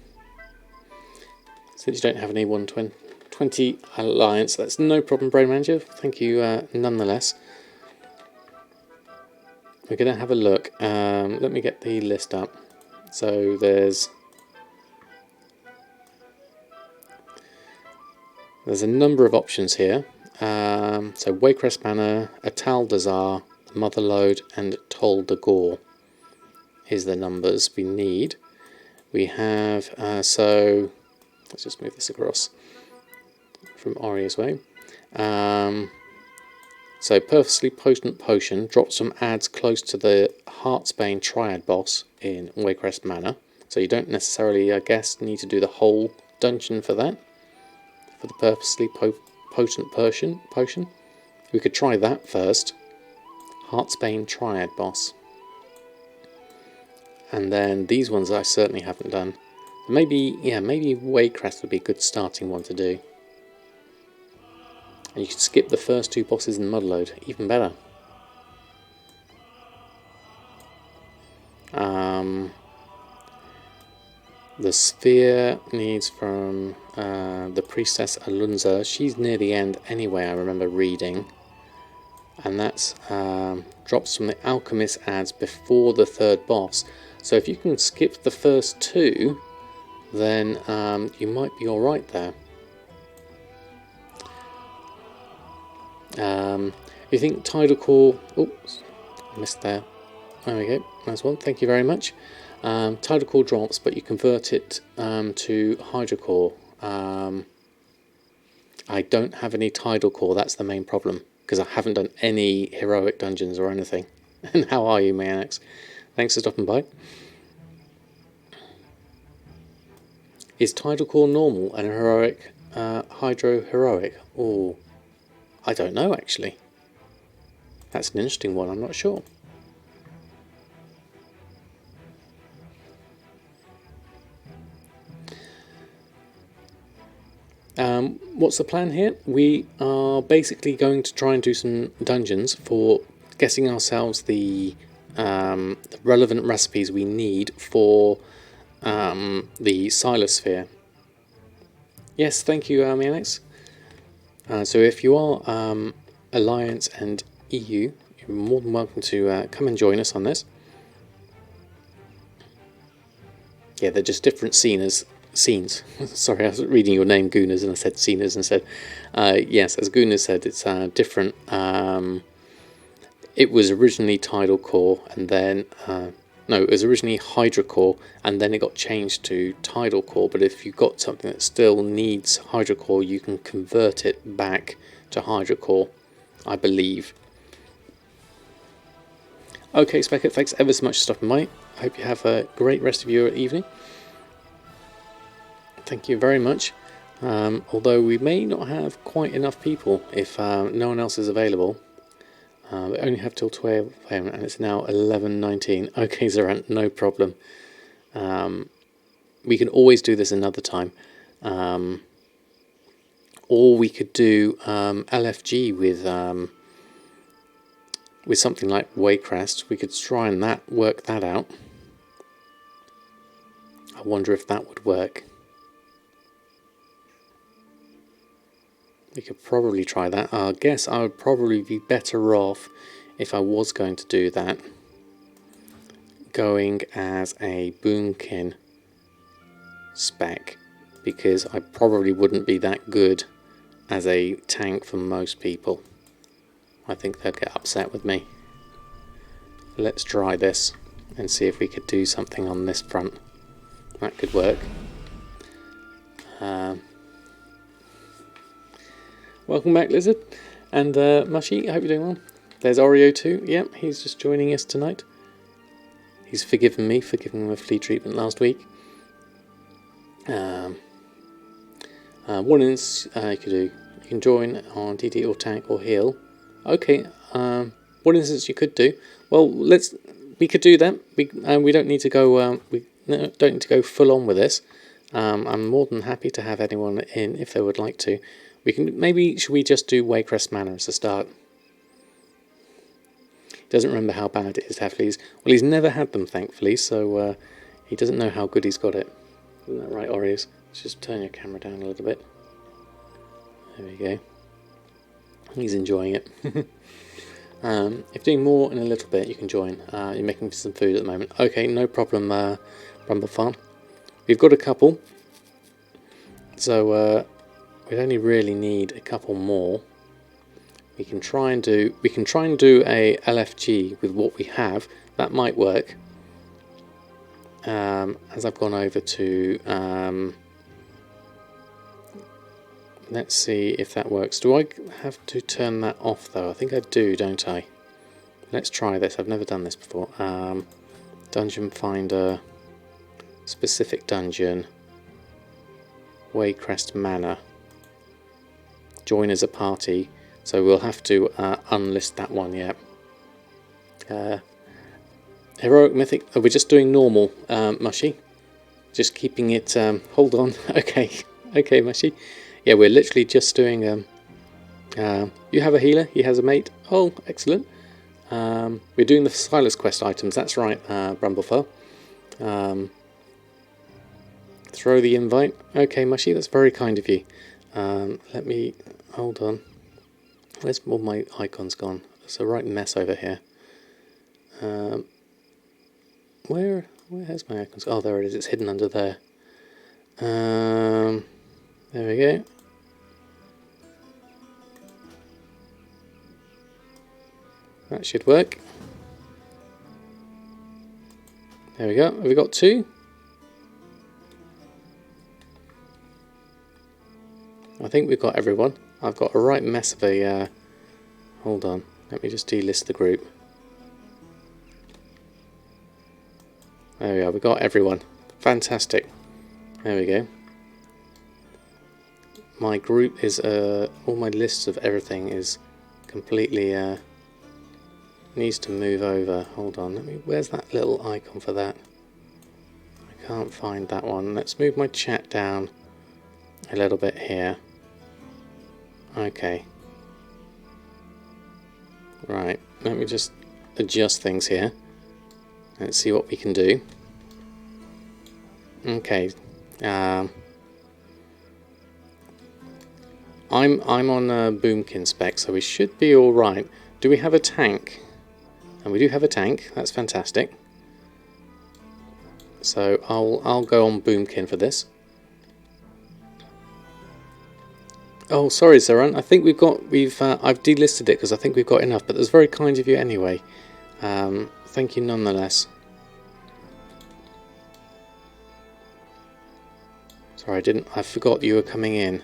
Since you don't have any 120 Alliance, that's no problem, Brain Manager. Thank you nonetheless. We're going to have a look. Let me get the list up. So there's a number of options here. So Wakerest Manor, Atal Dazar, Motherlode and Tol de Gore is the numbers we need. We have, so let's just move this across from Oria's way. So Purposely Potent Potion drops some adds close to the Heartsbane Triad boss in Wakerest Manor. So you don't necessarily, I guess, need to do the whole dungeon for that. For the Purposely Potent Potion. We could try that first. Heartsbane Triad boss. And then these ones I certainly haven't done. Maybe Wakerest would be a good starting one to do. And you could skip the first two bosses in Mudload, even better. The sphere needs from the Priestess Alunza. She's near the end anyway, I remember reading. and that's drops from the Alchemist ads before the 3rd boss. So if you can skip the first 2, then you might be alright there. You think Tidal Core... Oops, I missed there. There we go, nice one, thank you very much. Tidal Core drops, but you convert it to Hydrocore. I don't have any Tidal Core, that's the main problem, because I haven't done any heroic dungeons or anything. And how are you, Mayanex? Thanks for stopping by. Is Tidal Core normal and heroic Hydro heroic? Oh, I don't know actually. That's an interesting one, I'm not sure. What's the plan here? We are basically going to try and do some dungeons for getting ourselves the relevant recipes we need for the Silas Sphere. Yes, thank you, Alex. So if you are Alliance and EU, you're more than welcome to come and join us on this. Yeah, they're just different scenes. Sorry, I was reading your name, Gunners, and I said scenes instead. Yes, as Gunnar said, it's different. It was originally Tidal Core, and then no, it was originally Hydro Core, and then it got changed to Tidal Core. But if you've got something that still needs Hydro Core, you can convert it back to Hydro Core, I believe. Okay, Speckett, thanks ever so much for stopping by. I hope you have a great rest of your evening. Thank you very much. Although we may not have quite enough people if no one else is available. We only have till 12 AM and it's now 11:19. Okay, Zarant, no problem. We can always do this another time. Or we could do LFG with something like Waycrest. We could try and work that out. I wonder if that would work. We could probably try that. I guess I would probably be better off if I was going to do that going as a Boomkin spec, because I probably wouldn't be that good as a tank for most people. I think they'd get upset with me. Let's try this and see if we could do something on this front. That could work. Welcome back, Lizard. And Mushy, I hope you're doing well. There's Oreo too. Yep, he's just joining us tonight. He's forgiven me for giving him a flea treatment last week. One is you could do. You can join on DD or tank or heal. Okay. One instance you could do. Well, we could do that. We don't need to go. We don't need to go full on with this. I'm more than happy to have anyone in if they would like to. We can should we just do Waycrest Manor as a start? He doesn't remember how bad it is to have fleas. Well, he's never had them, thankfully, so he doesn't know how good he's got it. Isn't that right, Oreos? Let's just turn your camera down a little bit. There we go. He's enjoying it. If doing more in a little bit, you can join. You're making some food at the moment. Okay, no problem, Rumble Farm. We've got a couple, so we'd only really need a couple more. We can try and do a LFG with what we have. That might work. As I've gone over to let's see if that works. Do I have to turn that off though? I think I do, don't I? Let's try this. I've never done this before. Dungeon Finder, specific dungeon, Waycrest Manor. Join as a party. So we'll have to unlist that one, yeah. Heroic Mythic, oh, we're just doing normal, Mushy. Just keeping it, hold on, okay, Mushy. Yeah, we're literally just doing, you have a healer, he has a mate. Oh, excellent. We're doing the Silas Quest items, that's right, Brumblefell. Throw the invite. Okay, Mushy, that's very kind of you. Let me, hold on. Where's all my icons gone? There's a right mess over here. Where has my icons? Oh, there it is. It's hidden under there. There we go. That should work. There we go. Have we got 2? I think we've got everyone. I've got a right mess of a... hold on. Let me just delist the group. There we are. We've got everyone. Fantastic. There we go. My group is... all my lists of everything is completely... needs to move over. Hold on. Where's that little icon for that? I can't find that one. Let's move my chat down a little bit here. Okay. Right. Let me just adjust things here. Let's see what we can do. Okay. I'm on Boomkin spec, so we should be all right. Do we have a tank? And we do have a tank. That's fantastic. So I'll go on Boomkin for this. Oh, sorry, Zeran. I think I've delisted it because I think we've got enough. But that's very kind of you anyway. Thank you nonetheless. Sorry, I forgot you were coming in.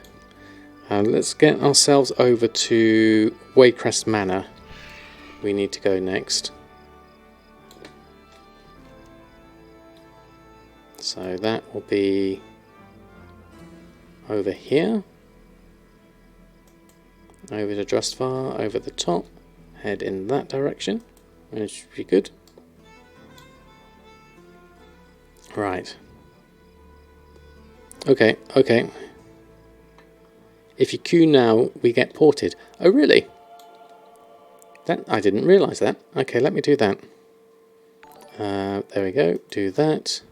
Let's get ourselves over to Waycrest Manor. We need to go next. So that will be over here. Over to Drustvar, over the top. Head in that direction. That should be good. Right. Okay, okay. If you queue now, we get ported. Oh, really? I didn't realise that. Okay, let me do that. There we go. Do that.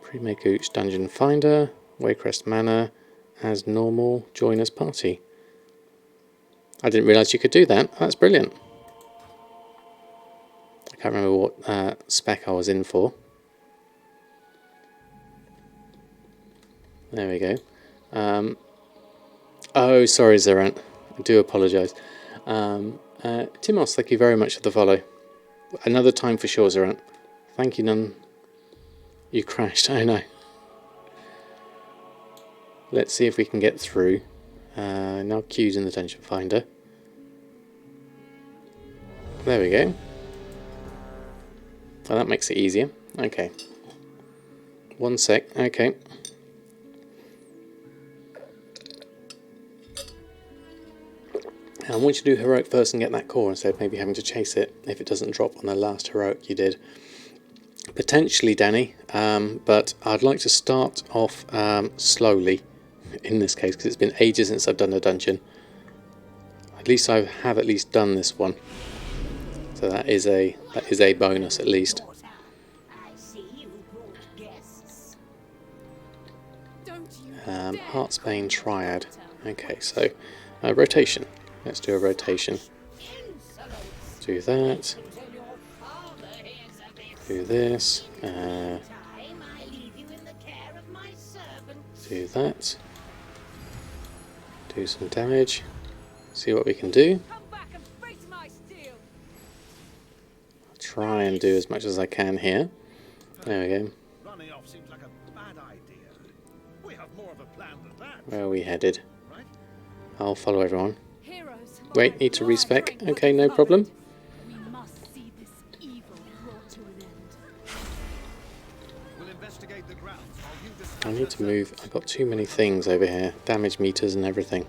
Pre-make each dungeon finder. Waycrest Manor. As normal. Join as party. I didn't realise you could do that. That's brilliant. I can't remember what spec I was in for. There we go. Oh, sorry, Zerant. I do apologise. Timos, thank you very much for the follow. Another time for sure, Zerant. Thank you, none. You crashed, I know. Let's see if we can get through. Now queues in the Dungeon Finder. There we go. Oh, that makes it easier. Okay. 1 sec. Okay. I want you to do heroic first and get that core instead of maybe having to chase it if it doesn't drop on the last heroic you did. Potentially, Danny, but I'd like to start off slowly in this case because it's been ages since I've done a dungeon. At least I have at least done this one, so that is a bonus at least. Heartsbane Triad. Okay, so rotation. Let's do a rotation. Do that. Do this. Do that. Do some damage. See what we can do. Try and do as much as I can here. There we go. Running off seems like a bad idea. We have more of a plan than that. Where are we headed? Right? I'll follow everyone. Heroes, Wait, need to respec. Okay, no problem. we must see this evil brought to an end. We'll investigate the grounds while you discuss I need to move. I've got too many things over here. Damage meters and everything.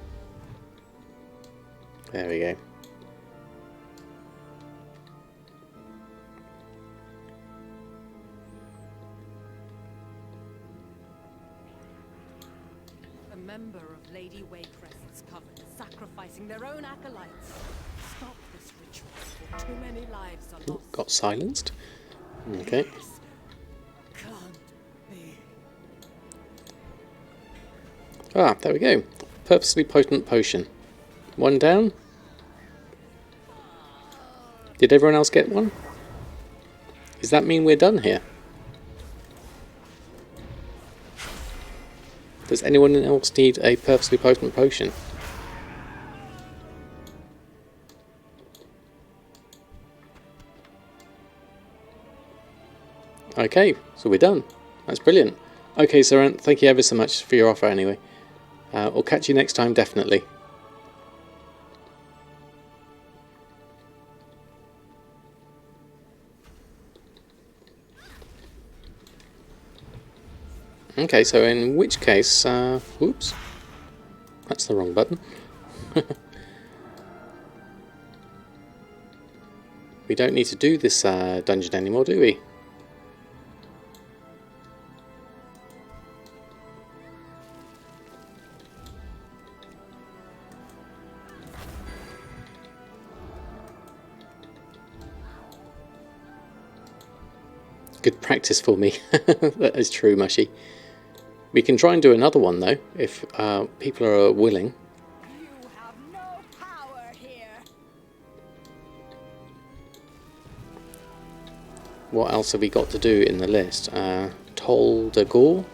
There we go. A member of Lady Waycrest's coven sacrificing their own acolytes. Stop this ritual before too many lives are lost. Got silenced. Okay. Can't be. Ah, there we go. Purposely potent potion. One down. Did everyone else get one? Does that mean we're done here? Does anyone else need a purposely potent potion? Okay, so we're done. That's brilliant. Okay, Saran, thank you ever so much for your offer anyway. We'll catch you next time, definitely. Okay, so in which case, whoops, that's the wrong button. We don't need to do this dungeon anymore, do we? Good practice for me. That is true, Mushy. We can try and do another one though, if people are willing. You have no power here. What else have we got to do in the list? Toll de Gore.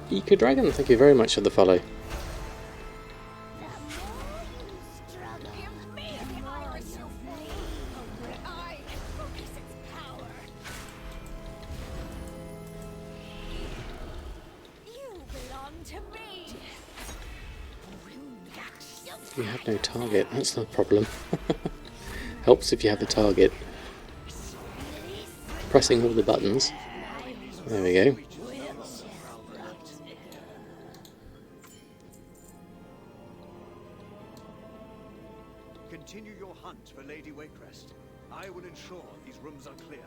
Eco Dragon, thank you very much for the follow. You have no target, that's the problem. Helps if you have a target. Pressing all the buttons. There we go. Continue your hunt for Lady Waycrest. I will ensure these rooms are clear.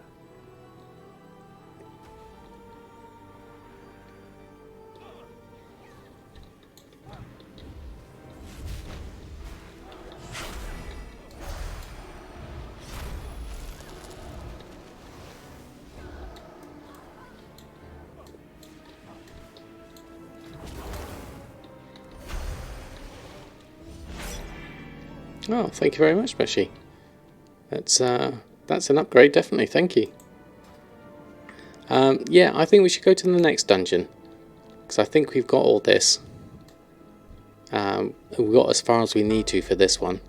Oh, thank you very much, Meshy. That's an upgrade, definitely. Thank you. Yeah, I think we should go to the next dungeon because I think we've got all this. We've got as far as we need to for this one.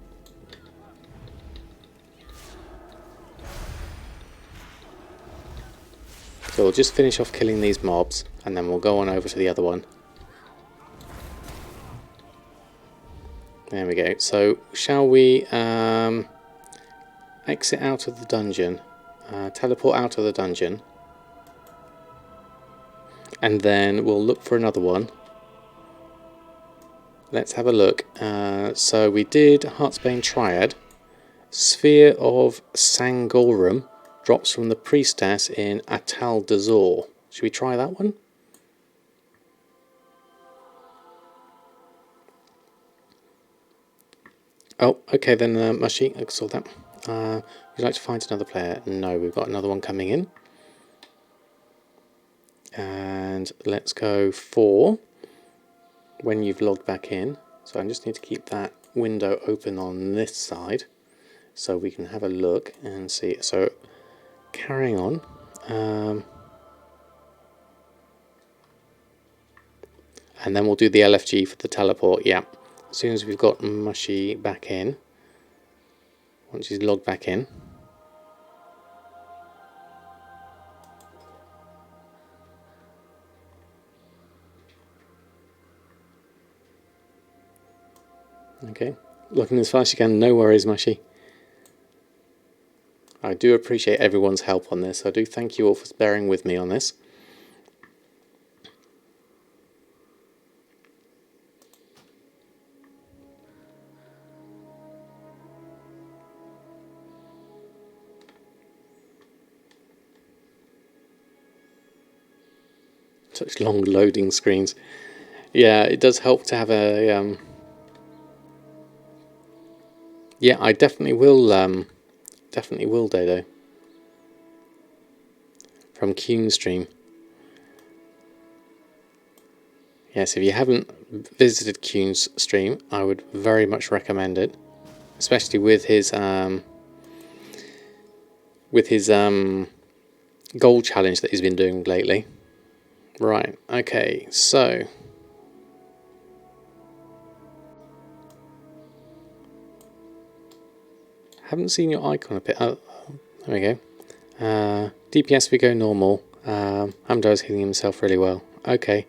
So we'll just finish off killing these mobs, and then we'll go on over to the other one. There we go. So, shall we exit out of the dungeon, teleport out of the dungeon, and then we'll look for another one. Let's have a look. So we did Heartsbane Triad. Sphere of Sangorum drops from the priestess in Atal Dazor. Should we try that one? Oh, okay then, Mushy, I saw that. Would you like to find another player? No, we've got another one coming in. And let's go for when you've logged back in. So I just need to keep that window open on this side so we can have a look and see. So carrying on. And then we'll do the LFG for the teleport, yeah. As soon as we've got Mushy back in, once he's logged back in. Okay, looking as fast as you can, no worries, Mushy. I do appreciate everyone's help on this. I do thank you all for bearing with me on this. Such long loading screens. Yeah, it does help to have a Yeah, I definitely will. Definitely will, Dodo. From Kuhn Stream. Yes, if you haven't visited Kuhn's stream, I would very much recommend it, especially with his goal challenge that he's been doing lately. Right. Okay. So. Haven't seen your icon a bit. Oh, there we go. DPS we go normal. Hamdar's healing himself really well. Okay.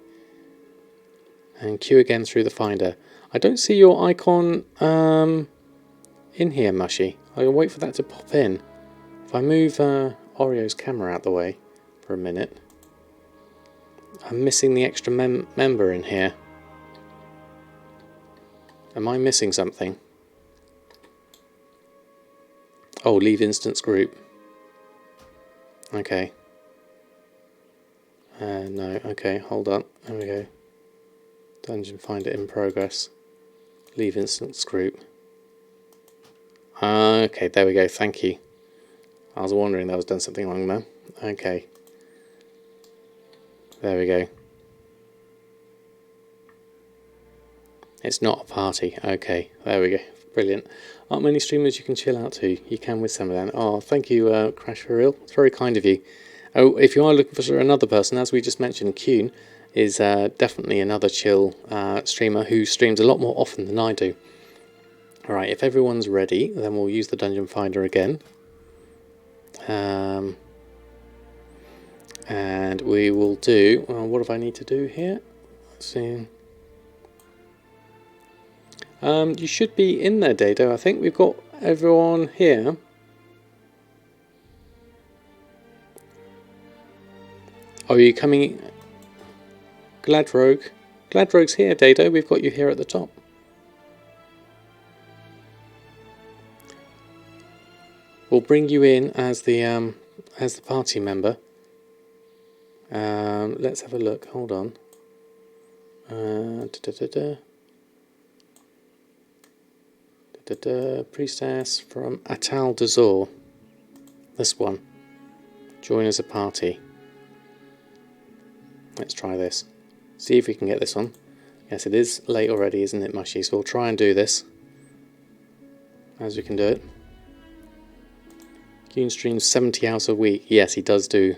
And Q again through the finder. I don't see your icon in here, Mushy. I'll wait for that to pop in. If I move Oreo's camera out the way for a minute. I'm missing the extra member in here. Am I missing something? Oh, leave instance group. Okay. No, okay, hold on. There we go. Dungeon finder in progress. Leave instance group. Okay, there we go, thank you. I was wondering that I was done something wrong there. Okay. There we go. It's not a party. Okay, there we go. Brilliant. Aren't many streamers you can chill out to. You can with Samadan. Oh, thank you, Crash for Real. It's very kind of you. Oh, if you are looking for another person, as we just mentioned, Kuhn is definitely another chill streamer who streams a lot more often than I do. Alright, if everyone's ready, then we'll use the Dungeon Finder again. And we will do... what do I need to do here? Let's see... you should be in there, Dado. I think we've got everyone here. Oh, are you coming? Gladrogue. Gladrogue's here, Dado. We've got you here at the top. We'll bring you in as the party member. Let's have a look. Hold on. Priestess from Atal Dazor. This one. Join as a party. Let's try this. See if we can get this on. Yes, it is late already, isn't it, Mushy? So we'll try and do this as we can do it. Kuhn streams 70 hours a week. Yes, he does do.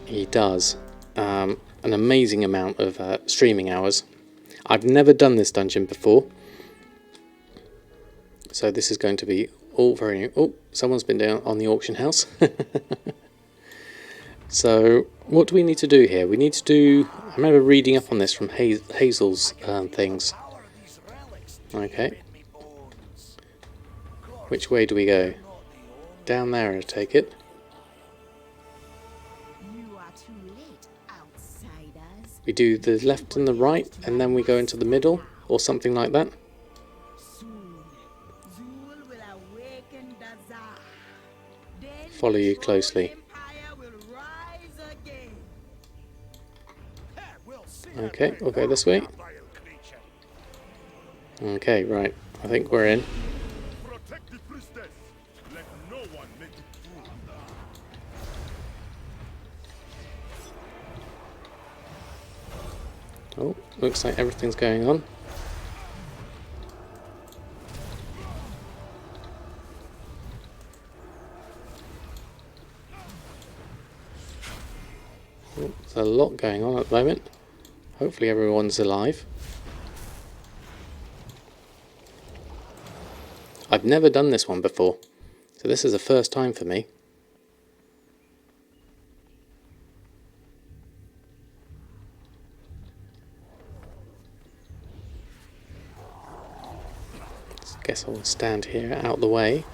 He does an amazing amount of streaming hours. I've never done this dungeon before. So this is going to be all very new. Oh, someone's been down on the auction house. So what do we need to do here? We need to do... I remember reading up on this from Hazel's things. Okay. Which way do we go? Down there, I take it. We do the left and the right, and then we go into the middle, or something like that. Follow you closely. Okay, we'll go this way. Okay, right. I think we're in. Oh, looks like everything's going on. Oh, there's a lot going on at the moment. Hopefully everyone's alive. I've never done this one before, so this is the first time for me. Guess I'll stand here out the way.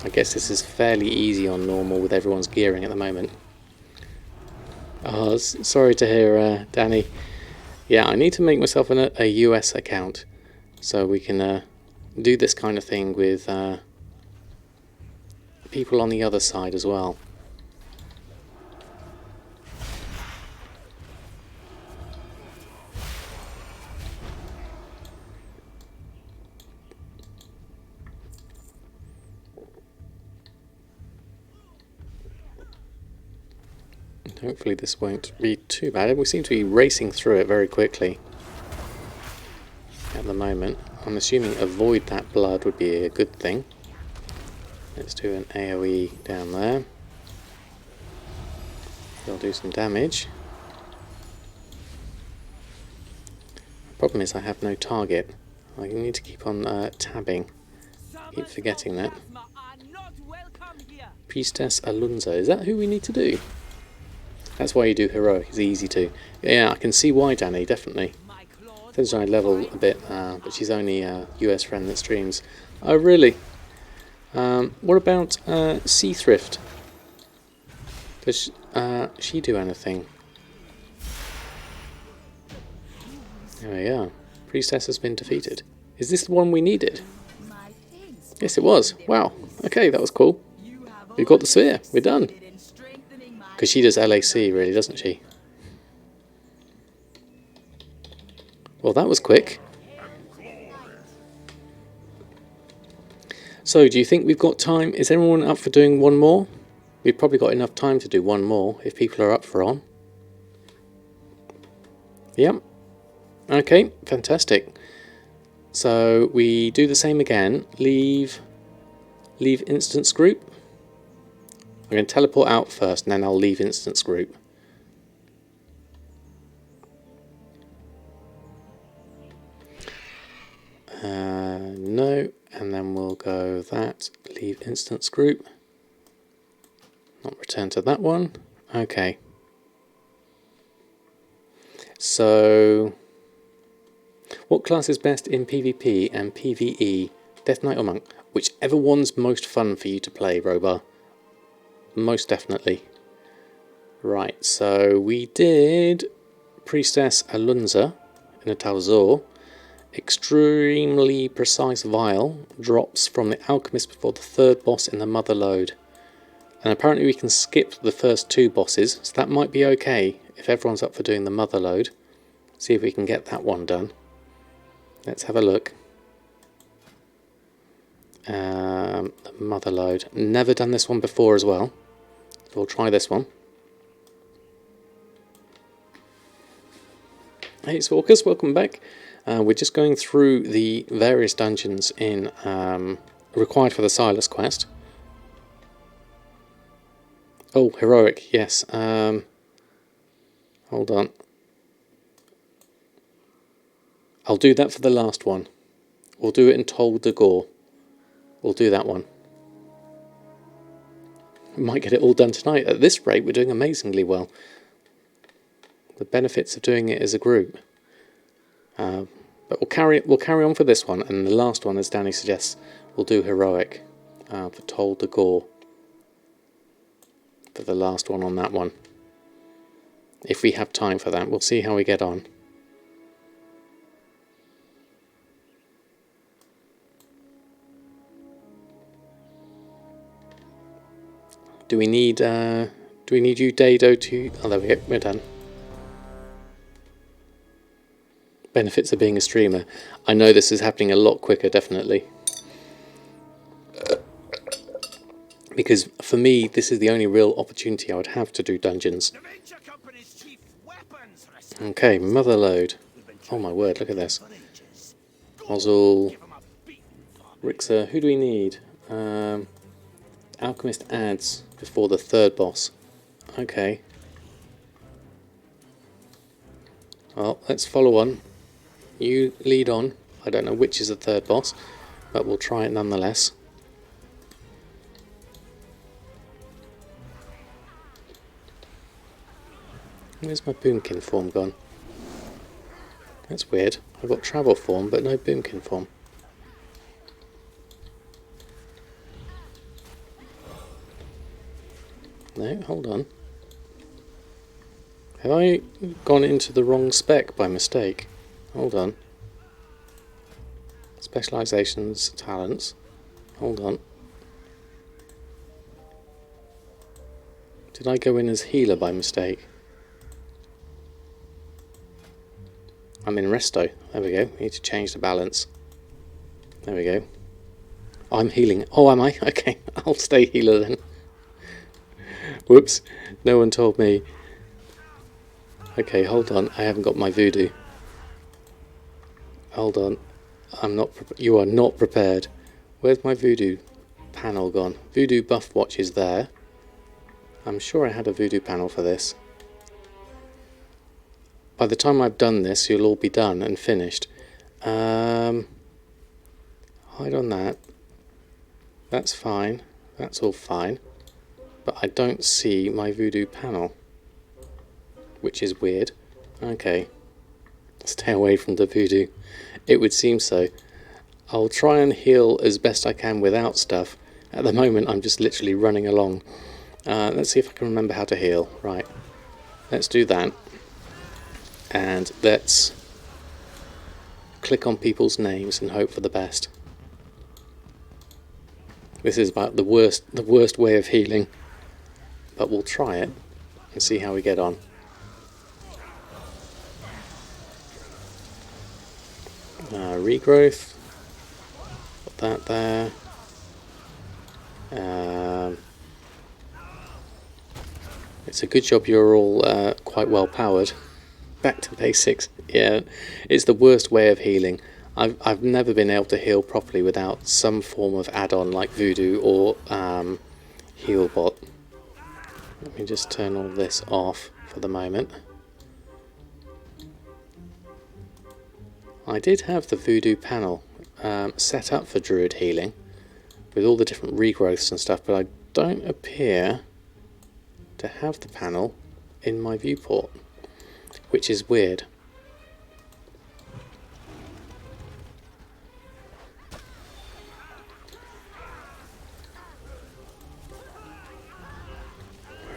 I guess this is fairly easy on normal with everyone's gearing at the moment. Oh, sorry to hear, Danny. Yeah, I need to make myself a US account so we can do this kind of thing with people on the other side as well. Hopefully this won't be too bad. We seem to be racing through it very quickly at the moment. I'm assuming avoid that blood would be a good thing. Let's do an AoE down there. They'll do some damage. The problem is I have no target. I need to keep on tabbing. Keep forgetting that. Priestess Alunza. Is that who we need to do? That's why you do heroic. It's easy to. Yeah, I can see why, Danny. Definitely. Depends on I level a bit, but she's only a US friend that streams. Oh, really? What about Sea Thrift? Does she do anything? There we are. Priestess has been defeated. Is this the one we needed? Yes, it was. Wow. Okay, that was cool. We got the sphere. We're done. Because she does LAC, really, doesn't she? Well, that was quick. So, do you think we've got time? Is everyone up for doing one more? We've probably got enough time to do one more, if people are up for on. Yep. Okay, fantastic. So, we do the same again. Leave instance group. I'm going to teleport out first, and then I'll leave instance group. No, and then we'll go that, leave instance group. Not return to that one. Okay. So, what class is best in PvP and PvE? Death Knight or Monk? Whichever one's most fun for you to play, Robar. Most definitely. Right, so we did Priestess Alunza in a Talzor. Extremely precise vial drops from the alchemist before the third boss in the mother load. And apparently we can skip the first two bosses, so that might be okay if everyone's up for doing the mother load. See if we can get that one done. Let's have a look. The mother load. Never done this one before as well. So we'll try this one. Hey Stalkers, welcome back. We're just going through the various dungeons in required for the Silas quest. Oh, heroic, yes. Hold on. I'll do that for the last one. We'll do it in Tol de Gore. We'll do that one. We might get it all done tonight. At this rate, we're doing amazingly well. The benefits of doing it as a group. But we'll carry on for this one, and the last one, as Danny suggests, we'll do heroic for Tol de Gore. For the last one on that one. If we have time for that, we'll see how we get on. Do we need you, Dado, to... Oh, there we go, we're done. Benefits of being a streamer. I know this is happening a lot quicker, definitely. Because for me, this is the only real opportunity I would have to do dungeons. Okay, mother load. Oh my word, look at this. Ozul. Rixer, who do we need? Alchemist adds before the third boss. Okay. Well, let's follow on. You lead on. I don't know which is the third boss, but we'll try it nonetheless. Where's my boomkin form gone? That's weird. I've got travel form, but no boomkin form. No, hold on. Have I gone into the wrong spec by mistake? Hold on. Specializations, talents. Hold on. Did I go in as healer by mistake? I'm in resto. There we go. Need to change the balance. There we go. I'm healing. Oh, am I? Okay, I'll stay healer then. Whoops. No one told me. Okay, hold on. I haven't got my voodoo. Hold on. You are not prepared. Where's my voodoo panel gone? Voodoo buff watch is there. I'm sure I had a voodoo panel for this. By the time I've done this, you'll all be done and finished. Hide on that. That's fine. That's all fine. But I don't see my voodoo panel, which is weird. Okay. Stay away from the voodoo. It would seem so. I'll try and heal as best I can without stuff. At the moment, I'm just literally running along. Let's see if I can remember how to heal. Right. Let's do that. And let's click on people's names and hope for the best. This is about the worst way of healing, but we'll try it and see how we get on. Regrowth, put that there. It's a good job you're all quite well powered. Back to basics. Yeah, it's the worst way of healing. I've never been able to heal properly without some form of add-on like Voodoo or Healbot. Let me just turn all this off for the moment. I did have the Voodoo panel set up for Druid healing with all the different regrowths and stuff, but I don't appear to have the panel in my viewport, which is weird.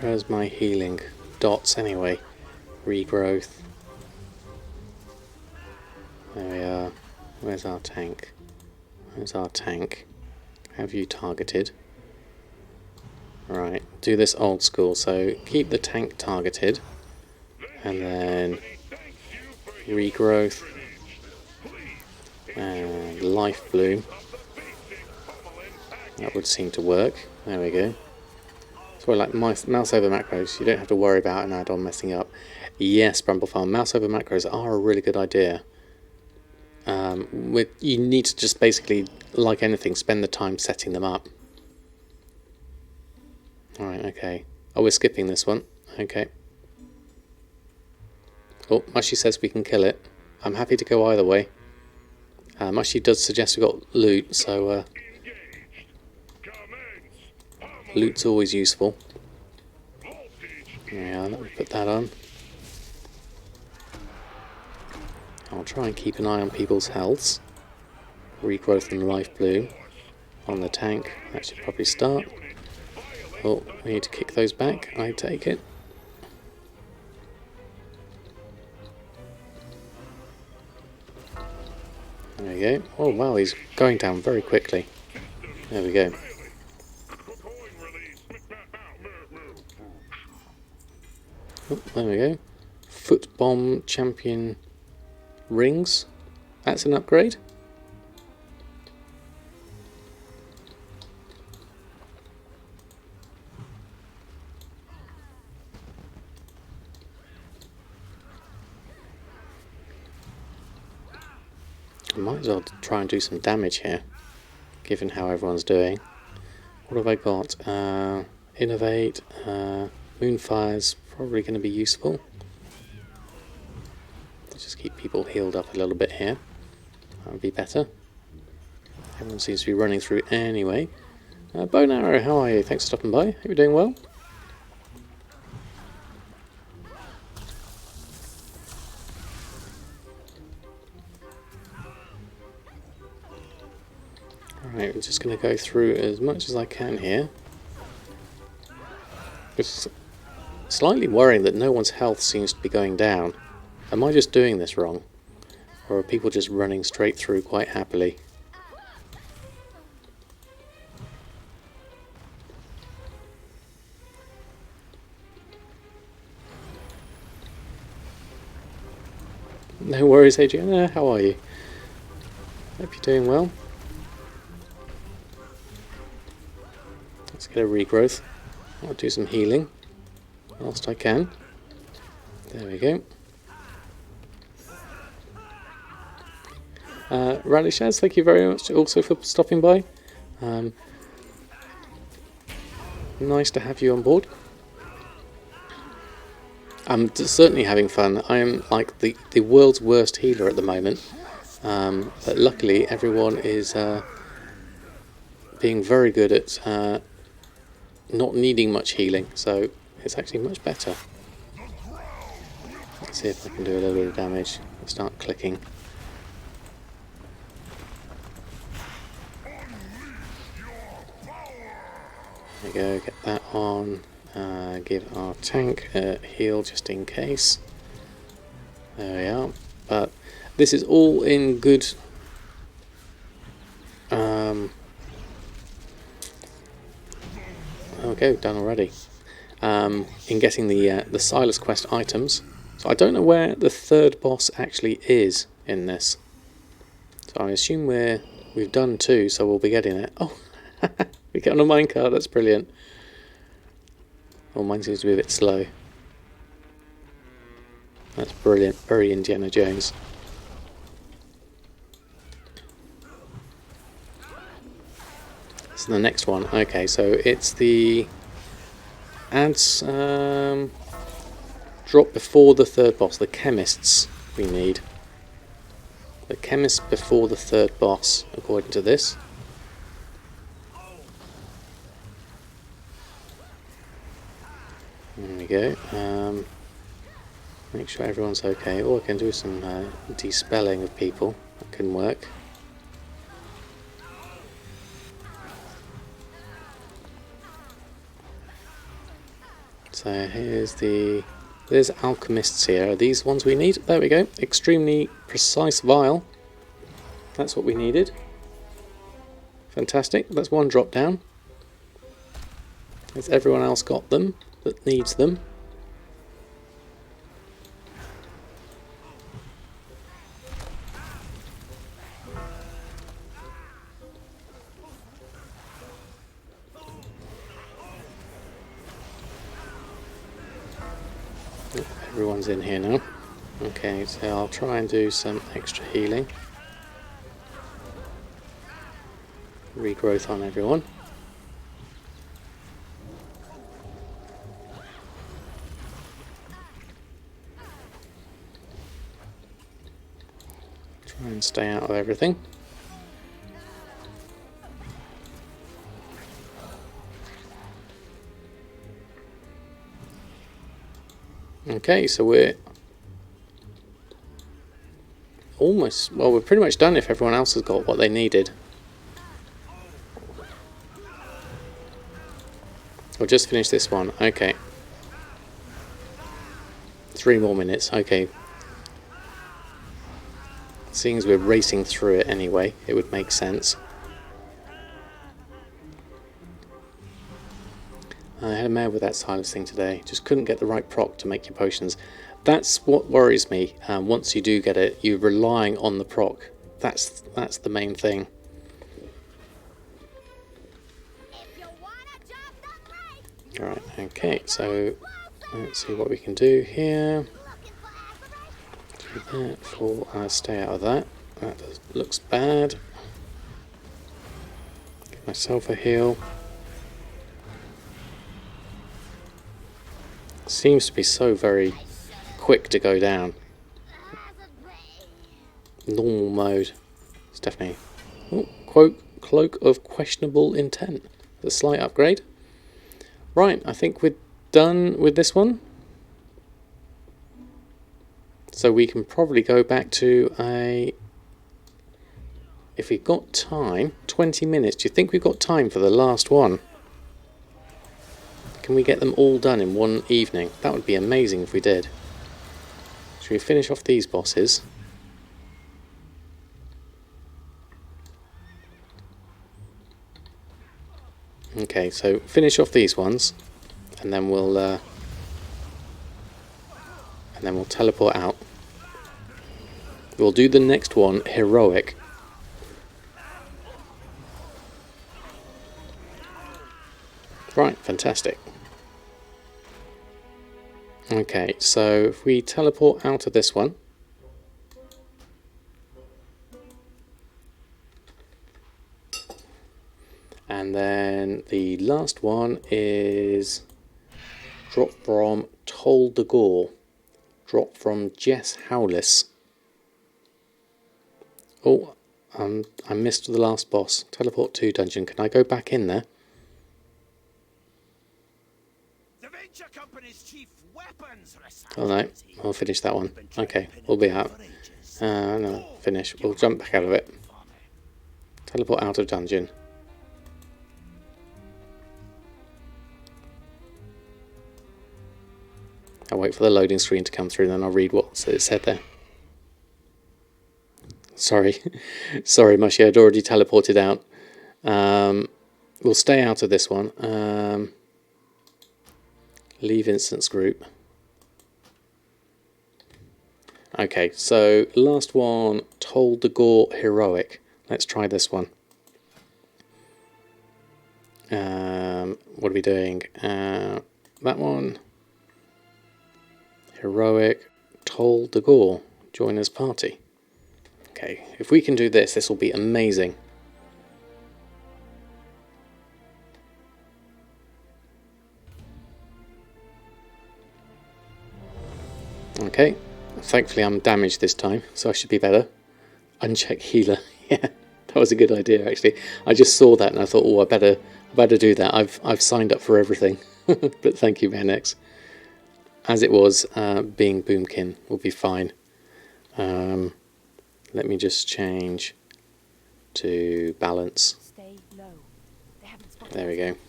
Where's my healing dots anyway? Regrowth. There we are. Where's our tank? Where's our tank? Have you targeted? Right, do this old school. So keep the tank targeted. And then regrowth. And life bloom. That would seem to work. There we go. So like mouse over macros, you don't have to worry about an add-on messing up. Yes, Bramblefarm, mouse over macros are a really good idea. You need to just basically, like anything, spend the time setting them up. Alright, okay. Oh, we're skipping this one. Okay. Oh, Mushy says we can kill it. I'm happy to go either way. Mushy does suggest we've got loot, so loot's always useful. Yeah, let me put that on. I'll try and keep an eye on people's healths. Regrowth and life bloom on the tank. That should probably start. Oh, we need to kick those back. I take it. There we go. Oh wow, he's going down very quickly. There we go. Oh, there we go. Foot bomb champion rings. That's an upgrade. I might as well try and do some damage here, given how everyone's doing. What have I got? Innovate, Moonfire's probably going to be useful. Let's just keep people healed up a little bit here. That would be better. Everyone seems to be running through anyway. Bow and Arrow, how are you? Thanks for stopping by. Hope you're doing well. Alright, we're just going to go through as much as I can here. It's slightly worrying that no one's health seems to be going down. Am I just doing this wrong? Or are people just running straight through quite happily? No worries, Adriana. How are you? Hope you're doing well. Let's get a regrowth. I'll do some healing whilst I can. There we go. Rally Shaz, thank you very much also for stopping by. Nice to have you on board. I'm certainly having fun. I am like the world's worst healer at the moment. But luckily everyone is being very good at not needing much healing, so it's actually much better. Let's see if I can do a little bit of damage. Let's start clicking. There we go, get that on. Give our tank a heal just in case. There we are. But this is all in good okay, done already. In getting the Silas Quest items. So I don't know where the third boss actually is in this. So I assume we've done 2, so we'll be getting it. Oh, we get on a minecart, that's brilliant. Oh, mine seems to be a bit slow. That's brilliant, very Indiana Jones. So the next one, okay, so it's the ads drop before the third boss, the chemists we need. The chemists before the third boss, according to this. There we go. Make sure everyone's okay. Or I can do some de-spelling of people. That can work. So there's alchemists here. Are these ones we need? There we go. Extremely precise vial. That's what we needed. Fantastic. That's one drop down. Has everyone else got them that needs them? Everyone's in here now. Okay, so I'll try and do some extra healing. Regrowth on everyone. Try and stay out of everything. Okay, so we're almost, well, we're pretty much done if everyone else has got what they needed. We'll just finish this one. Okay. 3 more minutes. Okay. Seeing as we're racing through it anyway, it would make sense. I had a mare with that Silas thing today. Just couldn't get the right proc to make your potions. That's what worries me. Once you do get it, you're relying on the proc. That's the main thing. Alright, okay, so let's see what we can do here. Do that for stay out of that. That looks bad. Give myself a heal. Seems to be so very quick to go down. Normal mode. It's definitely cloak of questionable intent. A slight upgrade. Right, I think we're done with this one. So we can probably go back to if we've got time, 20 minutes. Do you think we've got time for the last one? Can we get them all done in one evening? That would be amazing if we did. Should we finish off these bosses? Okay, so finish off these ones, and then we'll teleport out. We'll do the next one heroic. Right, fantastic. Okay, so if we teleport out of this one, and then the last one is drop from Tol de Gore, drop from Jess Howlis. Oh, I missed the last boss. Teleport 2 dungeon. Can I go back in there? The venture company's chief weapons Oh no, I'll finish that one. Okay, we'll be out. No, finish. We'll jump back out of it. Teleport out of dungeon. I'll wait for the loading screen to come through, then I'll read what it said there. Sorry. Sorry, Mushy, I'd already teleported out. We'll stay out of this one. Leave instance group. Okay, so last one, Tol de Gore Heroic. Let's try this one. What are we doing? That one. Heroic, Tol de Gore. Joiner's party. Okay, if we can do this, this will be amazing. Okay, thankfully I'm damaged this time, so I should be better. Uncheck healer. Yeah, that was a good idea actually. I just saw that and I thought, oh, I better do that. I've signed up for everything. But thank you, Manex. As it was, being Boomkin will be fine. Let me just change to balance. Stay low. They haven't spotted There we us. go.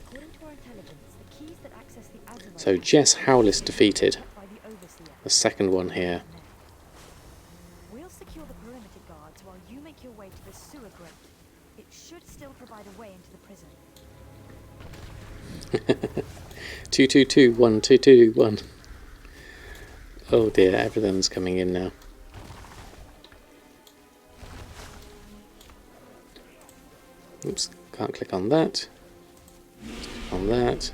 According to our intelligence, the keys that access the Azeroth So Jess Howlis defeated. by the Overseer. The second one here. We'll secure the perimeter guards while you make your way to the sewer grate. It should still provide a way into the prison. 222 221. Oh dear, everything's coming in now. Oops, can't click on that. On that.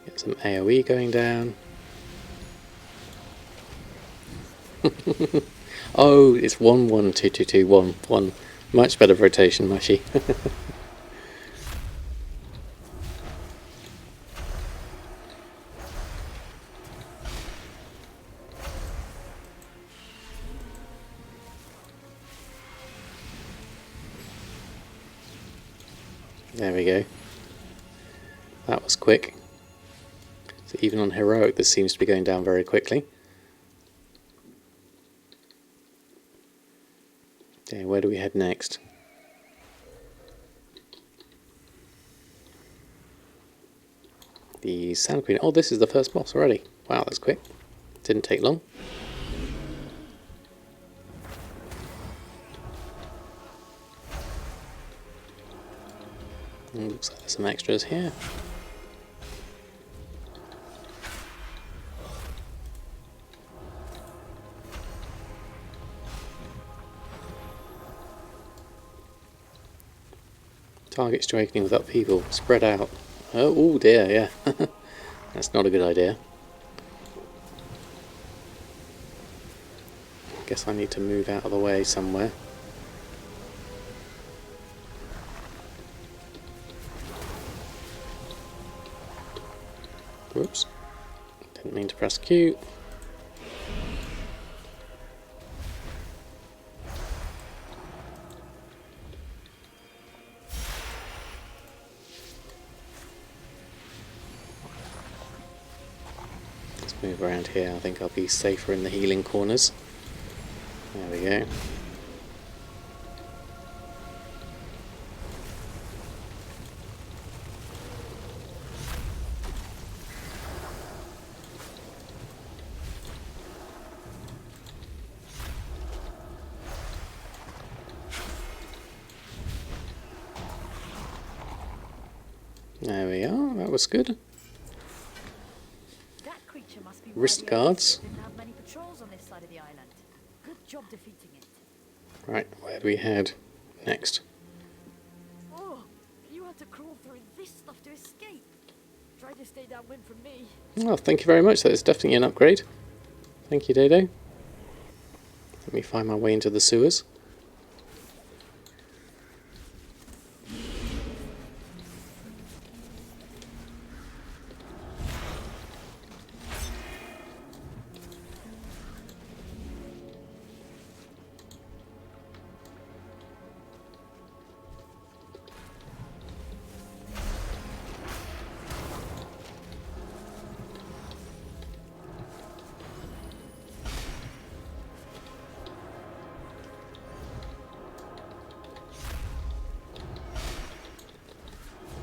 Get some AoE going down. Oh, it's 112221. One much better rotation, Mushy. There we go. That was quick. So even on heroic, this seems to be going down very quickly. Okay, where do we head next? The Sand Queen. Oh, this is the first boss already. Wow, that's quick. Didn't take long. Looks like there's some extras here. Targets Jahwakening with upheaval. Spread out. Oh dear, yeah. That's not a good idea. Guess I need to move out of the way somewhere. Whoops. Didn't mean to press Q. Let's move around here. I think I'll be safer in the healing corners. There we go. There we are, that was good. That creature must be Wrist widely guards. active. Didn't have many patrols on this side of the island. Good job defeating it. Right, where do we head next? Oh, you had to crawl through this stuff to escape. Try to stay downwind from me. Well, thank you very much. That is definitely an upgrade. Thank you, Dodo. Let me find my way into the sewers.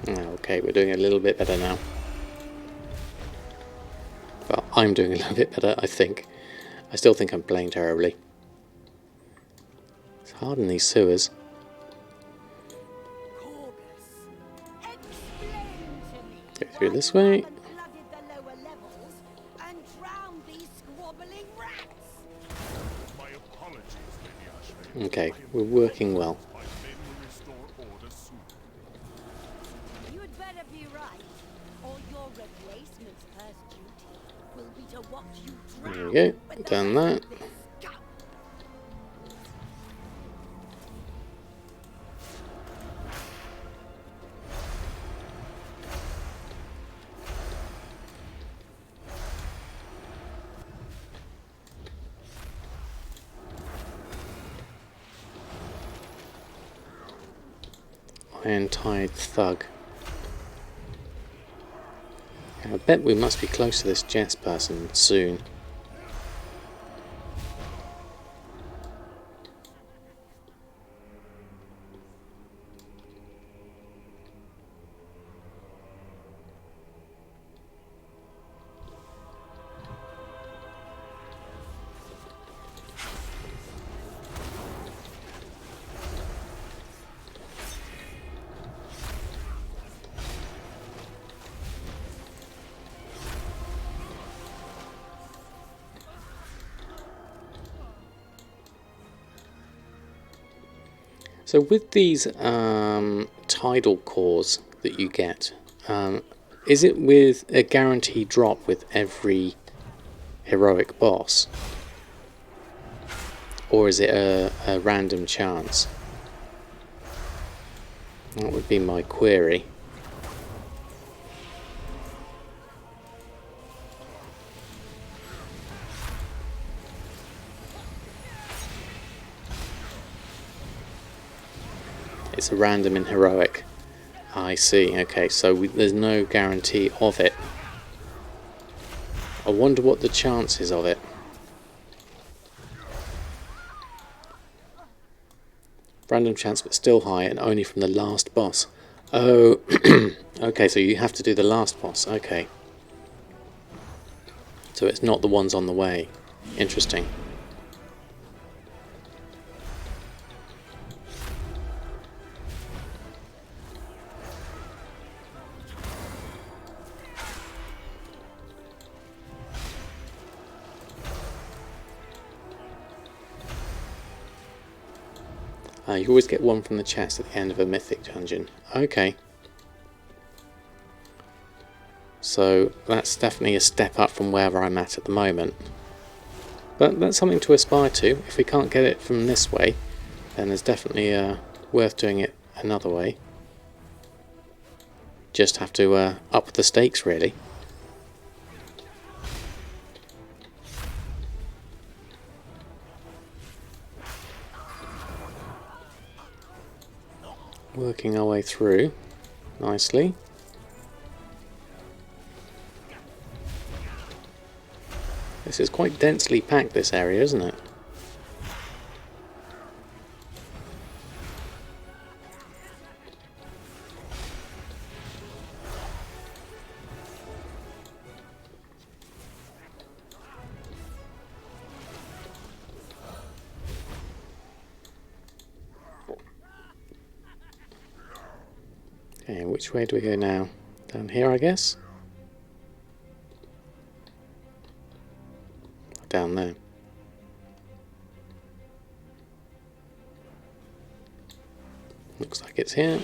Okay, we're doing a little bit better now. Well, I'm doing a little bit better, I think. I still think I'm playing terribly. It's hard in these sewers. Go through this way. Okay, we're working well. There we go, done that. Iron-Tide Thug. I bet we must be close to this Jess person soon. So with these tidal cores that you get, is it with a guaranteed drop with every heroic boss? Or is it a random chance? That would be my query. It's a random in heroic. I see. Okay, so there's no guarantee of it. I wonder what the chances of it. Random chance, but still high, and only from the last boss. Oh, okay, so you have to do the last boss. Okay. So it's not the ones on the way. Interesting. You always get one from the chest at the end of a mythic dungeon. Okay. So that's definitely a step up from wherever I'm at the moment. But that's something to aspire to. If we can't get it from this way, then there's definitely worth doing it another way. Just have to up the stakes, really. Working our way through nicely. This is quite densely packed, this area, isn't it? Okay, which way do we go now? Down here, I guess? Down there. Looks like it's here.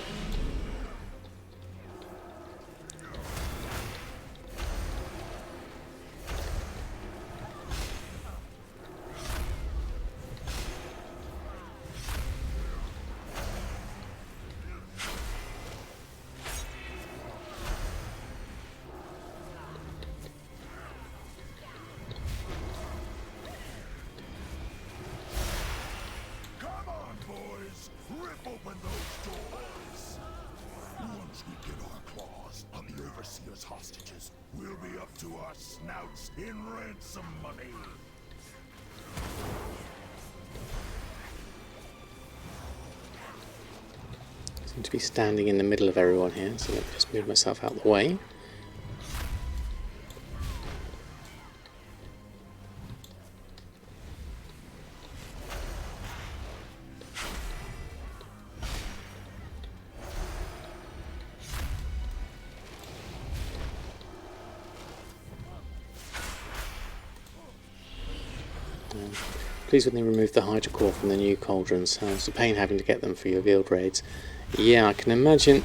your snouts in ransom money. Seem to be standing in the middle of everyone here, so let me just move myself out of the way. Please when they remove the Hydra core from the new cauldrons. It's a pain having to get them for your guild raids. Yeah, I can imagine.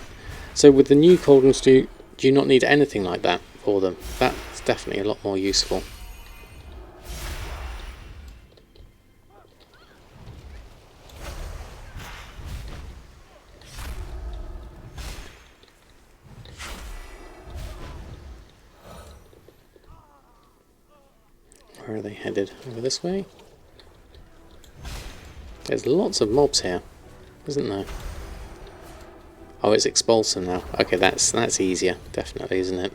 So with the new cauldrons, do you not need anything like that for them? That's definitely a lot more useful. Where are they headed? Over this way? There's lots of mobs here, isn't there? Oh, it's expulsum now. Okay, that's easier, definitely, isn't it?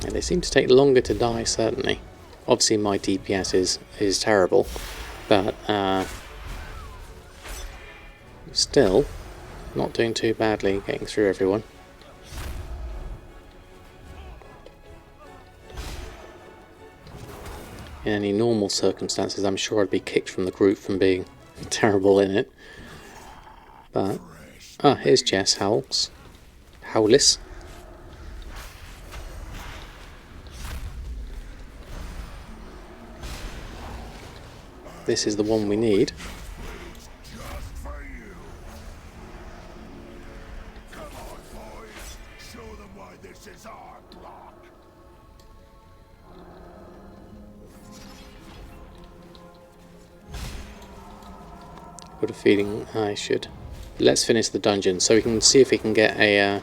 Yeah, they seem to take longer to die, certainly. Obviously my DPS is terrible, but still not doing too badly getting through everyone. In any normal circumstances I'm sure I'd be kicked from the group from being terrible in it. But here's Jess Howlis. This is the one we need. Just for you. Come on, boys. Show them why this is our block. Got a feeling I should. Let's finish the dungeon so we can see if we can get a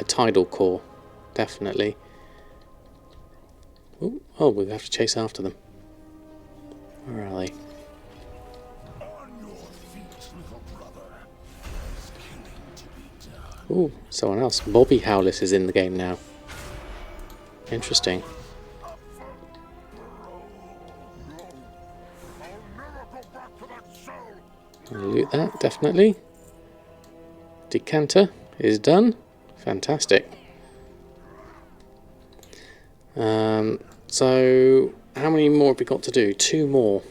tidal core. Definitely. Ooh, oh, we have to chase after them. Where are they? On your feet, little brother. There's killing to be done. Ooh, someone else. Bobby Howlis is in the game now. Interesting. I'll never go back to that cell. Loot that, definitely. Decanter is done. Fantastic. So, how many more have we got to do? 2 more.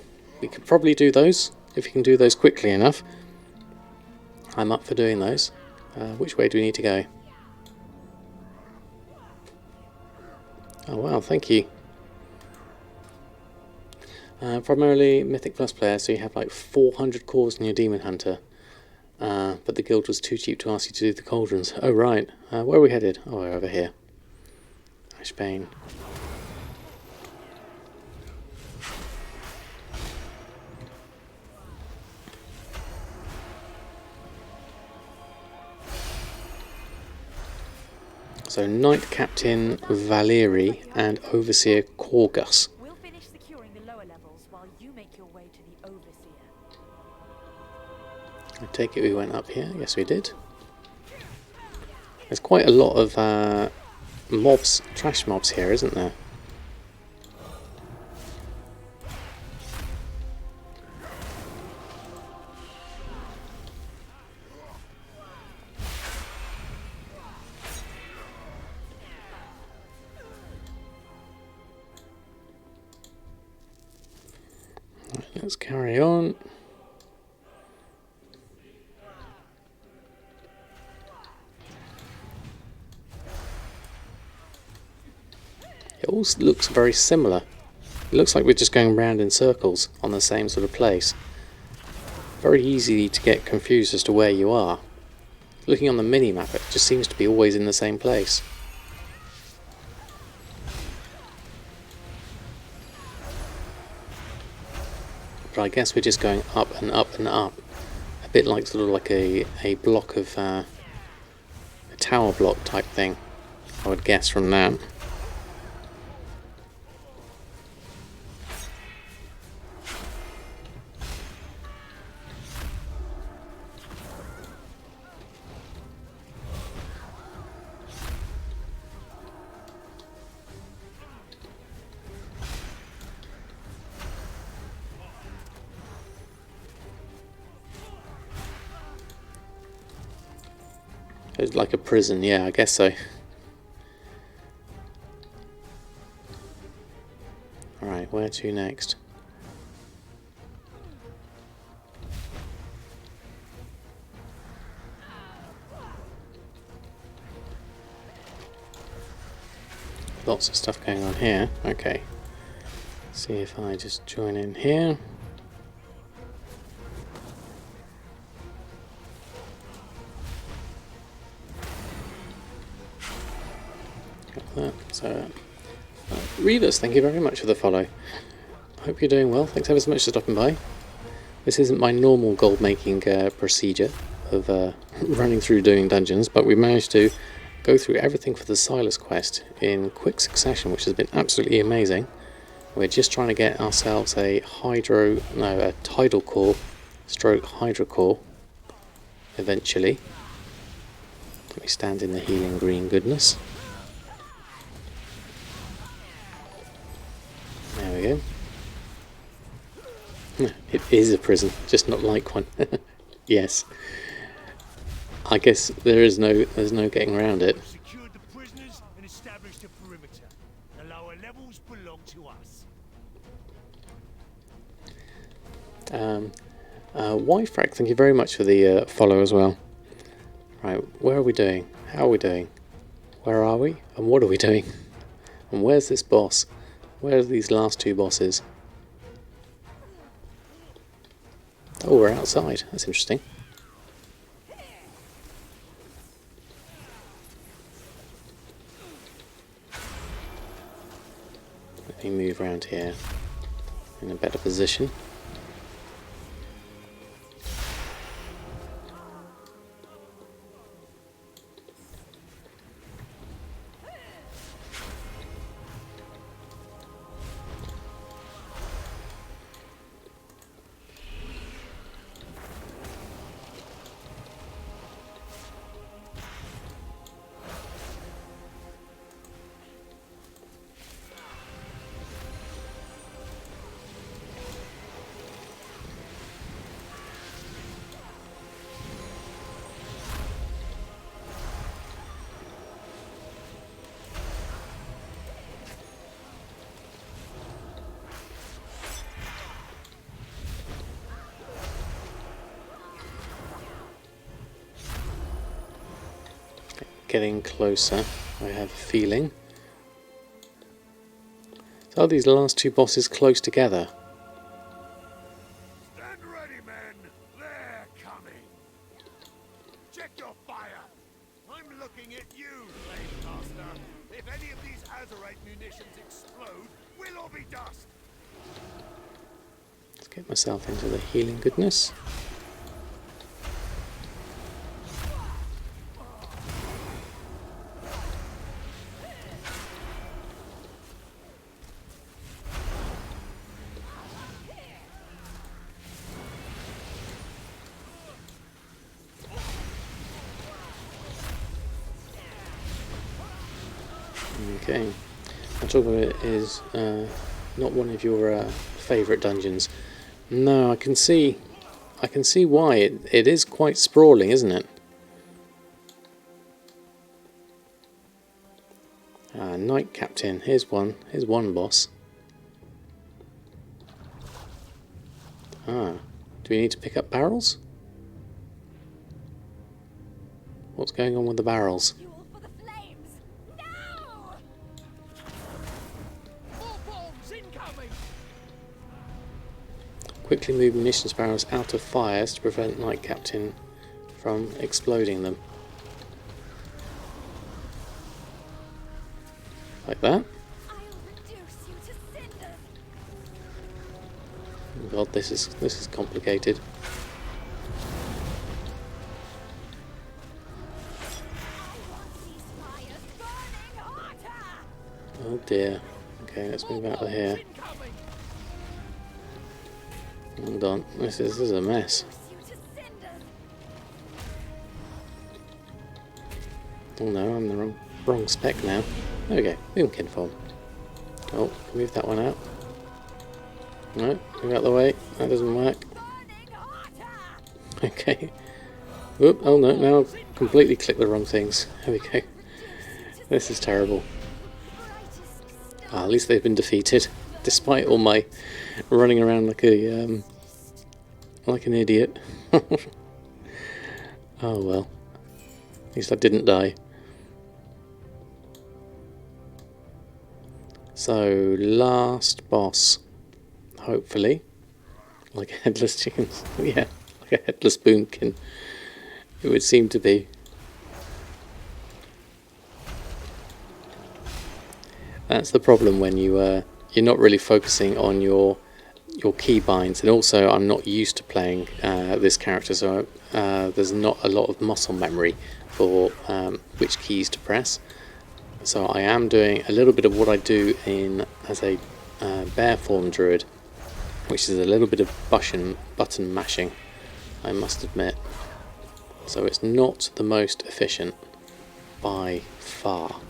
We could probably do those, if we can do those quickly enough. I'm up for doing those. Which way do we need to go? Oh wow, thank you. Primarily Mythic Plus player, so you have like 400 cores in your Demon Hunter. But the guild was too cheap to ask you to do the cauldrons. Oh right, where are we headed? Oh, we're over here. Ashbane. So Knight Captain Valeri and Overseer Corgus. We'll finish securing the lower levels while you make your way to the Overseer. I take it we went up here. Yes, we did. There's quite a lot of mobs, trash mobs here, isn't there? Right, let's carry on. It all looks very similar. It looks like we're just going round in circles on the same sort of place. Very easy to get confused as to where you are. Looking on the mini-map, it just seems to be always in the same place. But I guess we're just going up and up and up. A bit like sort of like a block of a tower block type thing, I would guess from that. It's like a prison, yeah, I guess so. Alright, where to next? Lots of stuff going on here. Okay. See if I just join in here. So, Readers, thank you very much for the follow. I hope you're doing well. Thanks ever so much for stopping by. This isn't my normal gold making procedure of running through doing dungeons, but we managed to go through everything for the Silas quest in quick succession, which has been absolutely amazing. We're just trying to get ourselves a tidal core stroke hydro core eventually. Let me stand in the healing green goodness. There we go. It is a prison, just not like one. Yes. I guess there's no getting around it. Secured the prisoners and established a perimeter. The lower levels belong to us. Yfrack, thank you very much for the follow as well. Right, where are we doing? How are we doing? Where are we? And what are we doing? And where's this boss? Where are these last two bosses? Oh, we're outside. That's interesting. Let me move around here in a better position. Getting closer, I have a feeling. So are these last two bosses close together? Stand ready, men. They're coming. Check your fire. I'm looking at you, Slave Master. If any of these Azeroth munitions explode, we'll all be dust. Let's get myself into the healing goodness. Okay, I'll talk about it is not one of your favourite dungeons. No, I can see why. It is quite sprawling, isn't it? Knight Captain, here's one boss. Do we need to pick up barrels? What's going on with the barrels? Fuel for the flames! No! Quickly move munitions barrels out of fires to prevent Knight Captain from exploding them. Like that. I'll reduce you to cinders. Oh God, this is complicated. I want these fires burning hotter. Oh dear. Okay, let's move out of here. Hold on, this is a mess. You to cinders. Oh no, I'm the wrong spec now. There we go, Boomkin form. Oh, move that one out. No, move out the way. That doesn't work. Burning hotter. Okay. Oop, oh no, now I've completely clicked the wrong things. There we go. This is terrible. Ah, at least they've been defeated, despite all my running around like a like an idiot. Oh well. At least I didn't die. So last boss, hopefully, like a headless chicken. Yeah, like a headless boomkin. It would seem to be. That's the problem when you're not really focusing on your keybinds, and also I'm not used to playing this character, so there's not a lot of muscle memory for which keys to press. So I am doing a little bit of what I do as a bear form druid, which is a little bit of button mashing, I must admit. So it's not the most efficient by far.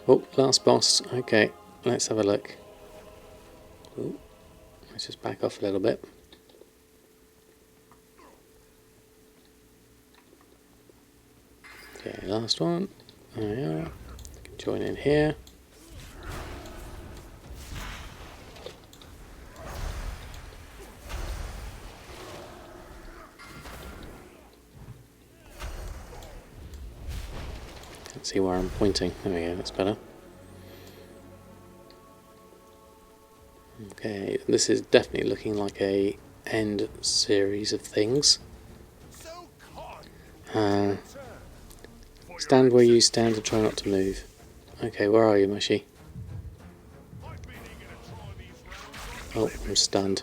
Oh, last boss. Okay, let's have a look. Ooh, let's just back off a little bit. Okay, last one. There we are. Join in here. Can't see where I'm pointing. There we go, that's better. Okay, this is definitely looking like a end series of things. Stand where you stand and try not to move. Okay, where are you, Mushy? Oh, I'm stunned.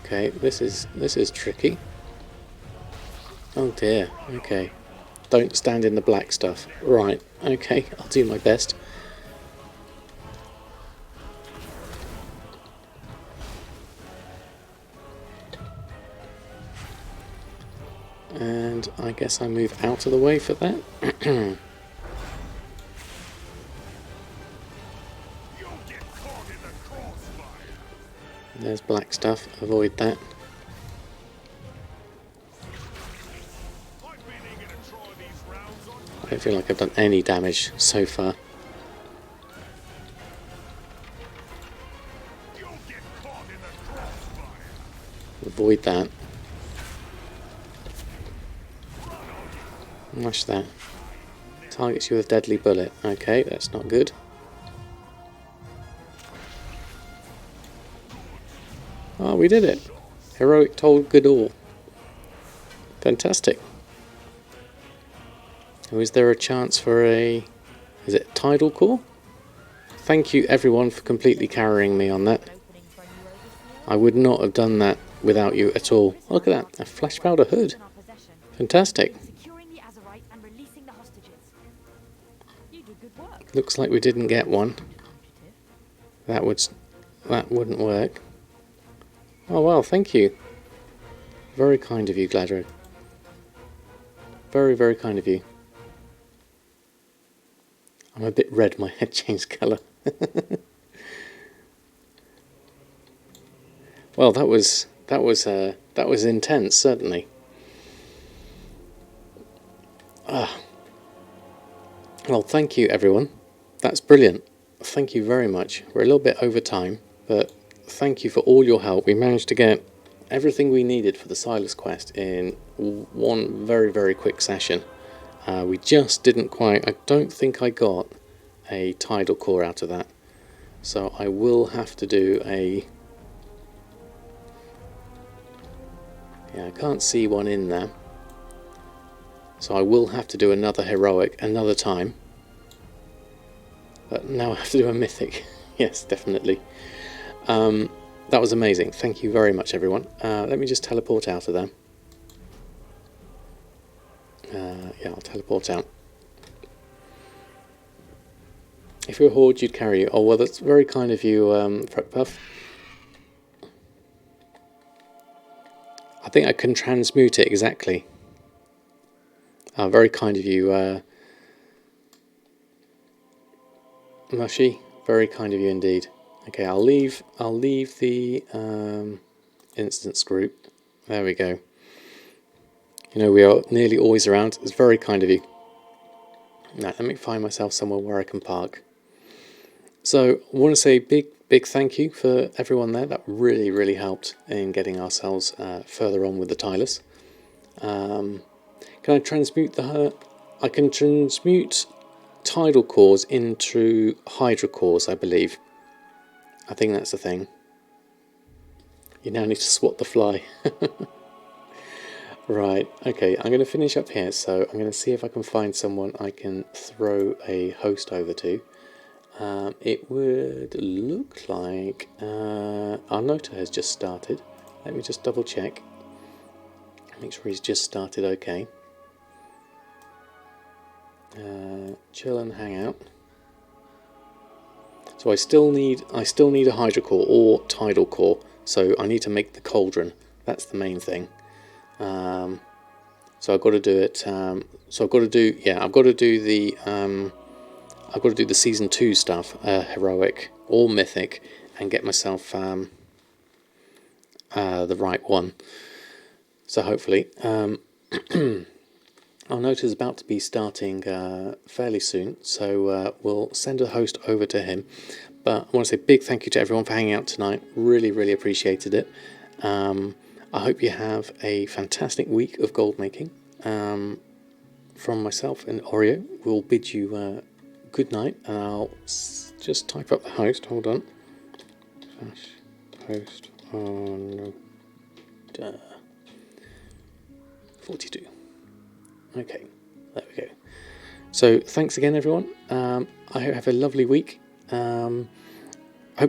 Okay, this is tricky. Oh dear. Okay, don't stand in the black stuff. Right. Okay, I'll do my best. And I guess I move out of the way for that. There's black stuff, avoid that. I don't feel like I've done any damage so far. Avoid that. Mash that. Targets you with a deadly bullet. Okay, that's not good. Oh, we did it. Heroic Tol G'dor. Fantastic. Oh, is there a chance for is it Tidal Core? Thank you everyone for completely carrying me on that. I would not have done that without you at all. Look at that, a flash powder hood. Fantastic. Looks like we didn't get one. That wouldn't work. Oh well, thank you. Very kind of you, Gladro. Very, very kind of you. I'm a bit red, my head changed colour. Well, that was intense, certainly. Well, thank you everyone. That's brilliant. Thank you very much. We're a little bit over time, but thank you for all your help. We managed to get everything we needed for the Silas quest in one very, very quick session. We just didn't quite... I don't think I got a tidal core out of that. So I will have to do a... Yeah, I can't see one in there. So I will have to do another heroic another time. But now I have to do a mythic. Yes, definitely. That was amazing. Thank you very much, everyone. Let me just teleport out of there. Yeah, I'll teleport out. If you're a horde, you'd carry you. Oh, well, that's very kind of you, Puff. I think I can transmute it exactly. Very kind of you, Mushy. Very kind of you indeed. Okay, I'll leave the instance group. There we go. You know, we are nearly always around. It's very kind of you. Now, let me find myself somewhere where I can park. So, I want to say big thank you for everyone there. That really, really helped in getting ourselves further on with the Tilus. Can I transmute I can transmute tidal cores into hydra cores, I believe. I think that's the thing. You now need to swat the fly. Right, okay, I'm going to finish up here, so I'm going to see if I can find someone I can throw a host over to. It would look like our Nota has just started. Let me just double check. Make sure he's just started okay. Chill and hang out. So I still need a hydra core or tidal core, so I need to make the cauldron. That's the main thing. So I've got to do it. I've got to do the season 2 stuff, heroic or mythic, and get myself the right one. So hopefully, our Nota is about to be starting fairly soon, so we'll send a host over to him. But I want to say big thank you to everyone for hanging out tonight. Really, really appreciated it. I hope you have a fantastic week of gold making. From myself and Oreo, we'll bid you good night, and I'll just type up the host. Hold on. Host on 42. Okay, there we go. So thanks again, everyone. I hope you have a lovely week. Hope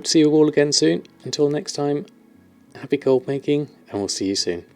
to see you all again soon. Until next time, happy gold making, and we'll see you soon.